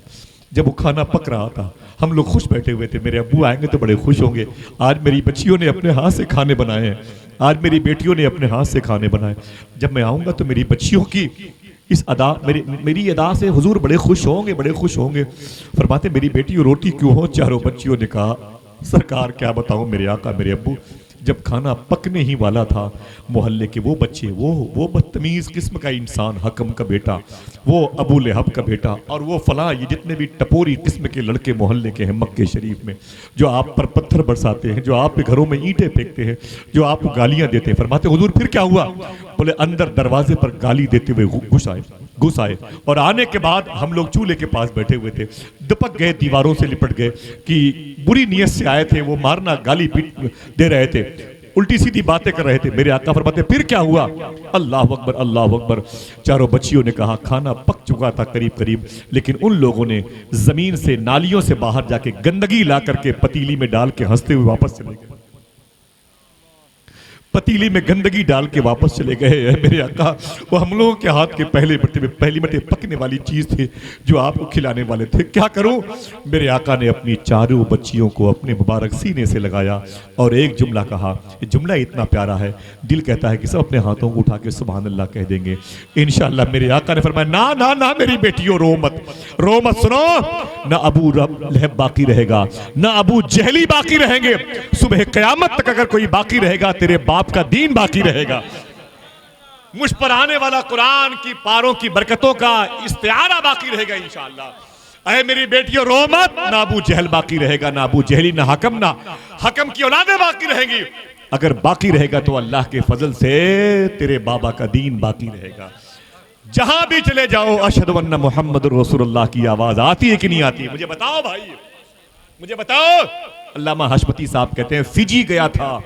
جب وہ کھانا پک رہا تھا ہم لوگ خوش بیٹھے ہوئے تھے، میرے ابو آئیں گے تو بڑے خوش ہوں گے، آج میری بچیوں نے اپنے ہاتھ سے کھانے بنائے ہیں، آج میری بیٹیوں نے اپنے ہاتھ سے کھانے بنائے، جب میں آؤں گا تو میری بچیوں کی اس ادا میری ادا سے حضور بڑے خوش ہوں گے، بڑے خوش ہوں گے. فرماتے میری بیٹی روتی کیوں ہو؟ چاروں بچیوں نے کہا سرکار کیا بتاؤں میرے آقا میرے ابو، جب کھانا پکنے ہی والا تھا محلے کے وہ بچے، وہ بدتمیز قسم کا انسان، حکم کا بیٹا، وہ ابو لہب کا بیٹا اور وہ فلاں، یہ جتنے بھی ٹپوری قسم کے لڑکے محلے کے ہیں مکے شریف میں، جو آپ پر پتھر برساتے ہیں، جو آپ کے گھروں میں اینٹیں پھینکتے ہیں، جو آپ کو گالیاں دیتے ہیں. فرماتے حضور پھر کیا ہوا؟ بولے اندر دروازے پر گالی دیتے ہوئے گھس آئے اور آنے کے بعد ہم لوگ چولہے کے پاس بیٹھے ہوئے تھے، دپک گئے، دیواروں سے لپٹ گئے کہ بری نیت سے آئے تھے، وہ مارنا گالی پیٹ دے رہے تھے، الٹی سیدھی باتیں کر رہے تھے۔ میرے آقا فرماتے پھر کیا ہوا؟ اللہ اکبر اللہ اکبر۔ چاروں بچیوں نے کہا کھانا پک چکا تھا قریب قریب، لیکن ان لوگوں نے زمین سے نالیوں سے باہر جا کے گندگی لا کر کے پتیلی میں ڈال کے ہنستے ہوئے واپس چلے گئے، پتیلی میں گندگی ڈال کے واپس چلے گئے۔ میرے آقا وہ ہم لوگوں کے ہاتھ کے پہلی مرتبہ پکنے والی چیز تھی جو آپ کو کھلانے والے تھے، کیا کروں؟ میرے آقا نے اپنی چاروں بچیوں کو اپنے مبارک سینے سے لگایا اور ایک جملہ کہا، یہ جملہ اتنا پیارا ہے، دل کہتا ہے کہ سب اپنے ہاتھوں کو اٹھا کے سبحان اللہ کہہ دیں گے انشاءاللہ۔ میرے آقا نے فرمایا نا نا نا میری بیٹیوں رو مت، سنو، نہ ابو لہب باقی رہے گا، نہ ابو جہلی باقی رہیں گے، صبح قیامت تک اگر کوئی باقی رہے گا تیرے باپ کا دین باقی رہے گا۔ مجھ پر آنے والا قرآن کی پاروں کی برکتوں کا استعارہ باقی رہے گا انشاءاللہ۔ اے میری بیٹیوں رو مت، نہ ابو جہل باقی رہے گا، نہ ابو جہلی، نہ حکم کی اولادیں باقی رہیں گی۔ اگر باقی رہے گا تو اللہ کے فضل سے تیرے بابا کا دین باقی رہے گا۔ جہاں بھی چلے جاؤ اشہد ان محمد رسول اللہ کی آواز آتی ہے کہ نہیں آتی؟ مجھے بتاؤ بھائی، مجھے بتاؤ۔ علامہ حشمتی صاحب کہتے ہیں فجی گیا تھا،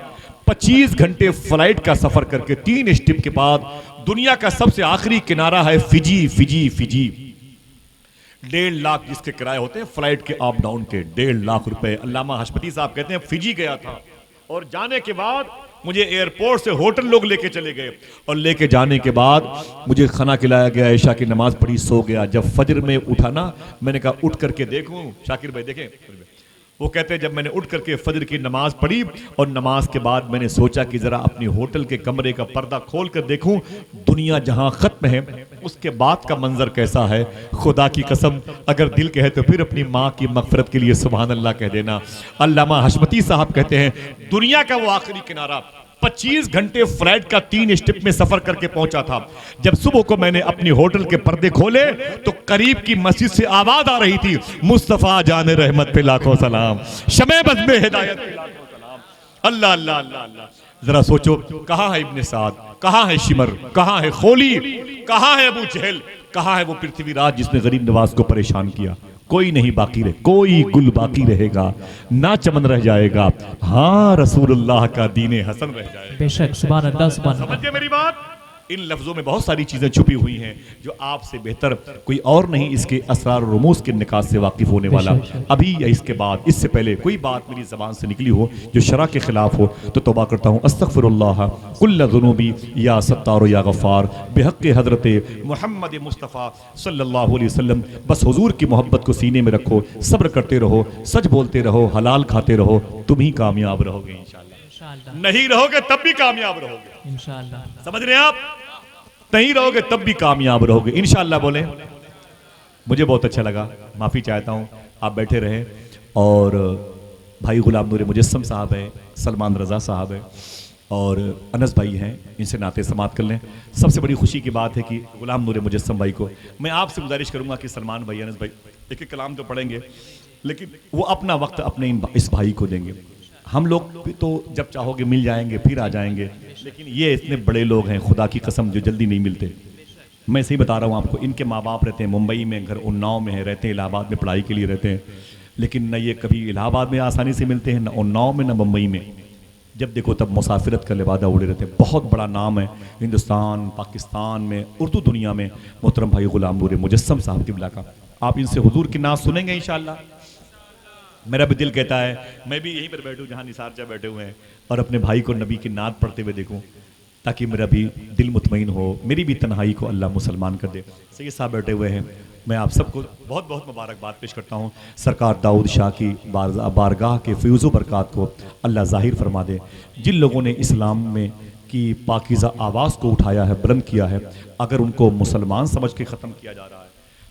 25 گھنٹے فلائٹ کا سفر کر کے 3 اسٹپ کے بعد دنیا کا سب سے آخری کنارہ ہے فجی۔ 1.5 لاکھ جس کے کرائے ہوتے ہیں فلائٹ کے اپ ڈاؤن کے، 1.5 لاکھ روپے۔ علامہ حشمتی صاحب کہتے ہیں فجی گیا تھا اور جانے کے بعد مجھے ایئرپورٹ سے ہوٹل لوگ لے کے چلے گئے اور لے کے جانے کے بعد مجھے کھانا کھلایا گیا، عشاء کی نماز پڑھی، سو گیا۔ جب فجر میں اٹھا نا، میں نے کہا اٹھ کر کے دیکھوں، شاکر بھائی دیکھیں، وہ کہتے ہیں جب میں نے اٹھ کر کے فجر کی نماز پڑھی اور نماز کے بعد میں نے سوچا کہ ذرا اپنی ہوٹل کے کمرے کا پردہ کھول کر دیکھوں، دنیا جہاں ختم ہے اس کے بعد کا منظر کیسا ہے۔ خدا کی قسم اگر دل کہے تو پھر اپنی ماں کی مغفرت کے لیے سبحان اللہ کہہ دینا۔ علامہ حشمتی صاحب کہتے ہیں دنیا کا وہ آخری کنارہ 25 گھنٹے فلائٹ کا 3 اسٹپ میں سفر کر کے پہنچا تھا۔ جب صبح کو میں نے اپنی ہوٹل کے پردے کھولے تو قریب کی مسجد سے آواز آ رہی تھی، مصطفیٰ جان رحمت پہ لاکھوں سلام، شمع بزم ہدایت پہ لاکھوں سلام۔ اللہ اللہ اللہ اللہ۔ ذرا سوچو کہاں ہے ابن سعد، کہاں ہے شمر، کہاں ہے خولی، کہاں ہے ابو جہل، کہاں ہے وہ پرتھوی راج جس نے غریب نواز کو پریشان کیا؟ کوئی نہیں باقی رہے، کوئی گل باقی رہے گا نہ چمن رہ جائے گا، ہاں رسول اللہ کا دین حسن رہ جائے گا۔ بے شک، سبحان اللہ سبحان اللہ۔ سمجھے میری بات؟ ان لفظوں میں بہت ساری چیزیں چھپی ہوئی ہیں جو آپ سے بہتر کوئی اور نہیں اس کے اسرار و رموز کے نکات سے واقف ہونے والا۔ ابھی یا اس کے بعد، اس سے پہلے کوئی بات میری زبان سے نکلی ہو جو شرع کے خلاف ہو تو توبہ کرتا ہوں، استغفر اللہ کل ذنوبی یا ستار یا غفار بحق حضرت محمد مصطفیٰ صلی اللہ علیہ وسلم۔ بس حضور کی محبت کو سینے میں رکھو، صبر کرتے رہو، سچ بولتے رہو، حلال کھاتے رہو، تم ہی کامیاب رہو گے انشاءاللہ۔ نہیں رہو گے تب بھی کامیاب رہو گے انشاءاللہ۔ سمجھ رہے ہیں آپ؟ نہیں رہو گے تب بھی کامیاب رہو گے انشاءاللہ۔ بولیں مجھے بہت اچھا لگا، معافی چاہتا ہوں، آپ بیٹھے رہیں۔ اور بھائی غلام نور مجسم صاحب ہیں، سلمان رضا صاحب ہیں اور انس بھائی ہیں، ان سے نعت سماعت کر لیں۔ سب سے بڑی خوشی کی بات ہے کہ غلام نور مجسم بھائی کو میں آپ سے گزارش کروں گا کہ سلمان بھائی، انس بھائی ایک ایک کلام تو پڑھیں گے لیکن وہ اپنا وقت اپنے اس بھائی کو دیں گے۔ ہم لوگ تو جب چاہو گے مل جائیں گے، پھر آ جائیں گے، لیکن یہ اتنے بڑے لوگ ہیں خدا کی قسم جو جلدی نہیں ملتے۔ میں صحیح بتا رہا ہوں آپ کو، ان کے ماں باپ رہتے ہیں ممبئی میں، گھر اناؤ میں ہیں، رہتے ہیں الہ آباد میں پڑھائی کے لیے رہتے ہیں، لیکن نہ یہ کبھی الہ آباد میں آسانی سے ملتے ہیں، نہ اناؤ میں، نہ ممبئی میں۔ جب دیکھو تب مسافرت کا لبادہ اڑے رہتے ہیں۔ بہت بڑا نام ہے ہندوستان، پاکستان میں، اردو دنیا میں محترم بھائی غلام نور مجسم صاحب قبلہ کا۔ آپ ان سے حضور کی نعت سنیں گے انشاءاللہ؟ میرا بھی دل کہتا ہے میں بھی یہیں پر بیٹھوں جہاں نثار چاہ بیٹھے ہوئے ہیں اور اپنے بھائی کو نبی کی نعت پڑھتے ہوئے دیکھوں تاکہ میرا بھی دل مطمئن ہو، میری بھی تنہائی کو اللہ مسلمان کر دے۔ سید صاحب بیٹھے ہوئے ہیں، میں آپ سب کو بہت بہت مبارکباد پیش کرتا ہوں۔ سرکار داؤد شاہ کی بارگاہ کے فیوز و برکات کو اللہ ظاہر فرما دے۔ جن لوگوں نے اسلام میں کی پاکیزہ آواز کو اٹھایا ہے، بلند کیا ہے، اگر ان کو مسلمان سمجھ کے ختم کیا جا رہا ہے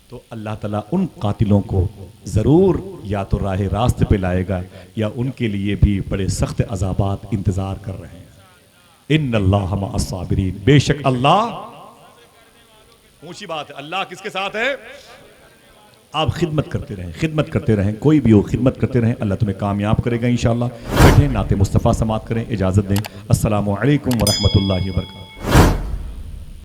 تو اللہ تعالیٰ ان قاتلوں کو ضرور یا تو راہ راست پہ لائے گا یا ان کے لیے بھی بڑے سخت عذابات انتظار کر رہے ہیں۔ ان اللہ مع الصابرین، بے شک اللہ، اونچی بات ہے، اللہ کس کے ساتھ ہے؟ آپ خدمت کرتے رہیں، خدمت کرتے رہیں، کوئی بھی ہو خدمت کرتے رہیں، اللہ تمہیں کامیاب کرے گا انشاءاللہ۔ بیٹھیں، نعت مصطفیٰ سماعت کریں، اجازت دیں۔ السلام علیکم ورحمۃ اللہ وبرکاتہ۔